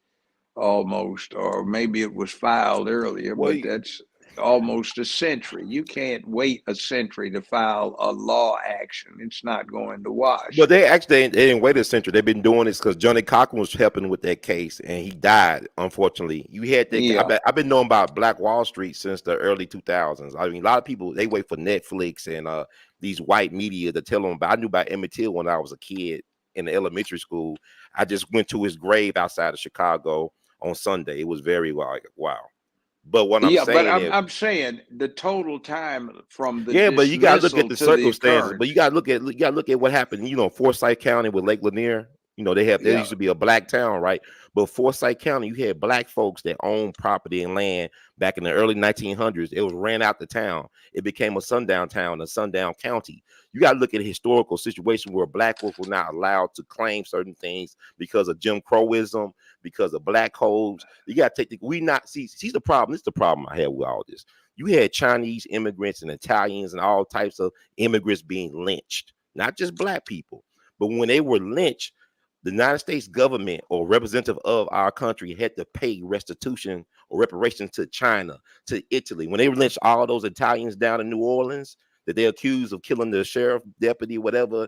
almost, or maybe it was filed earlier, Well, but that's almost a century. You can't wait a century to file a law action. It's not going to wash. but they didn't wait a century. They've been doing this because Johnny Cochran was helping with that case, and he died. Unfortunately, you had that. Yeah. I've been knowing about Black Wall Street since the early 2000s. I mean, a lot of people they wait for Netflix and these white media to tell them about. I knew about Emmett Till when I was a kid in the elementary school. I just went to his grave outside of Chicago on Sunday. It was very wow. But what I'm Yeah, but saying is, I'm saying the total time from the yeah, but you gotta look dismissal at the to the circumstances. But occurrence. you gotta look at what happened. You know, Forsyth County with Lake Lanier. You know, there Yeah. used to be a black town, right? But Forsyth County, you had black folks that owned property and land back in the early 1900s. It was ran out the town. It became a sundown town, a sundown county. You got to look at a historical situation where black folks were not allowed to claim certain things because of Jim Crowism, because of black codes. You got to take see the problem. This is the problem I had with all this. You had Chinese immigrants and Italians and all types of immigrants being lynched, not just black people. But when they were lynched, the United States government or representative of our country had to pay restitution or reparations to China, to Italy. When they lynched all those Italians down in New Orleans that they're accused of killing the sheriff, deputy, whatever,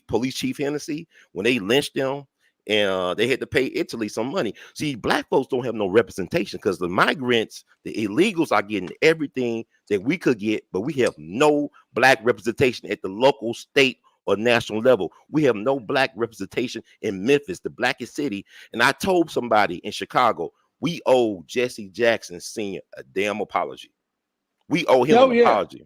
police chief Hennessy, when they lynched them, and they had to pay Italy some money. See, black folks don't have no representation because the migrants, the illegals are getting everything that we could get, but we have no black representation at the local, state, or national level. We have no black representation in Memphis, the blackest city. And I told somebody in Chicago, we owe Jesse Jackson Sr. a damn apology. We owe him an apology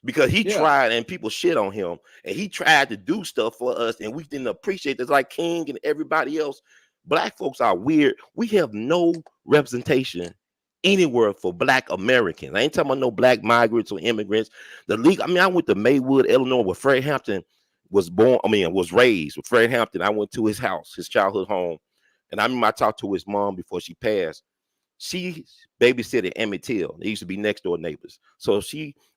because he tried and people shit on him and he tried to do stuff for us and we didn't appreciate this like King and everybody else. Black folks are weird. We have no representation anywhere for black Americans. I ain't talking about no black migrants or immigrants. The league, I mean, I went to Maywood, Illinois, where Fred Hampton was raised with Fred Hampton. I went to his house, his childhood home. And I remember I talked to his mom before she passed. She babysitted Emmett Till. They used to be next door neighbors. So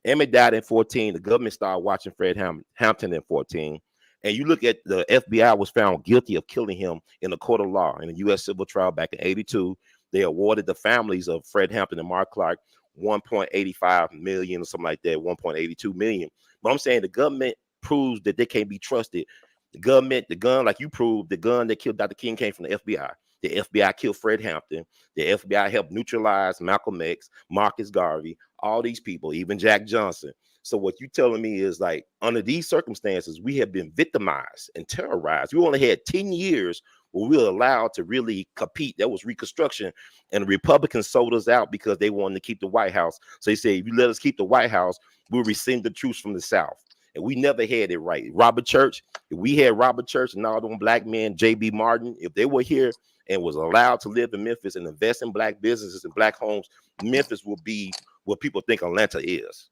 Emmett died in 14. The government started watching Fred Hampton in 14. And you look at the FBI was found guilty of killing him in a court of law in a U.S. civil trial back in 82. They awarded the families of Fred Hampton and Mark Clark 1.85 million or something like that, 1.82 million. But I'm saying the government proves that they can't be trusted. The gun, like you proved, the gun that killed Dr. King came from the FBI. The FBI killed Fred Hampton. The FBI helped neutralize Malcolm X, Marcus Garvey, all these people, even Jack Johnson. So what you telling me is like, under these circumstances, we have been victimized and terrorized. We only had 10 years where we were allowed to really compete. That was Reconstruction. And the Republicans sold us out because they wanted to keep the White House. So they said, if you let us keep the White House, we'll rescind the troops from the South. And we never had it right. Robert Church, if we had Robert Church and all them black men, J.B. Martin, if they were here and was allowed to live in Memphis and invest in black businesses and black homes, Memphis will be what people think Atlanta is.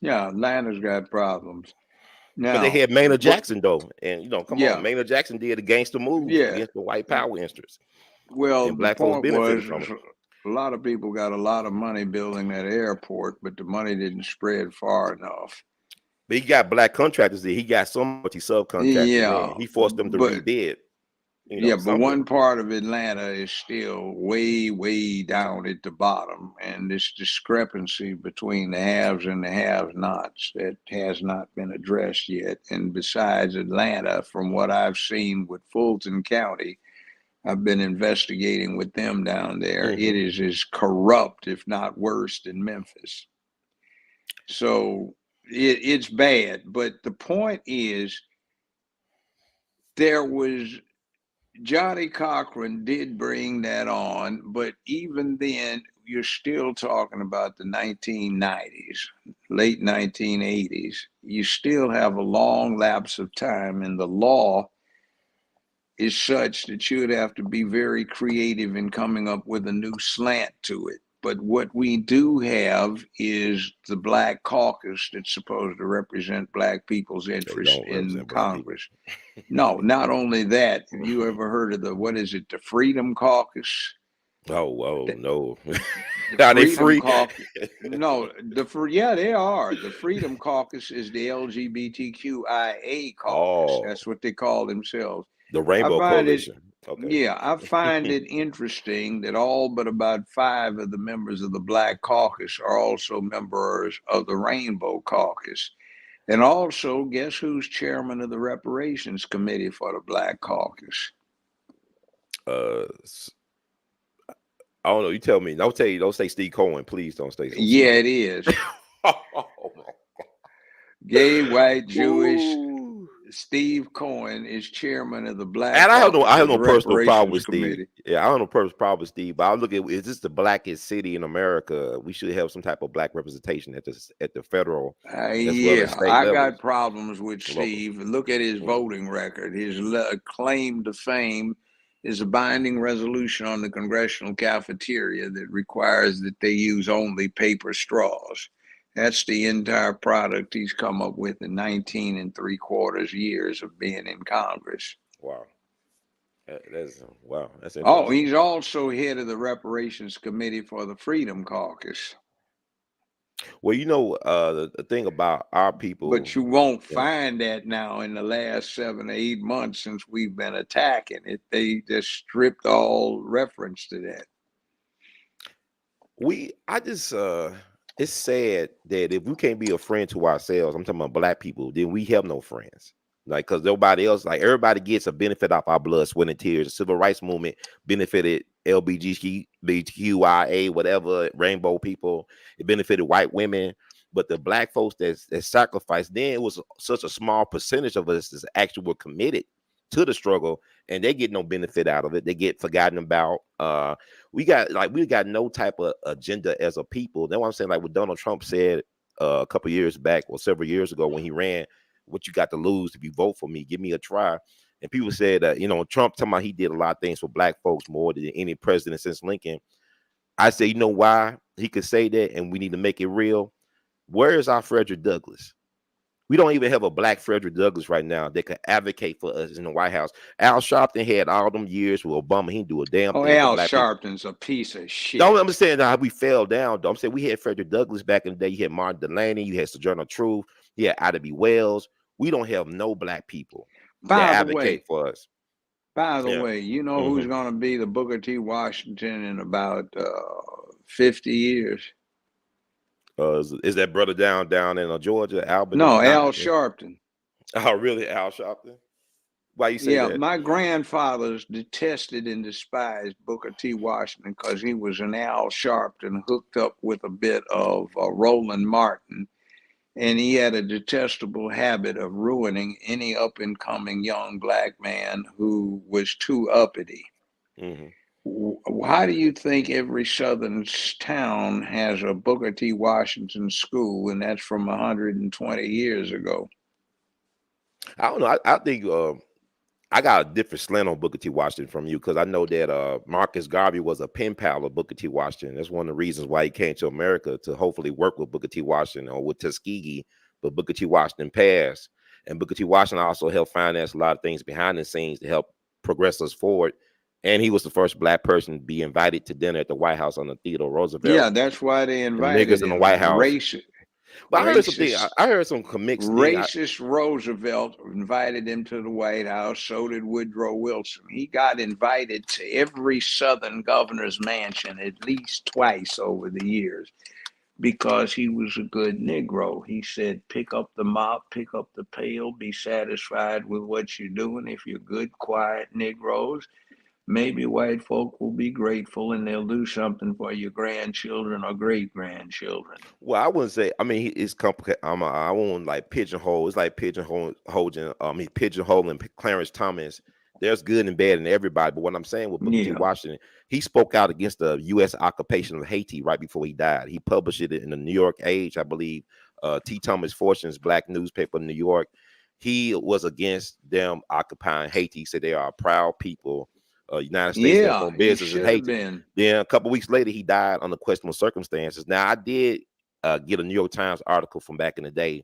Yeah, Atlanta's got problems. Now, but they had Maynard Jackson, though. And, come on, Maynard Jackson did a gangster move against the white power interests. Well, and black the point was from it. a lot of people got a lot of money building that airport, but the money didn't spread far enough. But he got black contractors there. He got so much he subcontracted. He forced them to rebid. But one part of Atlanta is still way, way down at the bottom. And this discrepancy between the haves and the have-nots that has not been addressed yet. And besides Atlanta, from what I've seen with Fulton County, I've been investigating with them down there. Mm-hmm. It is as corrupt, if not worse, than Memphis. So it's bad. But the point is, Johnny Cochran did bring that on, but even then, you're still talking about the 1990s, late 1980s. You still have a long lapse of time, and the law is such that you would have to be very creative in coming up with a new slant to it. But what we do have is the Black Caucus that's supposed to represent Black people's interests in Congress. No, not only that. Have you ever heard of the Freedom Caucus? Oh, no. The Are they Freedom free? Caucus. No, yeah, they are. The Freedom Caucus is the LGBTQIA caucus. Oh, That's what they call themselves. the I Rainbow find it, Coalition. Okay. yeah, I find it interesting that all but about 5 of the members of the Black Caucus are also members of the Rainbow Caucus. And also, guess who's chairman of the Reparations Committee for the Black Caucus? I don't know. You tell me. Don't say Steve Cohen, please. Don't say. Yeah, it is. Oh my Gay, white, Jewish. Ooh. Steve Cohen is chairman of the Black And I Caucus have of no the personal problem Reparations with Steve. Committee. Yeah, I have no personal problem with Steve. But I look at, is this the blackest city in America? We should have some type of black representation at the federal as well as Yeah, state I levels. got problems with Steve. Look at his voting record. His claim to fame is a binding resolution on the congressional cafeteria that requires that they use only paper straws. That's the entire product he's come up with in 19 3/4 years of being in Congress. Wow. That's interesting. Oh, he's also head of the Reparations Committee for the Freedom Caucus. Well, the thing about our people, But you won't find that now in the last 7 or 8 months since we've been attacking it. They just stripped all reference to that. It's sad that if we can't be a friend to ourselves, I'm talking about black people, then we have no friends. Like, because nobody else, like everybody gets a benefit off our blood, sweat, and tears. The civil rights movement benefited LGBTQIA, whatever, rainbow people. It benefited white women. But the black folks that sacrificed, then it was such a small percentage of us that actually were committed to the struggle, and they get no benefit out of it. They get forgotten about. We got no type of agenda as a people. That's what I'm saying. Like what Donald Trump said a couple years back or several years ago when he ran, what you got to lose if you vote for me? Give me a try. And people said that, Trump talking about he did a lot of things for black folks more than any president since Lincoln. I say, you know why he could say that, and we need to make it real. Where is our Frederick Douglass? We don't even have a black Frederick Douglass right now that could advocate for us in the White House. Al Sharpton had all them years with Obama. He didn't do a damn thing. Al Sharpton's a piece of shit. Don't understand how we fell down. I'm saying we had Frederick Douglass back in the day. You had Martin Delaney. You had Sojourner Truth. You had Ida B. Wells. We don't have no black people that advocate for us. By the way, you know who's going to be the Booker T. Washington in about 50 years? Is that brother down in Georgia, Albany? No, Al Sharpton. Oh, really, Al Sharpton? Why you say that? Yeah, my grandfathers detested and despised Booker T. Washington because he was an Al Sharpton hooked up with a bit of Roland Martin, and he had a detestable habit of ruining any up-and-coming young black man who was too uppity. How do you think every southern town has a Booker T. Washington school, and that's from 120 years ago? I don't know. I think I got a different slant on Booker T. Washington from you, because I know that Marcus Garvey was a pen pal of Booker T. Washington. That's one of the reasons why he came to America, to hopefully work with Booker T. Washington or with Tuskegee. But Booker T. Washington passed, and Booker T. Washington also helped finance a lot of things behind the scenes to help progress us forward. And he was the first black person to be invited to dinner at the White House under Theodore Roosevelt. Yeah, that's why they invited niggas in the White House. But I heard some mixed racist Roosevelt invited him to the White House. So did Woodrow Wilson. He got invited to every Southern governor's mansion at least twice over the years because he was a good Negro. He said, pick up the mop, pick up the pail, be satisfied with what you're doing. If you're good, quiet Negroes, maybe white folk will be grateful and they'll do something for your grandchildren or great-grandchildren. Well, I wouldn't say, it's complicated. I won't like pigeonhole. It's like pigeonholing Clarence Thomas. There's good and bad in everybody. But what I'm saying with Booker T. Washington, he spoke out against the U.S. occupation of Haiti right before he died. He published it in the New York Age, I believe. T. Thomas Fortune's black newspaper in New York. He was against them occupying Haiti. He said they are a proud people. United States doing business in Haiti. Then a couple weeks later, he died under questionable circumstances. Now, I did get a New York Times article from back in the day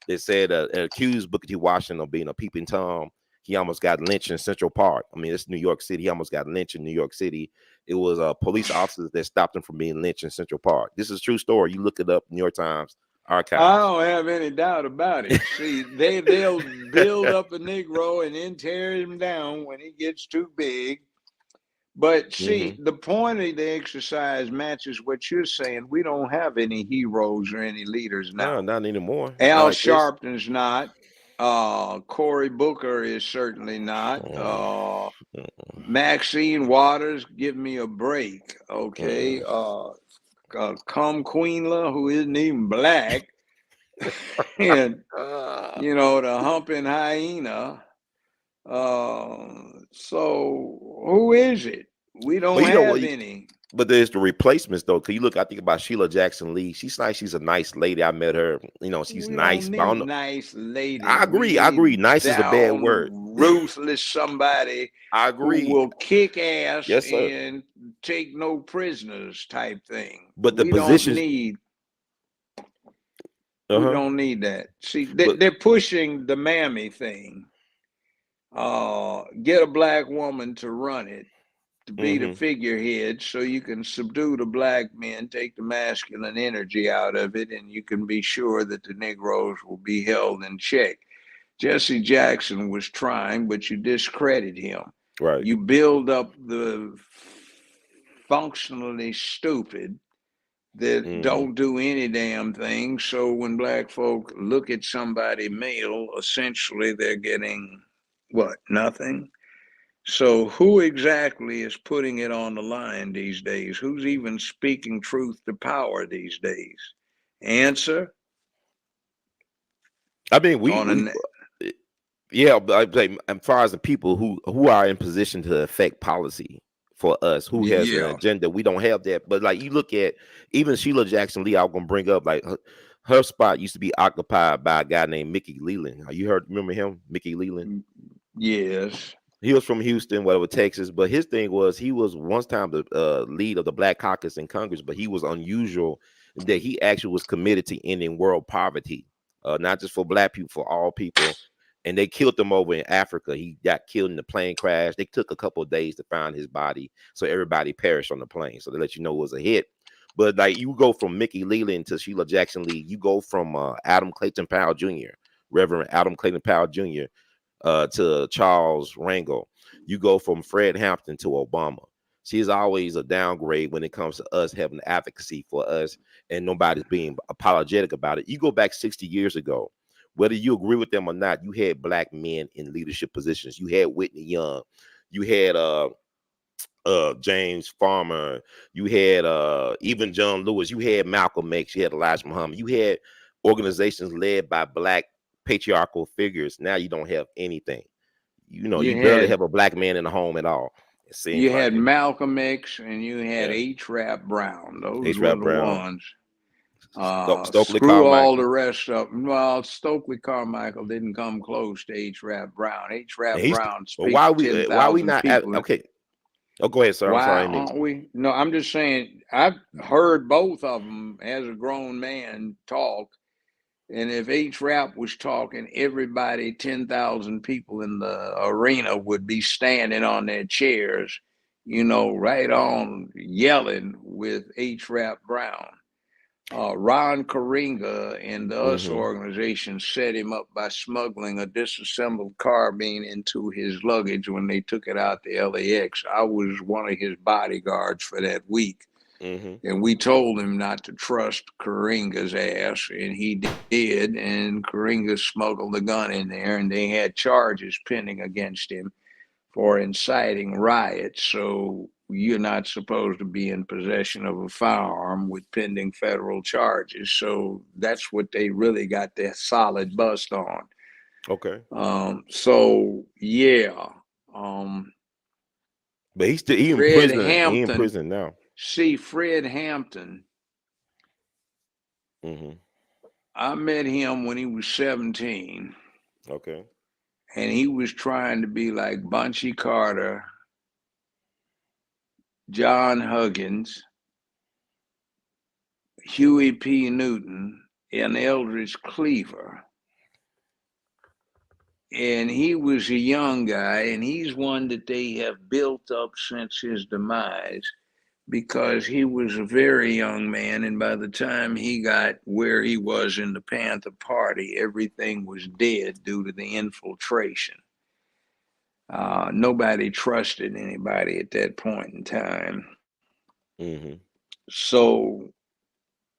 that said accused Booker T. Washington of being a peeping Tom. He almost got lynched in Central Park. It's New York City. He almost got lynched in New York City. It was police officers that stopped him from being lynched in Central Park. This is a true story. You look it up, New York Times archives. I don't have any doubt about it. See, they'll build up a Negro and then tear him down when he gets too big. But see, the point of the exercise matches what you're saying. We don't have any heroes or any leaders now. No, not anymore. Al Not like Sharpton's not. Cory Booker is certainly not. Maxine Waters, give me a break, okay? Come Queenla, who isn't even black, and you know, the humping hyena. So who is it? We don't have any. But there's the replacements though. Cause you look, I think about Sheila Jackson Lee. She's nice. She's a nice lady. I met her. You know, she's nice. Don't need nice lady. I agree. I agree. Nice is a bad word. Ruthless somebody. I agree. Who will kick ass yes, sir. and take no prisoners type thing. But the we positions. Don't need, We don't need that. See, they're pushing the mammy thing. Get a black woman to run it, to be the figurehead, so you can subdue the black men, take the masculine energy out of it, and you can be sure that the Negroes will be held in check. Jesse Jackson was trying, but you discredit him. Right. You build up the functionally stupid that don't do any damn thing. So when black folk look at somebody male, essentially they're getting what? Nothing. So who exactly is putting it on the line these days? Who's even speaking truth to power these days? Answer? I mean, yeah, but as far as the people who are in position to affect policy for us, who has an agenda, we don't have that. But like you look at even Sheila Jackson Lee, I'm gonna bring up like her spot used to be occupied by a guy named Mickey Leland. Remember him, Mickey Leland? Yes. He was from Houston, whatever, Texas. But his thing was he was one time the lead of the Black Caucus in Congress, but he was unusual that he actually was committed to ending world poverty, not just for black people, for all people. And they killed him over in Africa. He got killed in the plane crash. They took a couple of days to find his body, so everybody perished on the plane. So they let you know it was a hit. But like you go from Mickey Leland to Sheila Jackson Lee, you go from Adam Clayton Powell Jr., Reverend Adam Clayton Powell Jr., to Charles Rangel. You go from Fred Hampton to Obama. She's always a downgrade when it comes to us having advocacy for us, and nobody's being apologetic about it. You go back 60 years ago, whether you agree with them or not, you had black men in leadership positions. You had Whitney Young, you had James Farmer, you had even John Lewis, you had Malcolm X, you had Elijah Muhammad, you had organizations led by black patriarchal figures. Now you don't have anything. You know, you barely have a black man in the home at all. You had Malcolm X and you had H. Rap Brown. Those were the ones. Stokely Screw Carmichael. all the rest of them. Well, Stokely Carmichael didn't come close to H. Rap Brown. H. Rap Brown speaks why to we not people. Okay. Oh, go ahead, sir. Why I'm sorry. aren't we? No, I'm just saying I've heard both of them as a grown man talk. And if H-Rap was talking, everybody, 10,000 people in the arena would be standing on their chairs, you know, right on yelling with H-Rap Brown. Ron Karinga and the US organization set him up by smuggling a disassembled carbine into his luggage when they took it out to LAX. I was one of his bodyguards for that week. And we told him not to trust Karinga's ass, and he did. And Karinga smuggled the gun in there, and they had charges pending against him for inciting riots. So you're not supposed to be in possession of a firearm with pending federal charges. So that's what they really got their solid bust on. Okay. So yeah. But he's still in prison. He in prison now. See, Fred Hampton, I met him when he was 17. Okay. And he was trying to be like Bunchy Carter, John Huggins, Huey P. Newton, and Eldridge Cleaver. And he was a young guy, and he's one that they have built up since his demise, because he was a very young man, and by the time he got where he was in the Panther Party, everything was dead due to the infiltration. Nobody trusted anybody at that point in time. Mm-hmm. So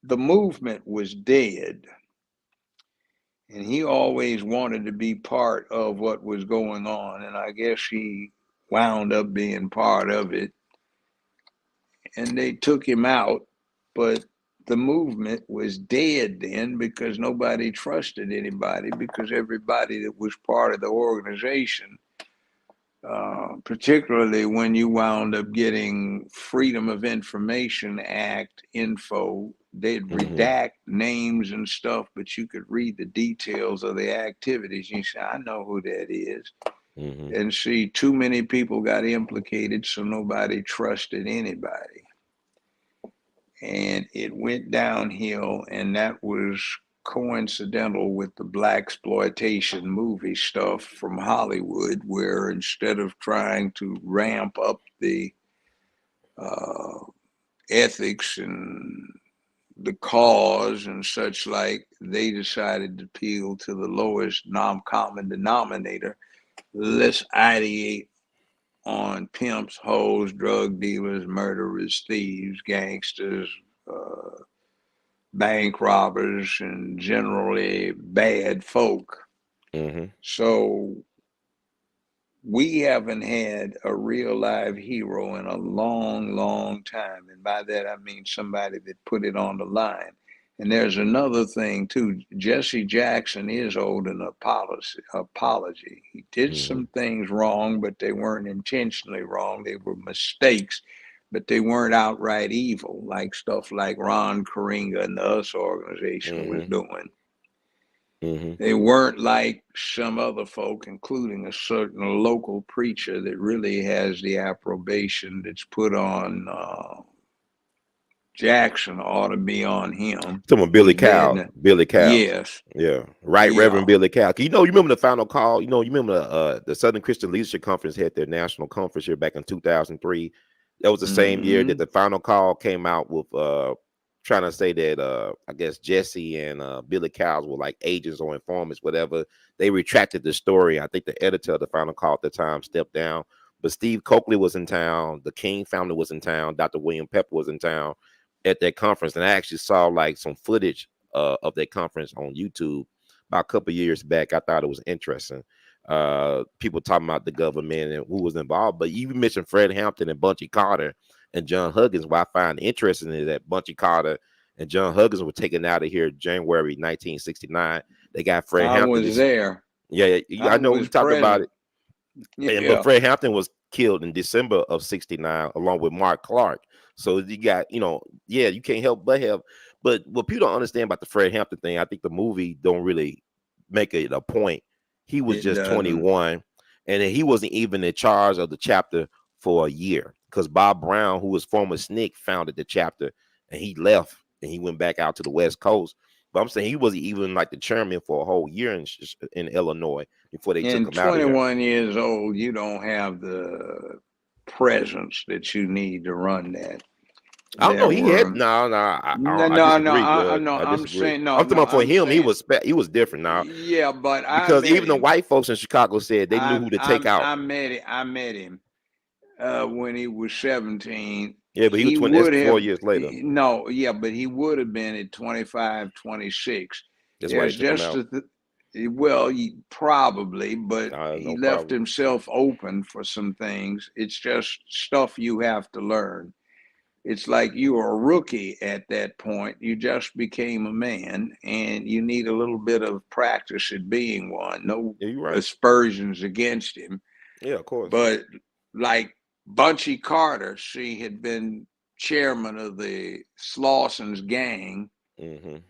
the movement was dead, and he always wanted to be part of what was going on, and I guess he wound up being part of it. And they took him out, but the movement was dead then because nobody trusted anybody, because everybody that was part of the organization, particularly when you wound up getting Freedom of Information Act info, they'd redact names and stuff, but you could read the details of the activities. You say, I know who that is. And see, too many people got implicated, so nobody trusted anybody. And it went downhill, and that was coincidental with the blaxploitation movie stuff from Hollywood, where instead of trying to ramp up the ethics and the cause and such like, they decided to appeal to the lowest common denominator. Let's ideate on pimps, hoes, drug dealers, murderers, thieves, gangsters, bank robbers, and generally bad folk. So we haven't had a real live hero in a long, long time. And by that, I mean somebody that put it on the line. And there's another thing too. Jesse Jackson is owed an apology. He did some things wrong, but they weren't intentionally wrong. They were mistakes, but they weren't outright evil, like stuff like Ron Karinga and the US organization was doing. They weren't like some other folk, including a certain local preacher that really has the approbation that's put on Jackson ought to be on him. Someone Billy Cow. Billy Cow. Yes. Yeah. Right, yeah. Reverend Billy Cow. You remember the final call? You remember the Southern Christian Leadership Conference had their national conference here back in 2003. That was the same year that the final call came out with trying to say that I guess Jesse and Billy Cows were like agents or informants, whatever. They retracted the story. I think the editor of the final call at the time stepped down. But Steve Coakley was in town. The King family was in town. Dr. William Pepper was in town at that conference, and I actually saw like some footage of that conference on YouTube about a couple of years back. I thought it was interesting. People talking about the government and who was involved, but you mentioned Fred Hampton and Bunchy Carter and John Huggins. What I find interesting is that Bunchy Carter and John Huggins were taken out of here January 1969. They got Fred Hampton. I was there. Yeah, I know we talked about it. Yeah. But Fred Hampton was killed in December of 69 along with Mark Clark. So you got, you can't help but have. But what people don't understand about the Fred Hampton thing, I think the movie don't really make it a point. He was just 21, and he wasn't even in charge of the chapter for a year because Bob Brown, who was former SNCC, founded the chapter, and he left and he went back out to the West Coast. But I'm saying he wasn't even like the chairman for a whole year in Illinois before they took him out of here. 21 years old, you don't have the presence that you need to run that. I don't know. He had I'm saying no. I'm talking about for him. He was different now. Yeah, but because even the white folks in Chicago said they knew who to take out. I met him when he was 17. Yeah, but he was 4 years later. No, yeah, but he would have been at 25, 26. That's why he took him out. Well, probably, but he left himself open for some things. It's just stuff you have to learn. It's like you are a rookie at that point. You just became a man, and you need a little bit of practice at being one. No aspersions against him. Yeah, of course. But like Bunchy Carter, she had been chairman of the Slauson's gang in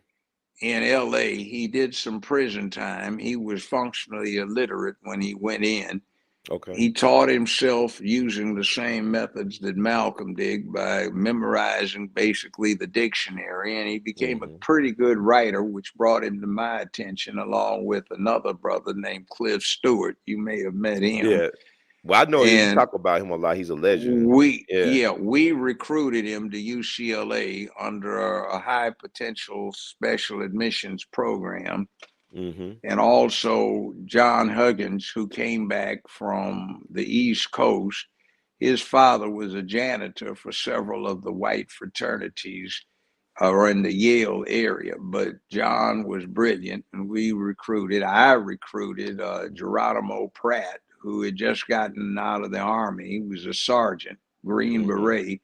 L.A. He did some prison time. He was functionally illiterate when he went in. Okay. He taught himself using the same methods that Malcolm did by memorizing basically the dictionary, and he became a pretty good writer, which brought him to my attention along with another brother named Cliff Stewart. You may have met him. Yeah. Well, I know you And talk about him a lot. He's a legend. we recruited him to UCLA under a high potential special admissions program. And also John Huggins, who came back from the East Coast. His father was a janitor for several of the white fraternities in the Yale area, but John was brilliant, and I recruited Geronimo Pratt, who had just gotten out of the Army. He was a sergeant, Green Beret,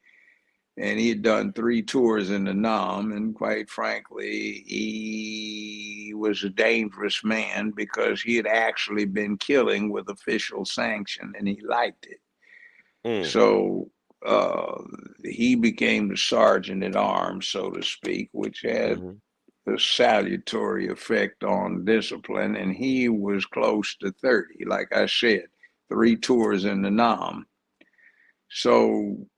and he had done 3 tours in the NAM, and quite frankly, he was a dangerous man because he had actually been killing with official sanction, and he liked it. So he became the sergeant at arms, so to speak, which had a salutary effect on discipline, and he was close to 30, like I said, 3 tours in the NAM. So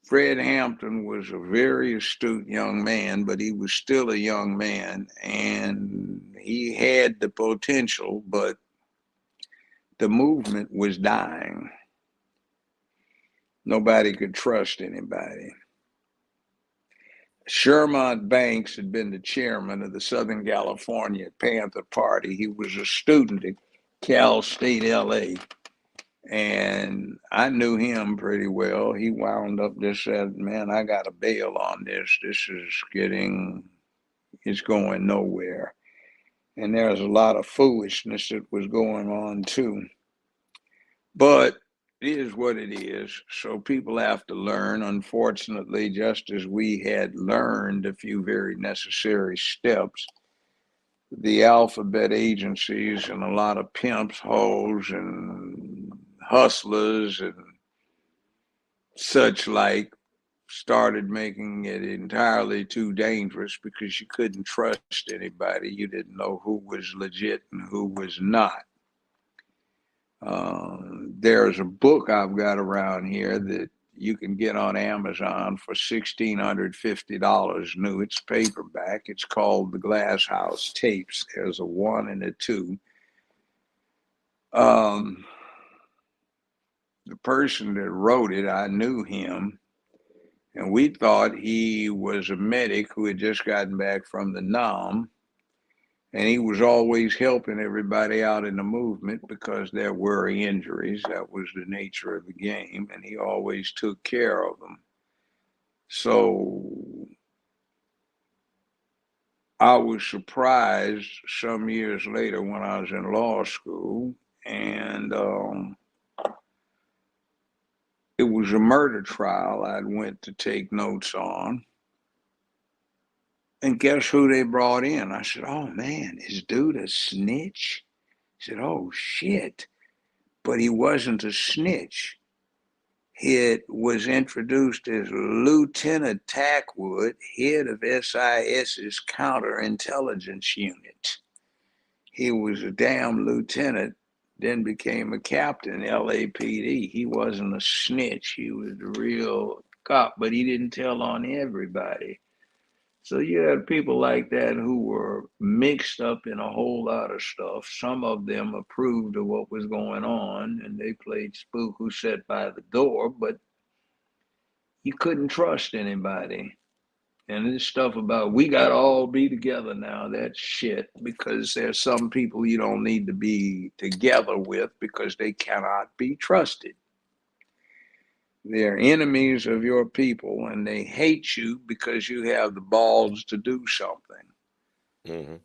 Fred Hampton was a very astute young man, but he was still a young man, and he had the potential, but the movement was dying. Nobody could trust anybody. Shermont Banks had been the chairman of the Southern California Panther Party. He was a student at Cal State LA. And I knew him pretty well. He wound up just said, man, I got to bail on this. This is it's going nowhere. And there's a lot of foolishness that was going on too. But it is what it is. So people have to learn. Unfortunately, just as we had learned a few very necessary steps, the alphabet agencies and a lot of pimps, hoes, and hustlers and such like started making it entirely too dangerous because you couldn't trust anybody. You didn't know who was legit and who was not. There's a book I've got around here that you can get on Amazon for $1,650 new. It's paperback. It's called The Glass House Tapes. There's a 1 and a 2. The person that wrote it, I knew him, and we thought he was a medic who had just gotten back from the NAM, and he was always helping everybody out in the movement because there were injuries. That was the nature of the game, and he always took care of them. So I was surprised some years later when I was in law school, and it was a murder trial I went to take notes on. And guess who they brought in? I said, oh man, is dude a snitch? He said, oh shit. But he wasn't a snitch. It was introduced as Lieutenant Tackwood, head of SIS's counterintelligence unit. He was a damn lieutenant, then became a captain in LAPD. He wasn't a snitch. He was the real cop, but he didn't tell on everybody. So you had people like that who were mixed up in a whole lot of stuff. Some of them approved of what was going on, and they played spook who sat by the door, but you couldn't trust anybody. And this stuff about we got to all be together now, that's shit, because there's some people you don't need to be together with because they cannot be trusted. They're enemies of your people, and they hate you because you have the balls to do something.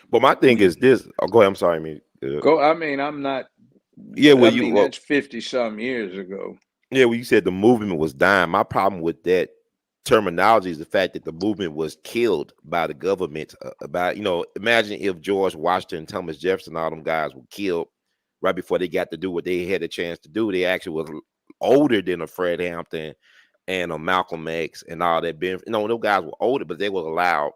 But my thing is this. Oh, go ahead. I'm sorry. I'm not. Yeah, well, that's 50-some years ago. Yeah, well, you said the movement was dying. My problem with that terminology is the fact that the movement was killed by the government. Imagine if George Washington, Thomas Jefferson, all them guys were killed right before they got to do what they had a chance to do. They actually was older than a Fred Hampton and a Malcolm X and all that. Those guys were older, but they were allowed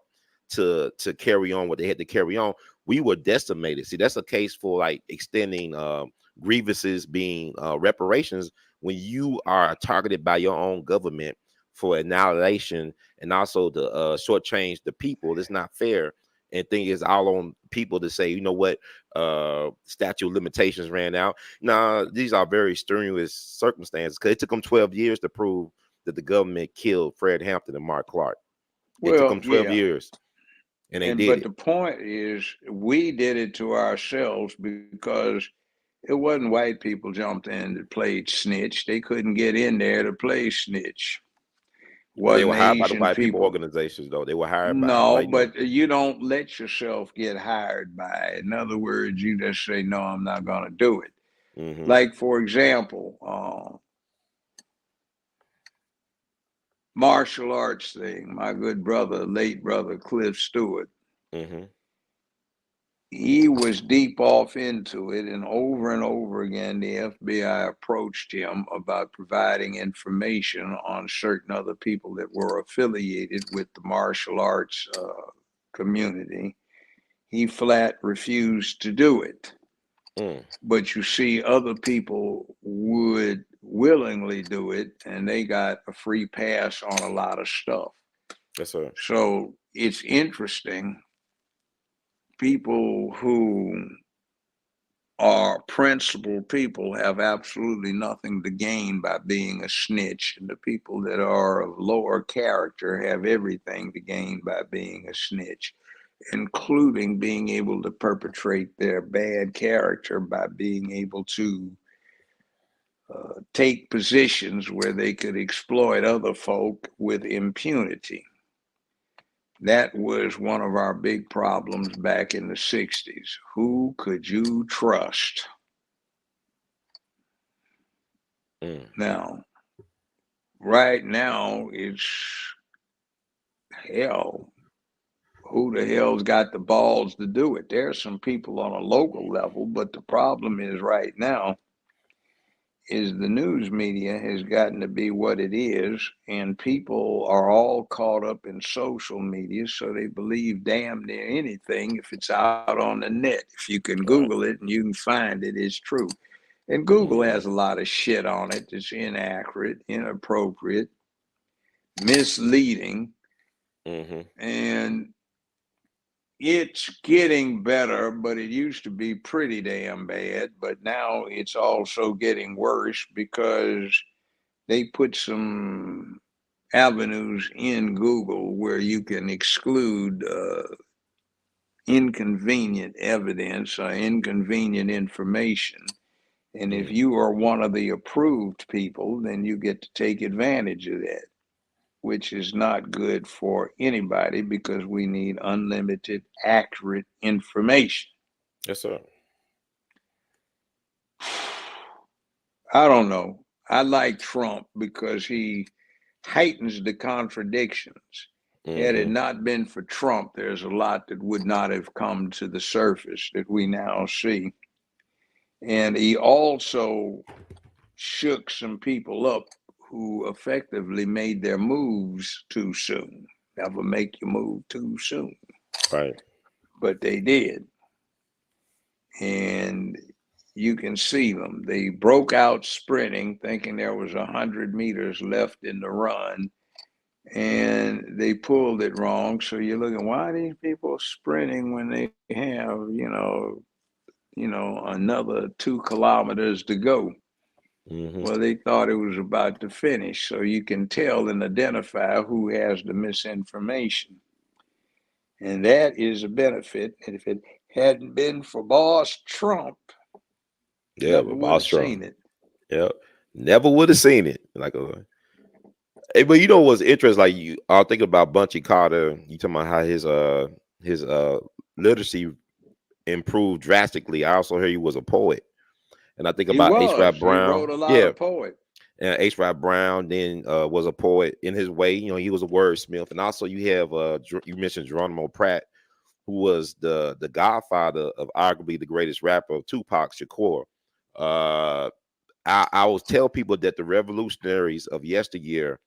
to carry on what they had to carry on. We were decimated. See, that's a case for like extending grievances being reparations when you are targeted by your own government for annihilation and also to shortchange the people. It's not fair. And thing is all on people to say, you know what, statute of limitations ran out. Nah, these are very strenuous circumstances because it took them 12 years to prove that the government killed Fred Hampton and Mark Clark. It took them 12 years, and they did but it. the point is, we did it to ourselves because it wasn't white people jumped in that played snitch. They couldn't get in there to play snitch. Well, they were Wasn't hired by the Asian white people people. organizations, though. They were hired by No, like them. but you don't let yourself get hired by it. In other words, you just say, no, I'm not going to do it. Mm-hmm. Like, for example, martial arts thing, my good brother, late brother, Cliff Stewart, Mm-hmm. he was deep off into it, and over again, the FBI approached him about providing information on certain other people that were affiliated with the martial arts community. He flat refused to do it. But you see, other people would willingly do it, and they got a free pass on a lot of stuff. Yes, sir. So it's interesting. People who are principled people have absolutely nothing to gain by being a snitch, and the people that are of lower character have everything to gain by being a snitch, including being able to perpetrate their bad character by being able to take positions where they could exploit other folk with impunity. That was one of our big problems back in the 60s. Who could you trust? Now, right now, it's hell. Who the hell's got the balls to do it? There are some people on a local level, but the problem is right now is the news media has gotten to be what it is, and people are all caught up in social media, so they believe damn near anything if it's out on the net. If you can Google it and you can find it, it's true. And Google has a lot of shit on it that's inaccurate, inappropriate, misleading, and it's getting better, but it used to be pretty damn bad. But now it's also getting worse because they put some avenues in Google where you can exclude inconvenient evidence or inconvenient information. And if you are one of the approved people, then you get to take advantage of that, which is not good for anybody because we need unlimited, accurate information. Yes, sir. I don't know. I like Trump because he heightens the contradictions. Had it not been for Trump, there's a lot that would not have come to the surface that we now see. And he also shook some people up who effectively made their moves too soon. Never make your move too soon. Right. But they did. And you can see them. They broke out sprinting, thinking there was 100 meters left in the run, and they pulled it wrong. So you're looking, why are these people sprinting when they have, another 2 kilometers to go? Well, they thought it was about to finish. So you can tell and identify who has the misinformation. And that is a benefit. And if it hadn't been for Boss Trump, never would have seen it. Yeah, never would have seen it. Hey, but you know what's interesting? Like you, I was thinking about Bunchy Carter. You talking about how his literacy improved drastically. I also heard he was a poet, and I think about H. Rap Brown. He wrote a lot of poetry. And H. Rap Brown then was a poet in his way. You know, he was a wordsmith, and also you have you mentioned Geronimo Pratt, who was the godfather of arguably the greatest rapper of Tupac Shakur. I always tell people that the revolutionaries of yesteryear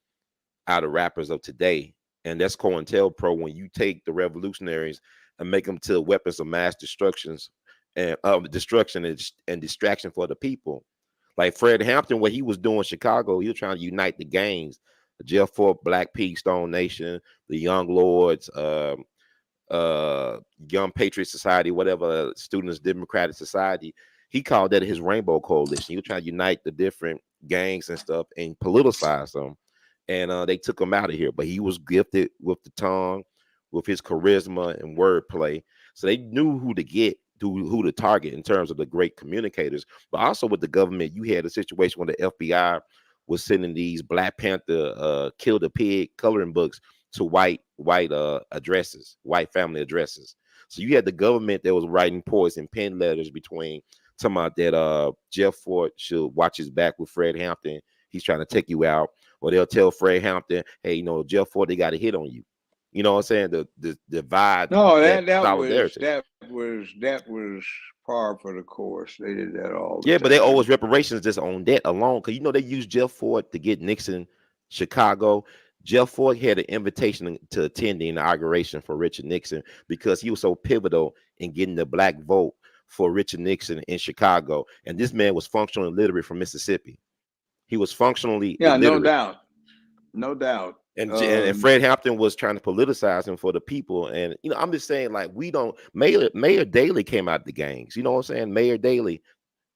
are the rappers of today, and that's COINTELPRO. When you take the revolutionaries and make them to weapons of mass destructions and destruction and distraction for the people. Like Fred Hampton, what he was doing in Chicago, he was trying to unite the gangs. Jeff Fort, Black Peak, Stone Nation, the Young Lords, Young Patriot Society, whatever, Students Democratic Society. He called that his Rainbow Coalition. He was trying to unite the different gangs and stuff and politicize them. And they took him out of here. But he was gifted with the tongue, with his charisma and wordplay. So they knew who to get, who to target in terms of the great communicators. But also with the government, you had a situation where the FBI was sending these Black Panther kill the pig coloring books to white addresses, white family addresses. So you had the government that was writing poison pen letters between, talking about that Jeff Fort should watch his back with Fred Hampton. He's trying to take you out. Or they'll tell Fred Hampton, hey, you know, Jeff Fort, they got a hit on you. You know what I'm saying? The divide. No, that was par for the course. They did that all the time. But they owe us reparations just on that alone. Because you know they used Jeff Fort to get Nixon Chicago. Jeff Fort had an invitation to attend the inauguration for Richard Nixon because he was so pivotal in getting the Black vote for Richard Nixon in Chicago. And this man was functionally illiterate from Mississippi. He was functionally illiterate. No doubt. And Fred Hampton was trying to politicize him for the people. And, you know, I'm just saying, like, Mayor Daley came out of the gangs. You know what I'm saying? Mayor Daley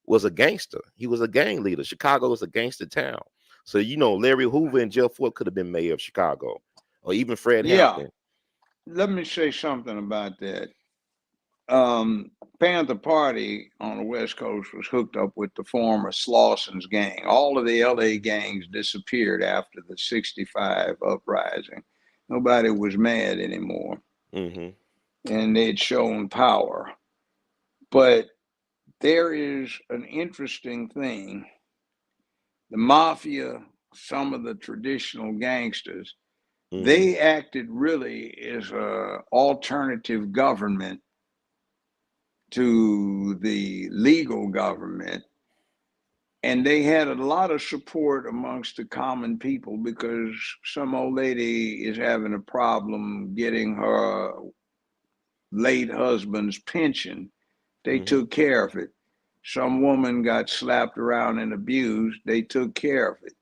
was a gangster. He was a gang leader. Chicago was a gangster town. So, you know, Larry Hoover and Jeff Fort could have been mayor of Chicago, or even Fred Hampton. Let me say something about that. Panther Party on the West Coast was hooked up with the former Slauson's gang. All of the LA gangs disappeared after the 65 uprising. Nobody was mad anymore. Mm-hmm. And they'd shown power. But there is an interesting thing. The mafia, some of the traditional gangsters, mm-hmm. they acted really as an alternative government to the legal government. And they had a lot of support amongst the common people because some old lady is having a problem getting her late husband's pension. They mm-hmm. took care of it. Some woman got slapped around and abused. They took care of it.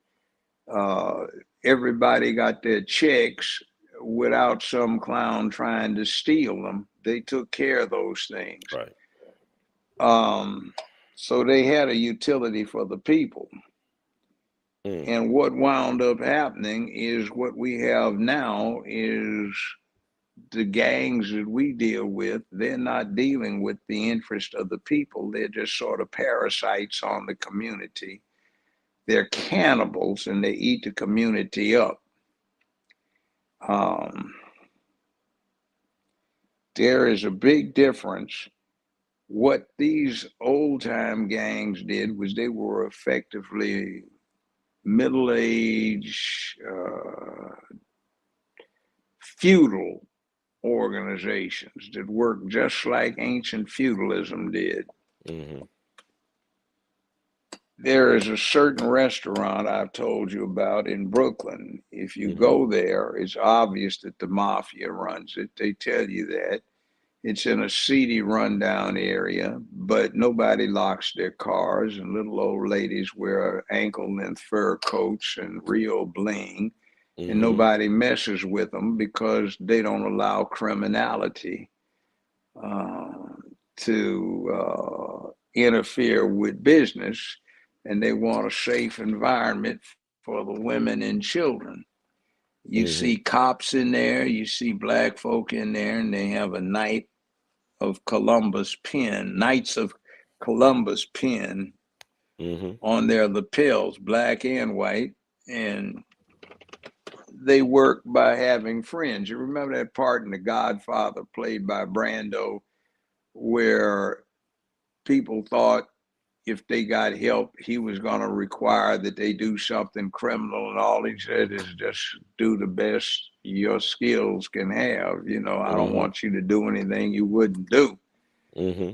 Everybody got their checks without some clown trying to steal them. They took care of those things. Right. So they had a utility for the people. And what wound up happening is what we have now is the gangs that we deal with, they're not dealing with the interest of the people. They're just sort of parasites on the community. They're cannibals and they eat the community up. There is a big difference. What these old-time gangs did was they were effectively middle-aged, feudal organizations that worked just like ancient feudalism did. Mm-hmm. There is a certain restaurant I've told you about in Brooklyn. If you mm-hmm. go there, it's obvious that the mafia runs it. They tell you that. It's in a seedy, rundown area, but nobody locks their cars, and little old ladies wear ankle-length fur coats and real bling, mm-hmm. and nobody messes with them because they don't allow criminality to interfere with business, and they want a safe environment for the women and children. You mm-hmm. see cops in there, you see black folk in there, and they have a Knights of Columbus pin mm-hmm. on their lapels, black and white, and they work by having friends. You remember that part in The Godfather played by Brando where people thought if they got help, he was going to require that they do something criminal, and all he said is just do the best your skills can have. You know, I don't want you to do anything you wouldn't do. Mm-hmm.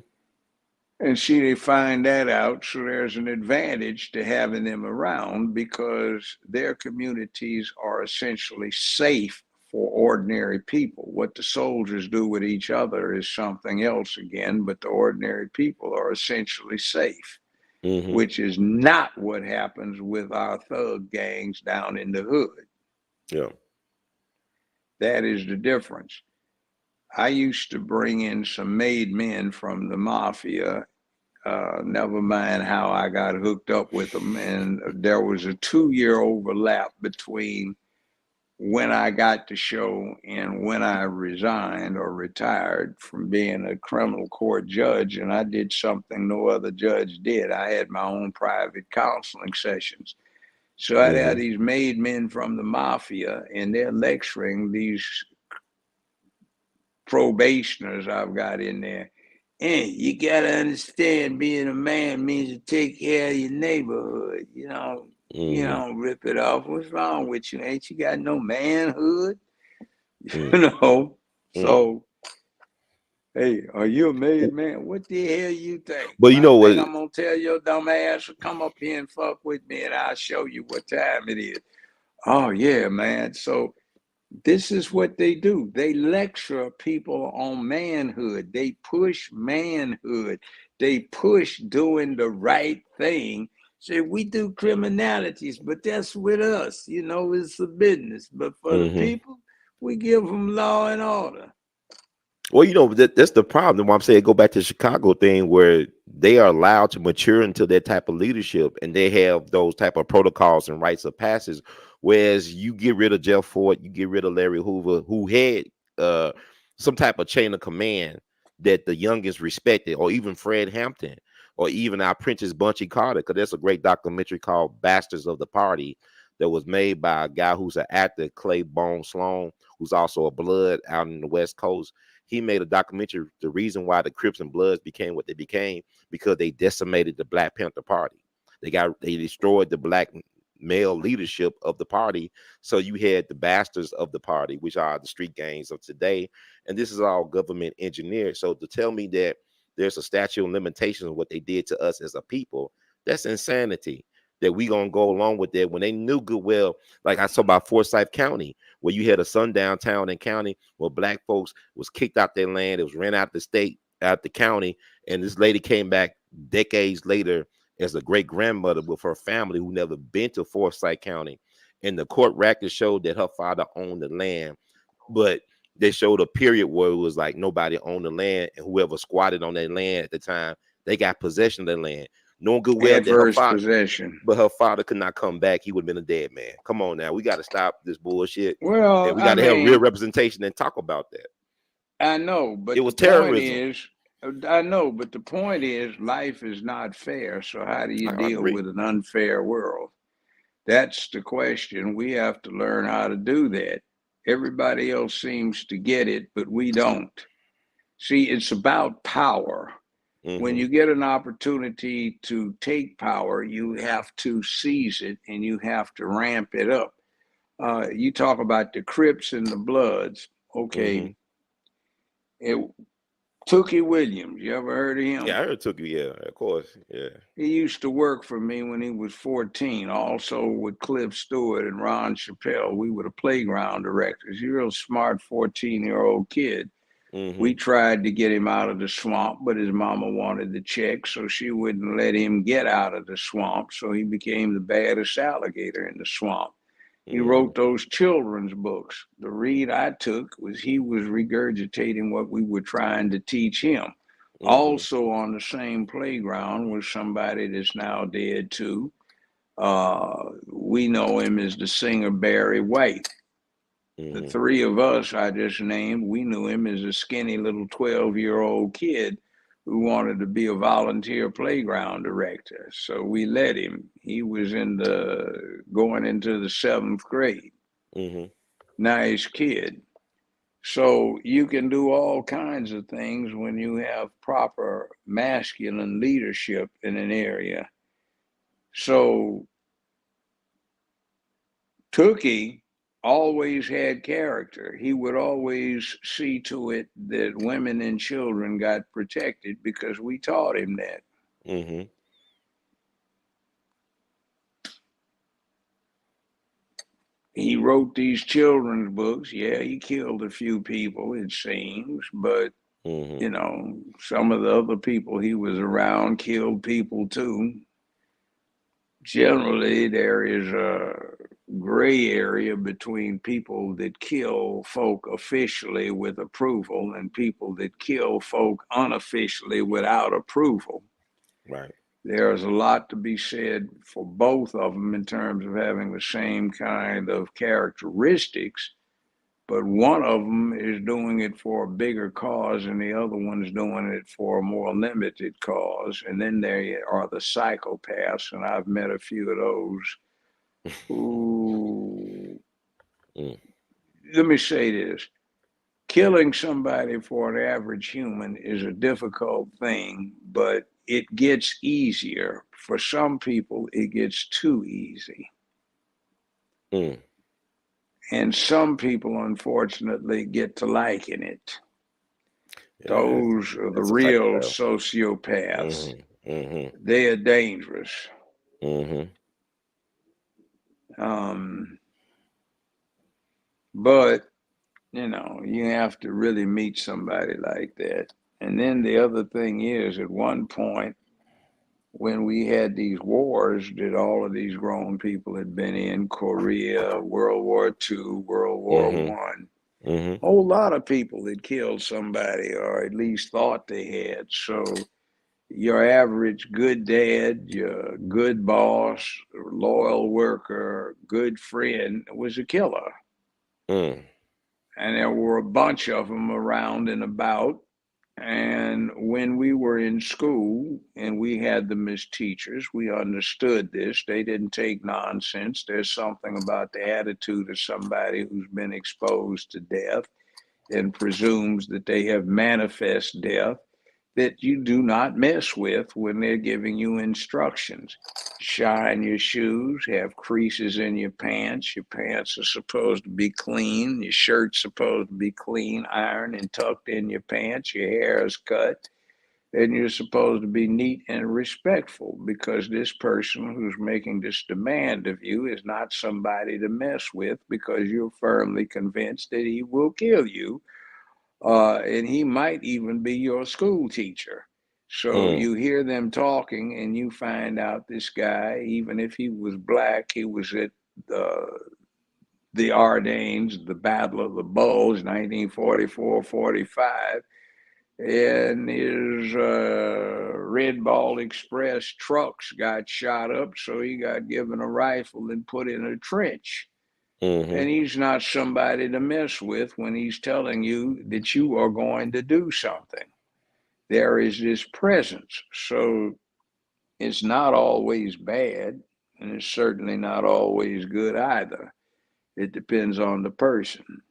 And see, they find that out, so there's an advantage to having them around because their communities are essentially safe for ordinary people. What the soldiers do with each other is something else again, but the ordinary people are essentially safe, which is not what happens with our thug gangs down in the hood. Yeah. That is the difference. I used to bring in some made men from the mafia. Never mind how I got hooked up with them. And there was a 2-year overlap between when I got the show and when I resigned or retired from being a criminal court judge. And I did something no other judge did. I had my own private counseling sessions. So I'd have these made men from the mafia, and they're lecturing these probationers I've got in there. And you gotta understand, being a man means to take care of your neighborhood. You don't rip it off. What's wrong with you? Ain't you got no manhood? So, hey, are you a made man? What the hell you think? But you know what? I'm gonna tell your dumb ass to come up here and fuck with me, and I'll show you what time it is. Oh yeah, man. So this is what they do. They lecture people on manhood. They push manhood. They push doing the right thing. Say, we do criminalities, but that's with us. It's a business. But for the people, we give them law and order. Well, that's the problem. What I'm saying, go back to the Chicago thing where they are allowed to mature into that type of leadership, and they have those type of protocols and rites of passage. Whereas you get rid of Jeff Ford, you get rid of Larry Hoover, who had some type of chain of command that the youngest respected, or even Fred Hampton, or even our Prentice Bunchy Carter, because there's a great documentary called Bastards of the Party that was made by a guy who's an actor, Clay Bone Sloan, who's also a Blood out in the West Coast. He made a documentary, the reason why the Crips and Bloods became what they became, because they decimated the Black Panther Party. They destroyed the black male leadership of the party. So you had the bastards of the party, which are the street gangs of today. And this is all government engineered. So to tell me that there's a statute of limitations of what they did to us as a people, that's insanity. That we gonna go along with that when they knew good well, like I saw about Forsyth County, where you had a sundown town and county where black folks was kicked out their land, it was ran out the state, out the county, and this lady came back decades later as a great grandmother with her family who never been to Forsyth County, and the court records showed that her father owned the land, but they showed a period where it was like nobody owned the land, and whoever squatted on that land at the time, they got possession of the land. Knowing good well that her father, possession. But her father could not come back. He would have been a dead man. Come on now. We got to stop this bullshit. Well, and we got to have real representation and talk about that. I know, but it was terrorism. I know, but the point is life is not fair. So how do you deal with an unfair world? That's the question. We have to learn how to do that. Everybody else seems to get it, but we don't. See, it's about power. When you get an opportunity to take power, you have to seize it and you have to ramp it up. You talk about the Crips and the Bloods. Okay. Tookie Williams, you ever heard of him? Yeah, I heard Tookie, yeah, of course, yeah. He used to work for me when he was 14, also with Cliff Stewart and Ron Chappelle. We were the playground directors. He's a real smart 14-year-old kid. We tried to get him out of the swamp, but his mama wanted the check, so she wouldn't let him get out of the swamp. So he became the baddest alligator in the swamp. He wrote those children's books. The read I took was he was regurgitating what we were trying to teach him. Also on the same playground was somebody that's now dead too. We know him as the singer Barry White. The three of us I just named, we knew him as a skinny little 12-year-old kid who wanted to be a volunteer playground director. So we let him. He was going into the 7th grade. Nice kid. So you can do all kinds of things when you have proper masculine leadership in an area. So Tookie always had character. He would always see to it that women and children got protected because we taught him that. he wrote these children's books. Yeah, he killed a few people, it seems, but you know, some of the other people he was around killed people too. Generally, there is a gray area between people that kill folk officially with approval and people that kill folk unofficially without approval. Right. There's a lot to be said for both of them in terms of having the same kind of characteristics, but one of them is doing it for a bigger cause and the other one's doing it for a more limited cause. And then there are the psychopaths, and I've met a few of those who, let me say this, killing somebody for an average human is a difficult thing, but it gets easier. For some people, it gets too easy. And some people, unfortunately, get to liking it. Yeah, those are the real sociopaths. They are dangerous. But, you know, you have to really meet somebody like that. And then the other thing is, at one point, when we had these wars that all of these grown people had been in, Korea, World War II, World War I, a whole lot of people had killed somebody or at least thought they had. So your average good dad, your good boss, loyal worker, good friend was a killer. And there were a bunch of them around and about. And when we were in school and we had them as teachers, we understood this. They didn't take nonsense. There's something about the attitude of somebody who's been exposed to death and presumes that they have manifest death that you do not mess with when they're giving you instructions. Shine your shoes, have creases in your pants. Your pants are supposed to be clean. Your shirt's supposed to be clean, ironed and tucked in your pants. Your hair is cut. And you're supposed to be neat and respectful, because this person who's making this demand of you is not somebody to mess with, because you're firmly convinced that he will kill you. And he might even be your school teacher. So you hear them talking and you find out this guy, even if he was black, he was at the Ardennes, the Battle of the Bulge, 1944-45, and his Red Ball Express trucks got shot up, so he got given a rifle and put in a trench. And he's not somebody to mess with when he's telling you that you are going to do something. There is this presence. So it's not always bad, and it's certainly not always good either. It depends on the person.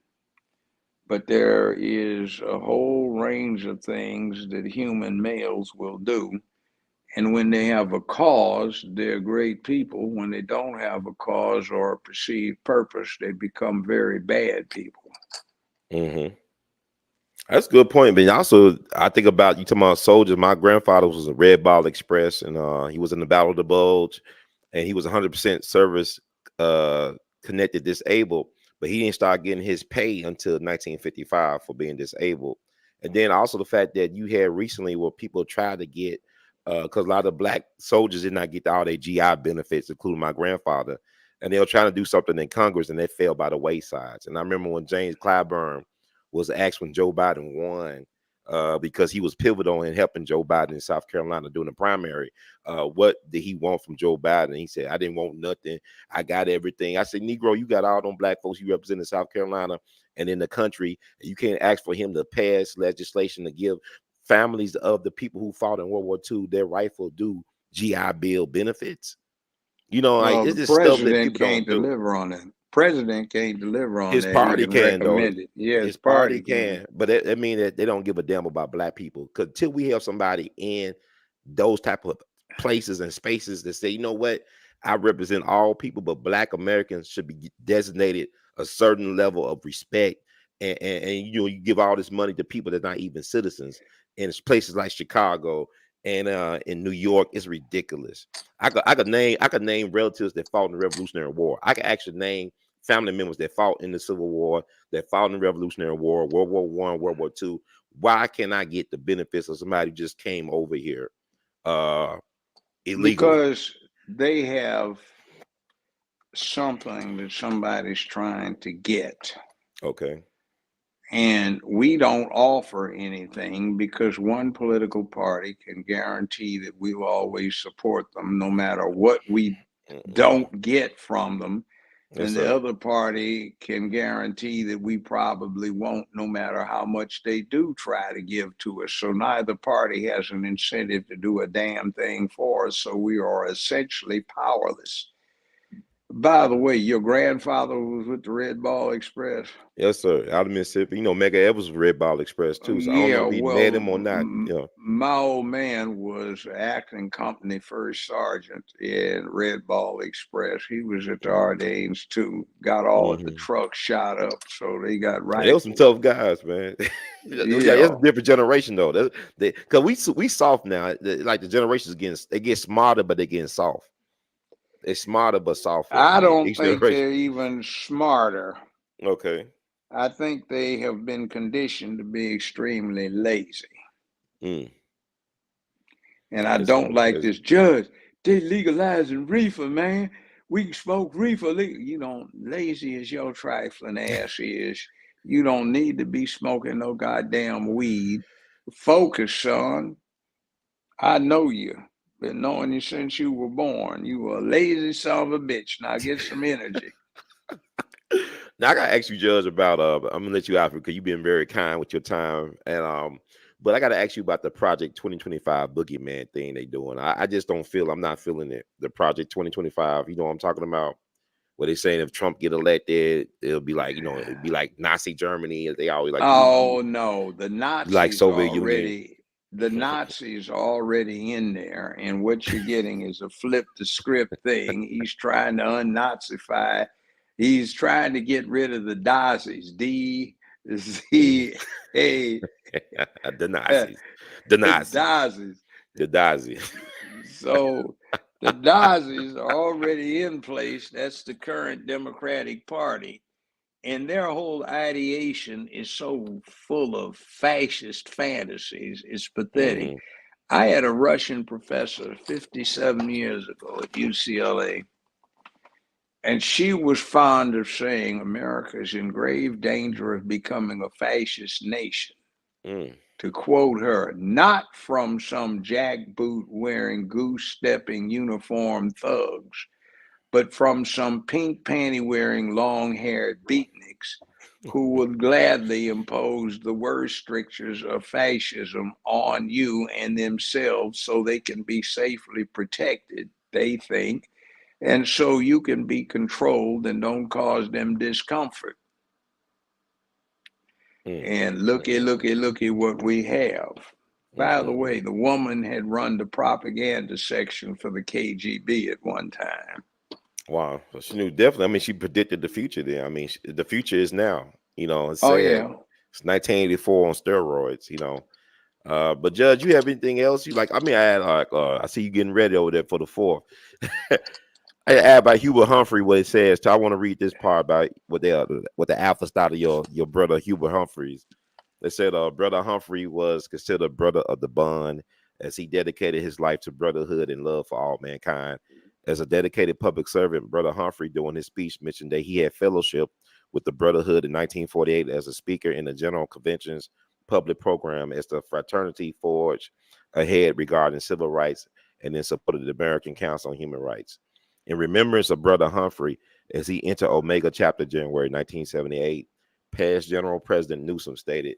But there is a whole range of things that human males will do. And when they have a cause, they're great people. When they don't have a cause or a perceived purpose, they become very bad people. That's a good point. But also, I think about, you talking about soldiers. My grandfather was a Red Ball Express, and he was in the Battle of the Bulge, and he was 100% service connected disabled, but he didn't start getting his pay until 1955 for being disabled. And then also the fact that you had recently where people tried to get, because a lot of black soldiers did not get all their GI benefits, including my grandfather, and they were trying to do something in Congress, and they fell by the waysides. And I remember when James Clyburn was asked when Joe Biden won, because he was pivotal in helping Joe Biden in South Carolina during the primary. What did he want from Joe Biden? He said, I didn't want nothing. I got everything. I said, Negro, you got all them black folks you represent in South Carolina and in the country. You can't ask for him to pass legislation to give families of the people who fought in World War II their rightful due GI Bill benefits. You know, well, like, it's just stuff that people can't don't deliver on it. President can't deliver on his that. party can, though. Yeah, his party can. But that means that they don't give a damn about black people. Because till we have somebody in those type of places and spaces that say, you know what, I represent all people, but black Americans should be designated a certain level of respect. And you know, you give all this money to people that are not even citizens in places like Chicago and in New York. It's ridiculous. I could name relatives that fought in the Revolutionary War. I could actually name family members that fought in the Civil War, that fought in the Revolutionary War, World War I, World War II. Why can't I get the benefits of somebody who just came over here illegally? Because they have something that somebody's trying to get. Okay. And we don't offer anything because one political party can guarantee that we will always support them no matter what we don't get from them. Yes, and sir. the other party can guarantee that we probably won't, no matter how much they do try to give to us. So neither party has an incentive to do a damn thing for us. So we are essentially powerless. By the way, your grandfather was with the Red Ball Express. Yes, sir. Out of Mississippi. You know, Mega Evans was Red Ball Express too. So I don't know if he met him or not. My old man was acting company first sergeant in Red Ball Express. He was at the Ardennes too. Got all of the trucks shot up, so they got right. They were some tough guys, man. It's a different generation though. Because we soft now. Like the generations they get smarter, but they getting soft. They're smarter but softer. I don't think they're even smarter. Okay. I think they have been conditioned to be extremely lazy. And I don't like this. Judge, they legalizing reefer, man. We can smoke reefer. You know, lazy as your trifling ass is. You don't need to be smoking no goddamn weed. Focus, son. I know you. Been knowing you since you were born. You were a lazy son of a bitch. Now get some energy. Now I gotta ask you, Judge, about I'm gonna let you out because you've been very kind with your time, and but I gotta ask you about the Project 2025 Boogeyman thing they doing. I just don't feel, I'm not feeling it. The Project 2025, you know what I'm talking about? Where they saying if Trump get elected, it'll be like, you know, it'd be like Nazi Germany, as they always like. Oh no, the Nazis like Soviet already. Union. The Nazis are already in there, and what you're getting is a flip the script thing. He's trying to un-Nazify. He's trying to get rid of the Nazis. D-Z-A. The Nazis. The Nazis. The Nazis. So the Nazis are already in place. That's the current Democratic Party. And their whole ideation is so full of fascist fantasies. It's pathetic. I had a Russian professor 57 years ago at UCLA, and she was fond of saying America is in grave danger of becoming a fascist nation. To quote her, not from some jackboot wearing, goose stepping uniform thugs, but from some pink panty wearing, long haired beatniks who would gladly impose the worst strictures of fascism on you and themselves so they can be safely protected, they think, and so you can be controlled and don't cause them discomfort. And looky what we have. By the way, the woman had run the propaganda section for the KGB at one time. Wow, so she knew definitely. I mean, she predicted the future there. I mean, the future is now. You know, it's sad. It's 1984 on steroids. You know, but Judge, you have anything else you like? I mean, I see you getting ready over there for the 4th. I add about Hubert Humphrey what it says. So I want to read this part about what the alpha style of your brother Hubert Humphreys. They said, Brother Humphrey was considered brother of the bond as he dedicated his life to brotherhood and love for all mankind. As a dedicated public servant, Brother Humphrey, during his speech, mentioned that he had fellowship with the Brotherhood in 1948 as a speaker in the General Convention's public program as the fraternity forged ahead regarding civil rights and in support of the American Council on Human Rights. In remembrance of Brother Humphrey, as he entered Omega Chapter January 1978, past General President Newsom stated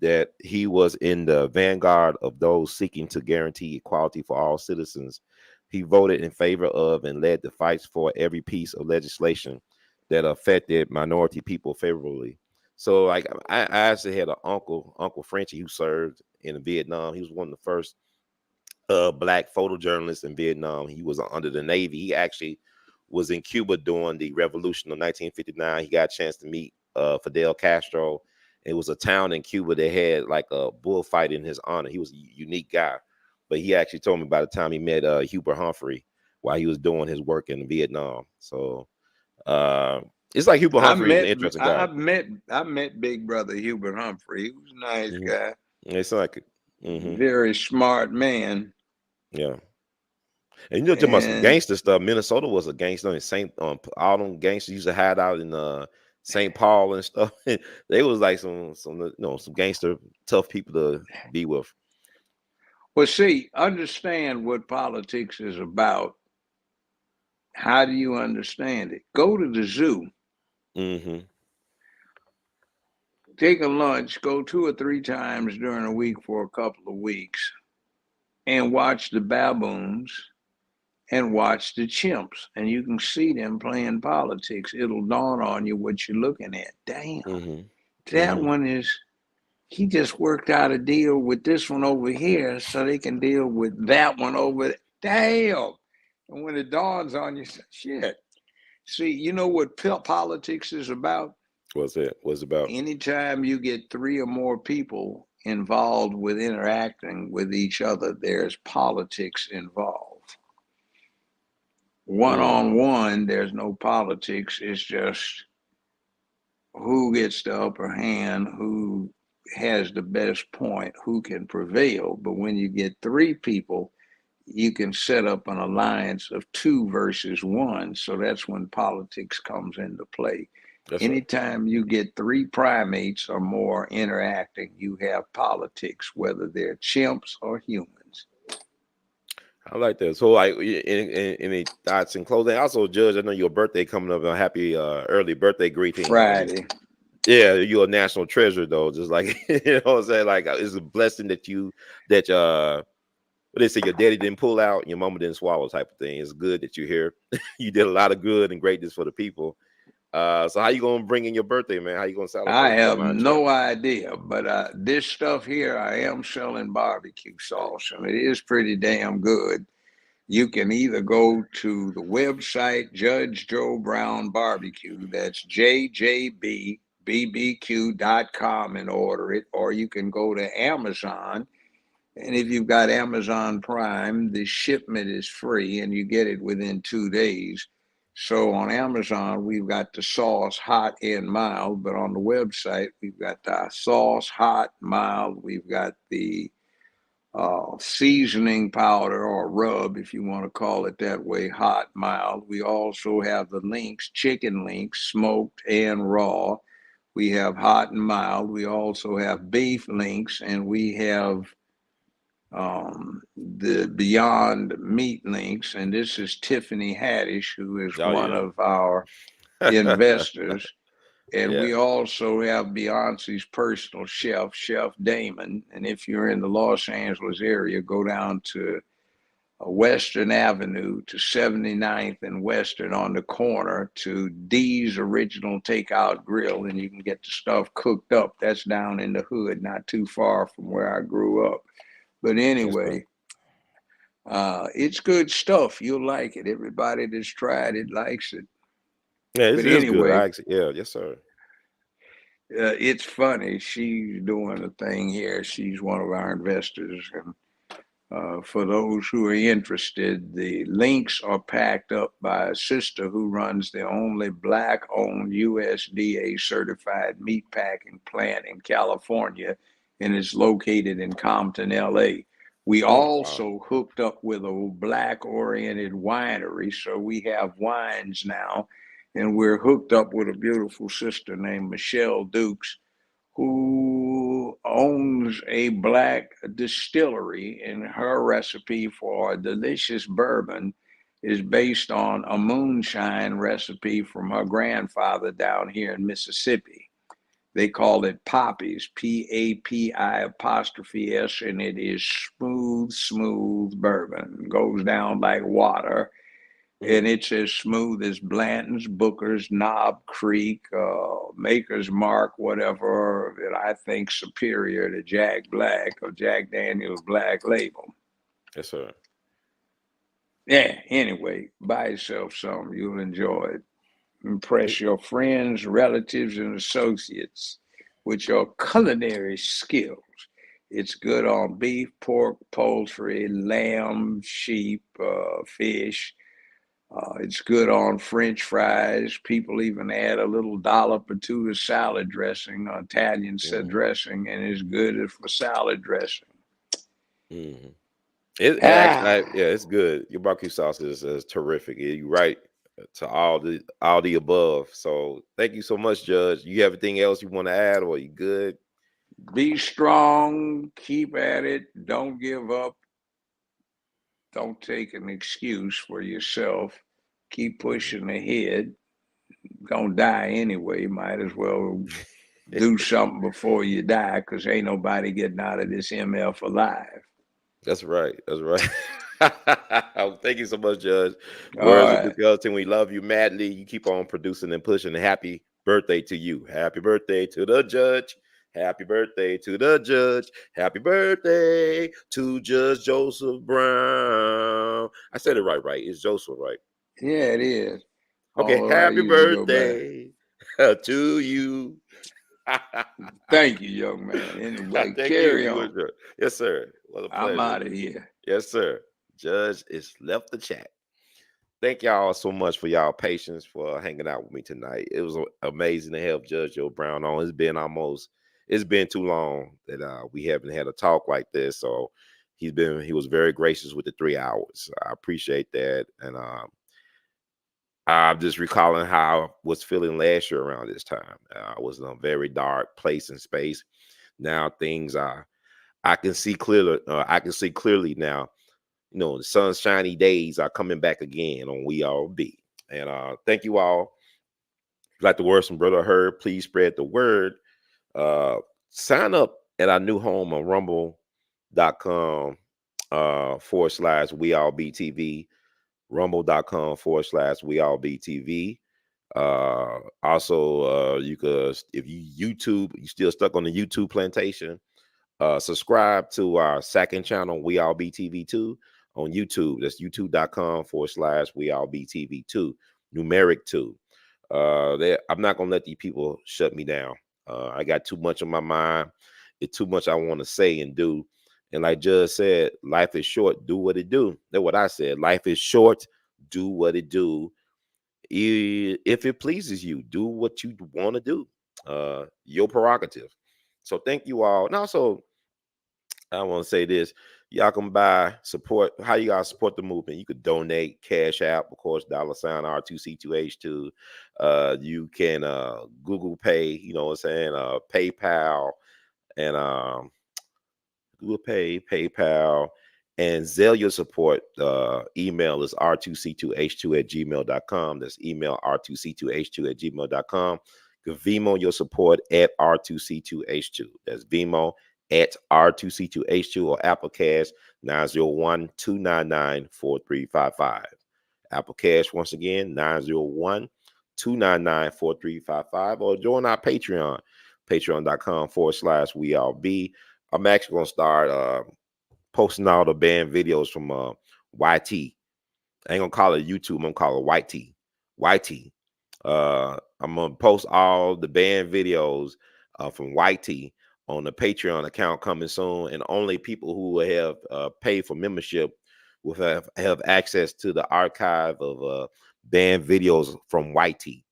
that he was in the vanguard of those seeking to guarantee equality for all citizens. He voted in favor of and led the fights for every piece of legislation that affected minority people favorably. So, like, I actually had an Uncle Frenchie, who served in Vietnam. He was one of the first black photojournalists in Vietnam. He was under the Navy. He actually was in Cuba during the revolution of 1959. He got a chance to meet Fidel Castro. It was a town in Cuba that had like a bullfight in his honor. He was a unique guy. But he actually told me by the time he met Hubert Humphrey while he was doing his work in Vietnam. So It's like Hubert I Humphrey is an met interesting guy. I met Big Brother Hubert Humphrey. He was a nice guy, It's like, very smart man. yeah. And you know, talking about some And gangster stuff. Minnesota was a gangster in St. All them gangsters used to hide out in St. Paul and stuff. They was like some some gangster tough people to be with. well, see, understand what politics is about. How do you understand it? Go to the zoo, Mm-hmm. take a lunch, go 2 or 3 times during a week for a couple of weeks, and watch the baboons and watch the chimps, and you can see them playing politics. It'll dawn on you what you're looking at. Damn, that one is, he just worked out a deal with this one over here so they can deal with that one over there. Damn. And when it dawns on you, shit. See, you know what politics is about? What's it? What's it about? Anytime you get 3 or more people involved with interacting with each other, there's politics involved. One-on-one, there's no politics. It's just who gets the upper hand, who has the best point, who can prevail. But when you get 3 people, you can set up an alliance of 2 versus 1. So that's when politics comes into play. That's Anytime you get 3 primates or more interacting, you have politics, whether they're chimps or humans. I like that. So, like, any thoughts in closing? Also, Judge, I know your birthday coming up. A happy early birthday greeting. Friday. Yeah, you're a national treasure, though. Just like you know what I'm saying. Like, it's a blessing that what they say, your daddy didn't pull out, your mama didn't swallow, type of thing. It's good that you're here. You did a lot of good and greatness for the people. So how you gonna bring in your birthday, man? How you gonna celebrate? I have no idea, but this stuff here, I am selling barbecue sauce, and it is pretty damn good. You can either go to the website, Judge Joe Brown Barbecue, that's jjbbbq.com, and order it, or you can go to Amazon. And if you've got Amazon Prime, the shipment is free and you get it within 2 days. So on Amazon, we've got the sauce hot and mild, but on the website, we've got the sauce hot, mild. We've got the seasoning powder or rub, if you want to call it that way, hot, mild. We also have the links, chicken links, smoked and raw. We have hot and mild. We also have beef links, and we have the Beyond Meat links. And this is Tiffany Haddish, who is one of our investors. And we also have Beyonce's personal chef, Chef Damon. And if you're in the Los Angeles area, go down to Western Avenue to 79th and Western on the corner to D's Original Takeout Grill, and you can get the stuff cooked up. That's down in the hood, not too far from where I grew up. But anyway, it's good stuff. You'll like it. Everybody that's tried it likes it. Yeah, but anyway, good. Yes, sir. It's funny. She's doing a thing here. She's one of our investors. And for those who are interested, the links are packed up by a sister who runs the only Black-owned USDA certified meatpacking plant in California, and it's located in Compton, LA. We also hooked up with a Black-oriented winery, so we have wines now. And we're hooked up with a beautiful sister named Michelle Dukes, who owns a Black distillery, and her recipe for a delicious bourbon is based on a moonshine recipe from her grandfather down here in Mississippi. They call it Poppy's, P-A-P-I''S, and it is smooth bourbon. It goes down like water. And it's as smooth as Blanton's, Booker's, Knob Creek, Maker's Mark, whatever, that I think superior to Jack Black or Jack Daniel's Black Label. Yes, sir. Yeah, anyway, buy yourself some. You'll enjoy it. Impress your friends, relatives, and associates with your culinary skills. It's good on beef, pork, poultry, lamb, sheep, fish. It's good on French fries. People even add a little dollop or two of salad dressing, Italian dressing, and it's good for salad dressing. Mm-hmm. It actually, yeah, it's good. Your barbecue sauce is terrific. You're right to all the above. So thank you so much, Judge. You have anything else you want to add, or you good? Be strong. Keep at it. Don't give up. Don't take an excuse for yourself. Keep pushing ahead. Gonna die anyway. Might as well do something before you die, because ain't nobody getting out of this MF alive. That's right. That's right. Thank you so much, Judge. All Words of right. Gilton, we love you madly. You keep on producing and pushing. Happy birthday to you. Happy birthday to the judge. Happy birthday to the judge. Happy birthday to Judge Joseph Brown. I said it right. It's Joseph, right? Yeah, it is. Okay. Although I Happy usually go by. birthday to you. Thank you, young man. Anyway, Thank you. carry You on. was yes, sir. What a I'm pleasure. out of here. Yes, sir. Judge is left the chat. Thank y'all so much for y'all patience for hanging out with me tonight. It was amazing to have Judge Joe Brown on. It's been too long that we haven't had a talk like this. So he was very gracious with the 3 hours. I appreciate that. And I'm just recalling how I was feeling last year around this time. I was in a very dark place and space. Now things are I can see clearly. I can see clearly now. You know, the sunshiny days are coming back again on We All Be. And thank you all. If you like the word from Brother Herb, please spread the word. Sign up at our new home on rumble.com / We All Be TV. Rumble.com / We All Be TV. Also, you could, if you still stuck on the YouTube plantation, subscribe to our second channel, We All Be TV 2 on YouTube. That's youtube.com / We All Be TV 2, numeric 2. I'm not gonna let these people shut me down. I got too much on my mind. It's too much I want to say and do. And like Judge said, life is short. Do what it do. That's what I said. Life is short. Do what it do. If it pleases you, do what you want to do. Your prerogative. So thank you all. And also, I want to say this. Y'all can support. How you guys support the movement? You could donate, Cash App, of course, $ R2C2H2. You can Google Pay, you know what I'm saying? PayPal and Google Pay, PayPal, and Zelle your support. Email is r2c2h2@gmail.com. That's email r2c2h2@gmail.com. Vimo your support at r2c2h2. That's Vimo at r2c2h2 or Apple Cash 901-299-4355. Apple Cash, once again, 901-299-4355, or join our Patreon, patreon.com / We All Be. I'm actually going to start posting all the band videos from YT. I ain't going to call it YouTube. I'm going to call it YT. YT. I'm going to post all the band videos from YT on the Patreon account coming soon. And only people who have paid for membership will have access to the archive of band videos from YT,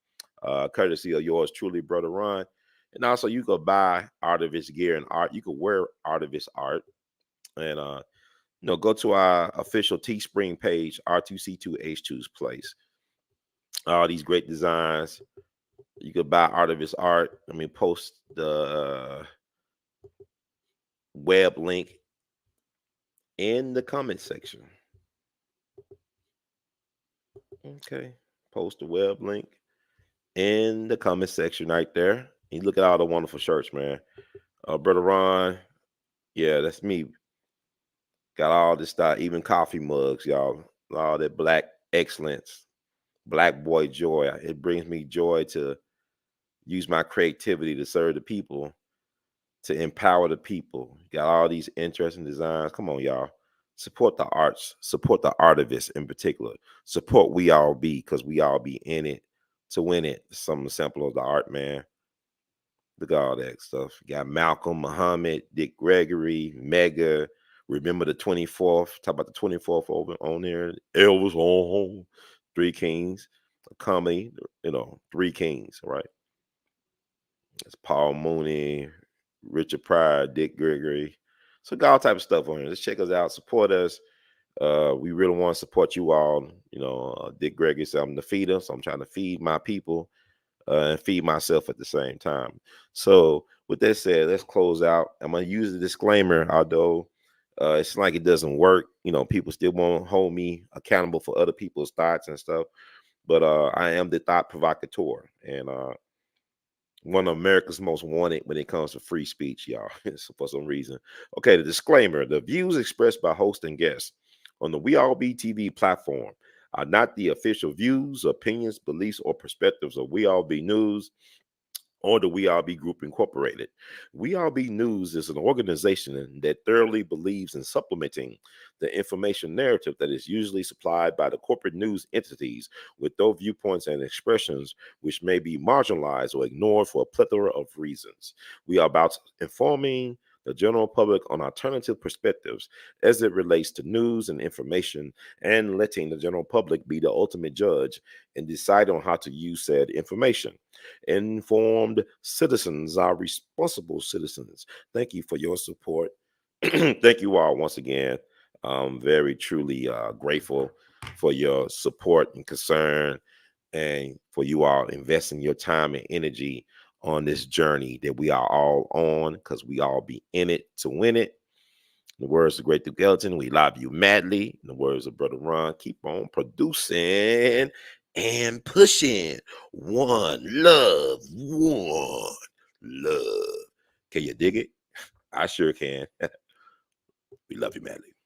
courtesy of yours truly, Brother Ron. And also, you could buy Artivist gear and art. You could wear Artivist art. And, go to our official Teespring page, R2C2H2's place. All these great designs. You could buy Artivist art. Post the web link in the comment section. Okay. Post the web link in the comment section right there. You look at all the wonderful shirts, man. Brother Ron, yeah, that's me. Got all this stuff, even coffee mugs, y'all. All that black excellence, black boy joy. It brings me joy to use my creativity to serve the people, to empower the people. Got all these interesting designs. Come on, y'all. Support the arts. Support the artivists in particular. Support We All Be, because we all be in it to win it. Some sample of the art, man. Look at all that stuff. You got Malcolm, Muhammad, Dick Gregory, Mega. Remember the 24th. Talk about the 24th over on there. Elvis on home. Three Kings, a comedy, Three Kings, right? It's Paul Mooney, Richard Pryor, Dick Gregory. So got all type of stuff on here. Just check us out, support us. We really want to support you all. Dick Gregory said I'm the feeder, so I'm trying to feed my people and feed myself at the same time. So with that said, let's close out. I'm gonna use a disclaimer, although it's like it doesn't work. People still won't hold me accountable for other people's thoughts and stuff. But I am the thought provocateur, and one of America's most wanted when it comes to free speech, y'all, for some reason. Okay, the disclaimer: the views expressed by host and guests on the We All Be TV platform are not the official views, opinions, beliefs, or perspectives of We All Be News or the We All Be Group Incorporated. We All Be News is an organization that thoroughly believes in supplementing the information narrative that is usually supplied by the corporate news entities with those viewpoints and expressions which may be marginalized or ignored for a plethora of reasons. We are about informing the general public on alternative perspectives as it relates to news and information, and letting the general public be the ultimate judge and decide on how to use said information. Informed citizens are responsible citizens. Thank you for your support. Thank you all once again. I'm very truly grateful for your support and concern, and for you all investing your time and energy on this journey that we are all on, because we all be in it to win it. In the words of Great Duke Ellington, we love you madly. In the words of Brother Ron, keep on producing and pushing. One love, one love. Can you dig it? I sure can. We love you madly.